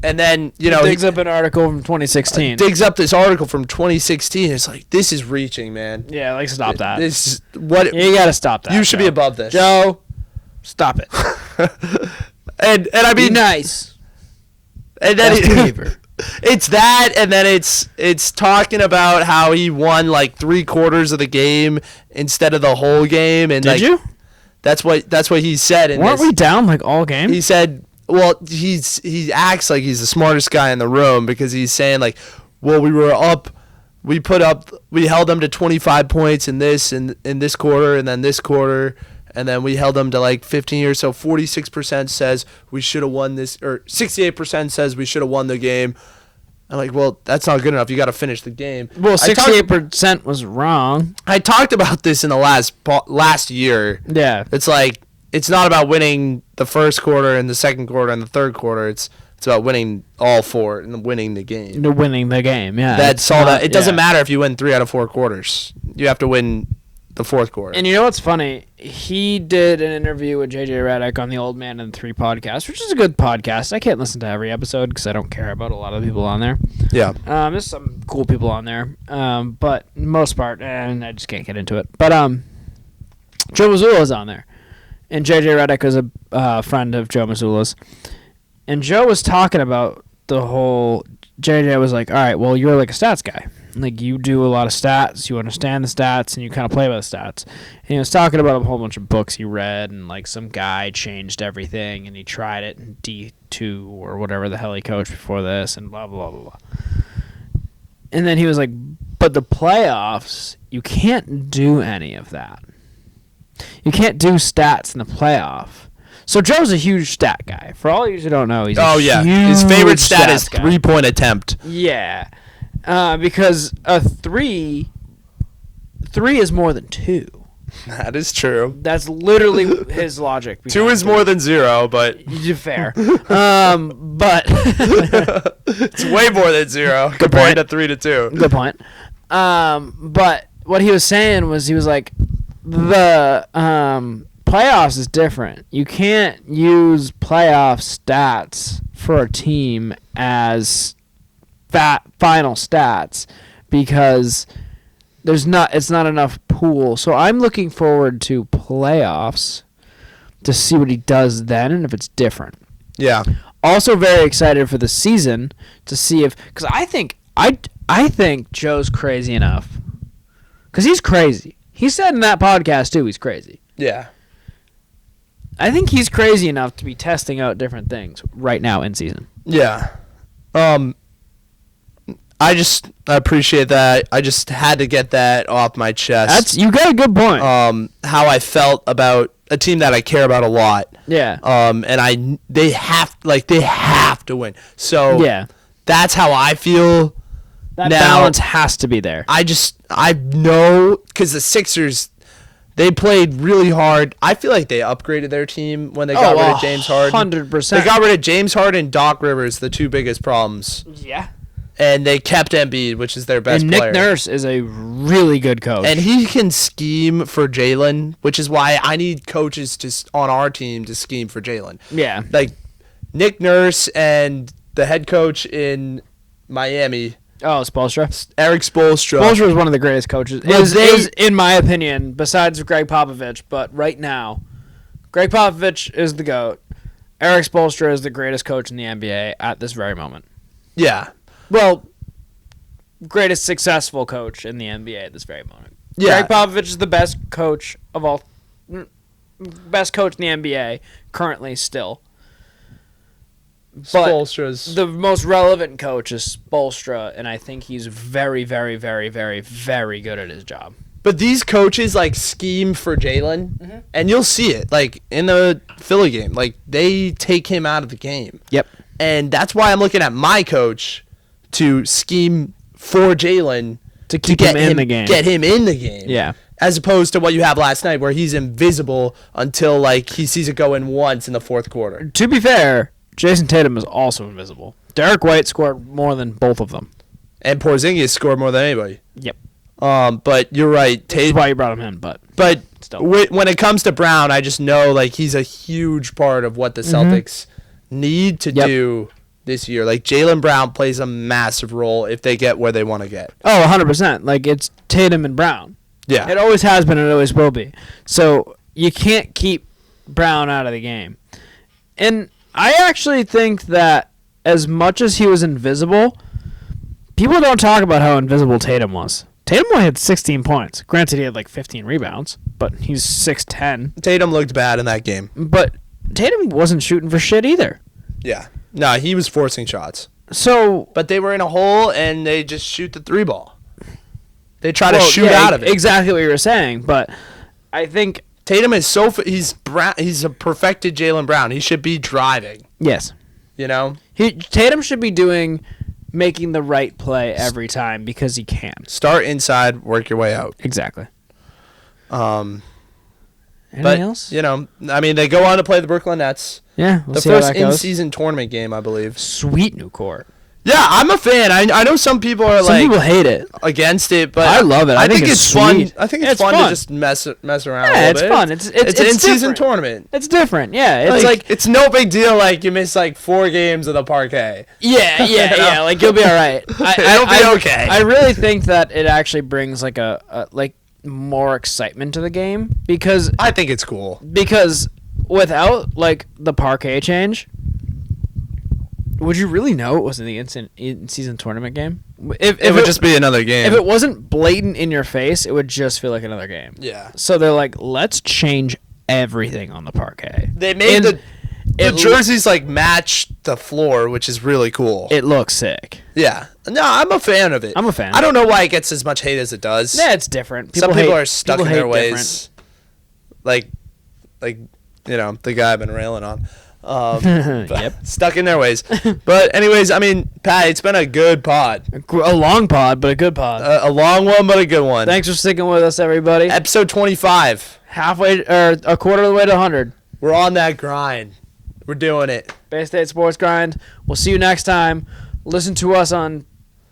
And then he digs up an article from 2016. Digs up this article from 2016. It's like, this is reaching, man. Yeah, like stop that. This is what you gotta stop that. You should be above this, Joe. Stop it. and I mean, be nice. And then it's that, and then it's talking about how he won like 3/4 of the game instead of the whole game. And did you? That's what he said. Weren't we down like all game? He said, well, he acts like he's the smartest guy in the room because he's saying like, well, we were up, we held them to 25 points in this quarter, and then this quarter, and then we held them to like 15 years. So 46% says we should have won this, or 68% says we should have won the game. I'm like, well, that's not good enough. You got to finish the game. Well, 68% was wrong. I talked about this in the last year. Yeah. It's like, it's not about winning the first quarter and the second quarter and the third quarter. It's about winning all 4 and winning the game. Winning the game, yeah. That's all that. It doesn't matter if you win 3 out of 4 quarters. You have to win the fourth quarter. And you know what's funny? He did an interview with JJ Redick on the Old Man and 3 podcast, which is a good podcast. I can't listen to every episode because I don't care about a lot of the people on there. Yeah. There's some cool people on there, but most part, and I just can't get into it. But Joe Mazzula is on there, and JJ Redick is a friend of Joe Mazzula's. And Joe was talking about the whole. JJ was like, all right, well, you're like a stats guy. Like, you do a lot of stats, you understand the stats, and you kind of play by the stats. And he was talking about a whole bunch of books he read, and, like, some guy changed everything, and he tried it in D2 or whatever the hell he coached before this, and blah, blah, blah, blah. And then he was like, but the playoffs, you can't do any of that. You can't do stats in the playoff. So Joe's a huge stat guy. For all you who don't know, he's his favorite stat is guy. 3-point attempt. Yeah, because a three is more than 2. That is true. That's literally his logic. 2 is more than 0, but fair. But it's way more than 0 compared to 3 to 2. Good point. But what he was saying was, he was like, the playoffs is different. You can't use playoff stats for a team as final stats because it's not enough pool. So I'm looking forward to playoffs to see what he does then and if it's different. Yeah. Also very excited for the season to see because I think Joe's crazy enough. Because he's crazy. He said in that podcast too he's crazy. Yeah. I think he's crazy enough to be testing out different things right now in season. Yeah. I appreciate that. I just had to get that off my chest. You got a good point. How I felt about a team that I care about a lot. Yeah. And they have to win. So yeah. That's how I feel. That now, balance has to be there. I know because the Sixers, they played really hard. I feel like they upgraded their team when they got rid of James Harden. 100%. They got rid of James Harden and Doc Rivers, the two biggest problems. Yeah. And they kept Embiid, which is their best player. And Nick Nurse is a really good coach. And he can scheme for Jalen, which is why I need coaches on our team to scheme for Jalen. Yeah. Like Nick Nurse and the head coach in Miami. Oh, Spoelstra? Eric Spoelstra. Spoelstra is one of the greatest coaches. Is, in my opinion, besides Greg Popovich. But right now, Greg Popovich is the GOAT. Eric Spoelstra is the greatest coach in the NBA at this very moment. Yeah. Well, greatest successful coach in the NBA at this very moment. Yeah. Greg Popovich is the best coach of all, best coach in the NBA currently still. But Spoelstra's the most relevant coach is Spoelstra, and I think he's very, very, very, very, very good at his job. But these coaches scheme for Jalen, and you'll see it in the Philly game. They take him out of the game. Yep. And that's why I'm looking at my coach to scheme for Jalen to get him in the game. Get him in the game. Yeah. As opposed to what you have last night, where he's invisible until he sees it go in once in the fourth quarter. To be fair, Jason Tatum is also invisible. Derek White scored more than both of them. And Porzingis scored more than anybody. Yep. But you're right. That's why you brought him in, but still. When it comes to Brown, I just know he's a huge part of what the Celtics need to do this year. Jaylen Brown plays a massive role if they get where they want to get. Oh, 100%. It's Tatum and Brown. Yeah. It always has been and it always will be. So you can't keep Brown out of the game. And I actually think that as much as he was invisible, people don't talk about how invisible Tatum was. Tatum only had 16 points. Granted, he had 15 rebounds, but he's 6'10". Tatum looked bad in that game. But Tatum wasn't shooting for shit either. Yeah. No, he was forcing shots. So, but they were in a hole and they just shoot the 3-ball. They try to shoot out of it. Exactly what you were saying, but I think Tatum is he's a perfected Jaylen Brown. He should be driving. Yes. You know? Tatum should be making the right play every time because he can. Start inside, work your way out. Exactly. Anything else? They go on to play the Brooklyn Nets. Yeah, the first in-season tournament game, I believe. Sweet new court. Yeah, I'm a fan. I know some people are some people hate it against it, but I love it. I think it's fun. I think it's fun to just mess around. Yeah, a it's little fun. It's an in-season tournament. It's different. Yeah, it's it's no big deal. You miss 4 games of the parquet. Yeah. You'll be all right. It'll be okay. I really think that it actually brings a more excitement to the game because I think it's cool because without the parquet change. Would you really know it wasn't the in-season tournament game? If it would just be another game. If it wasn't blatant in your face, it would just feel like another game. Yeah. So they're let's change everything on the parquet. They made the jerseys match the floor, which is really cool. It looks sick. Yeah. No, I'm a fan of it. I'm a fan. I don't know why it gets as much hate as it does. Yeah, it's different. Some people are stuck in their ways. the guy I've been railing on. But Yep. Stuck in their ways. But anyways, I mean, Pat, it's been a good pod. A long pod, but a good pod. A long one, but a good one. Thanks for sticking with us, everybody. Episode 25. Halfway or a quarter of the way to 100. We're on that grind. We're doing it. Baystate Sports Grind. We'll see you next time. Listen to us on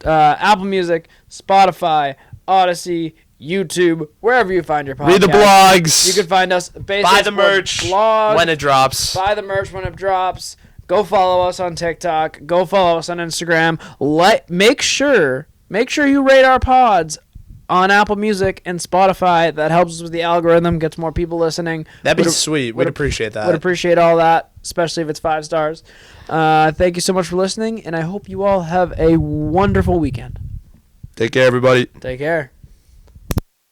Apple Music, Spotify, Odyssey, YouTube, wherever you find your podcast. Read the blogs. You can find us. Baystate Buy the Sports merch blog. when it drops. Buy the merch when it drops. Go follow us on TikTok. Go follow us on Instagram. Make sure you rate our pods on Apple Music and Spotify. That helps us with the algorithm, gets more people listening. That'd be sweet. We'd appreciate that. Would appreciate all that, especially if it's 5 stars. Thank you so much for listening, and I hope you all have a wonderful weekend. Take care, everybody. Take care.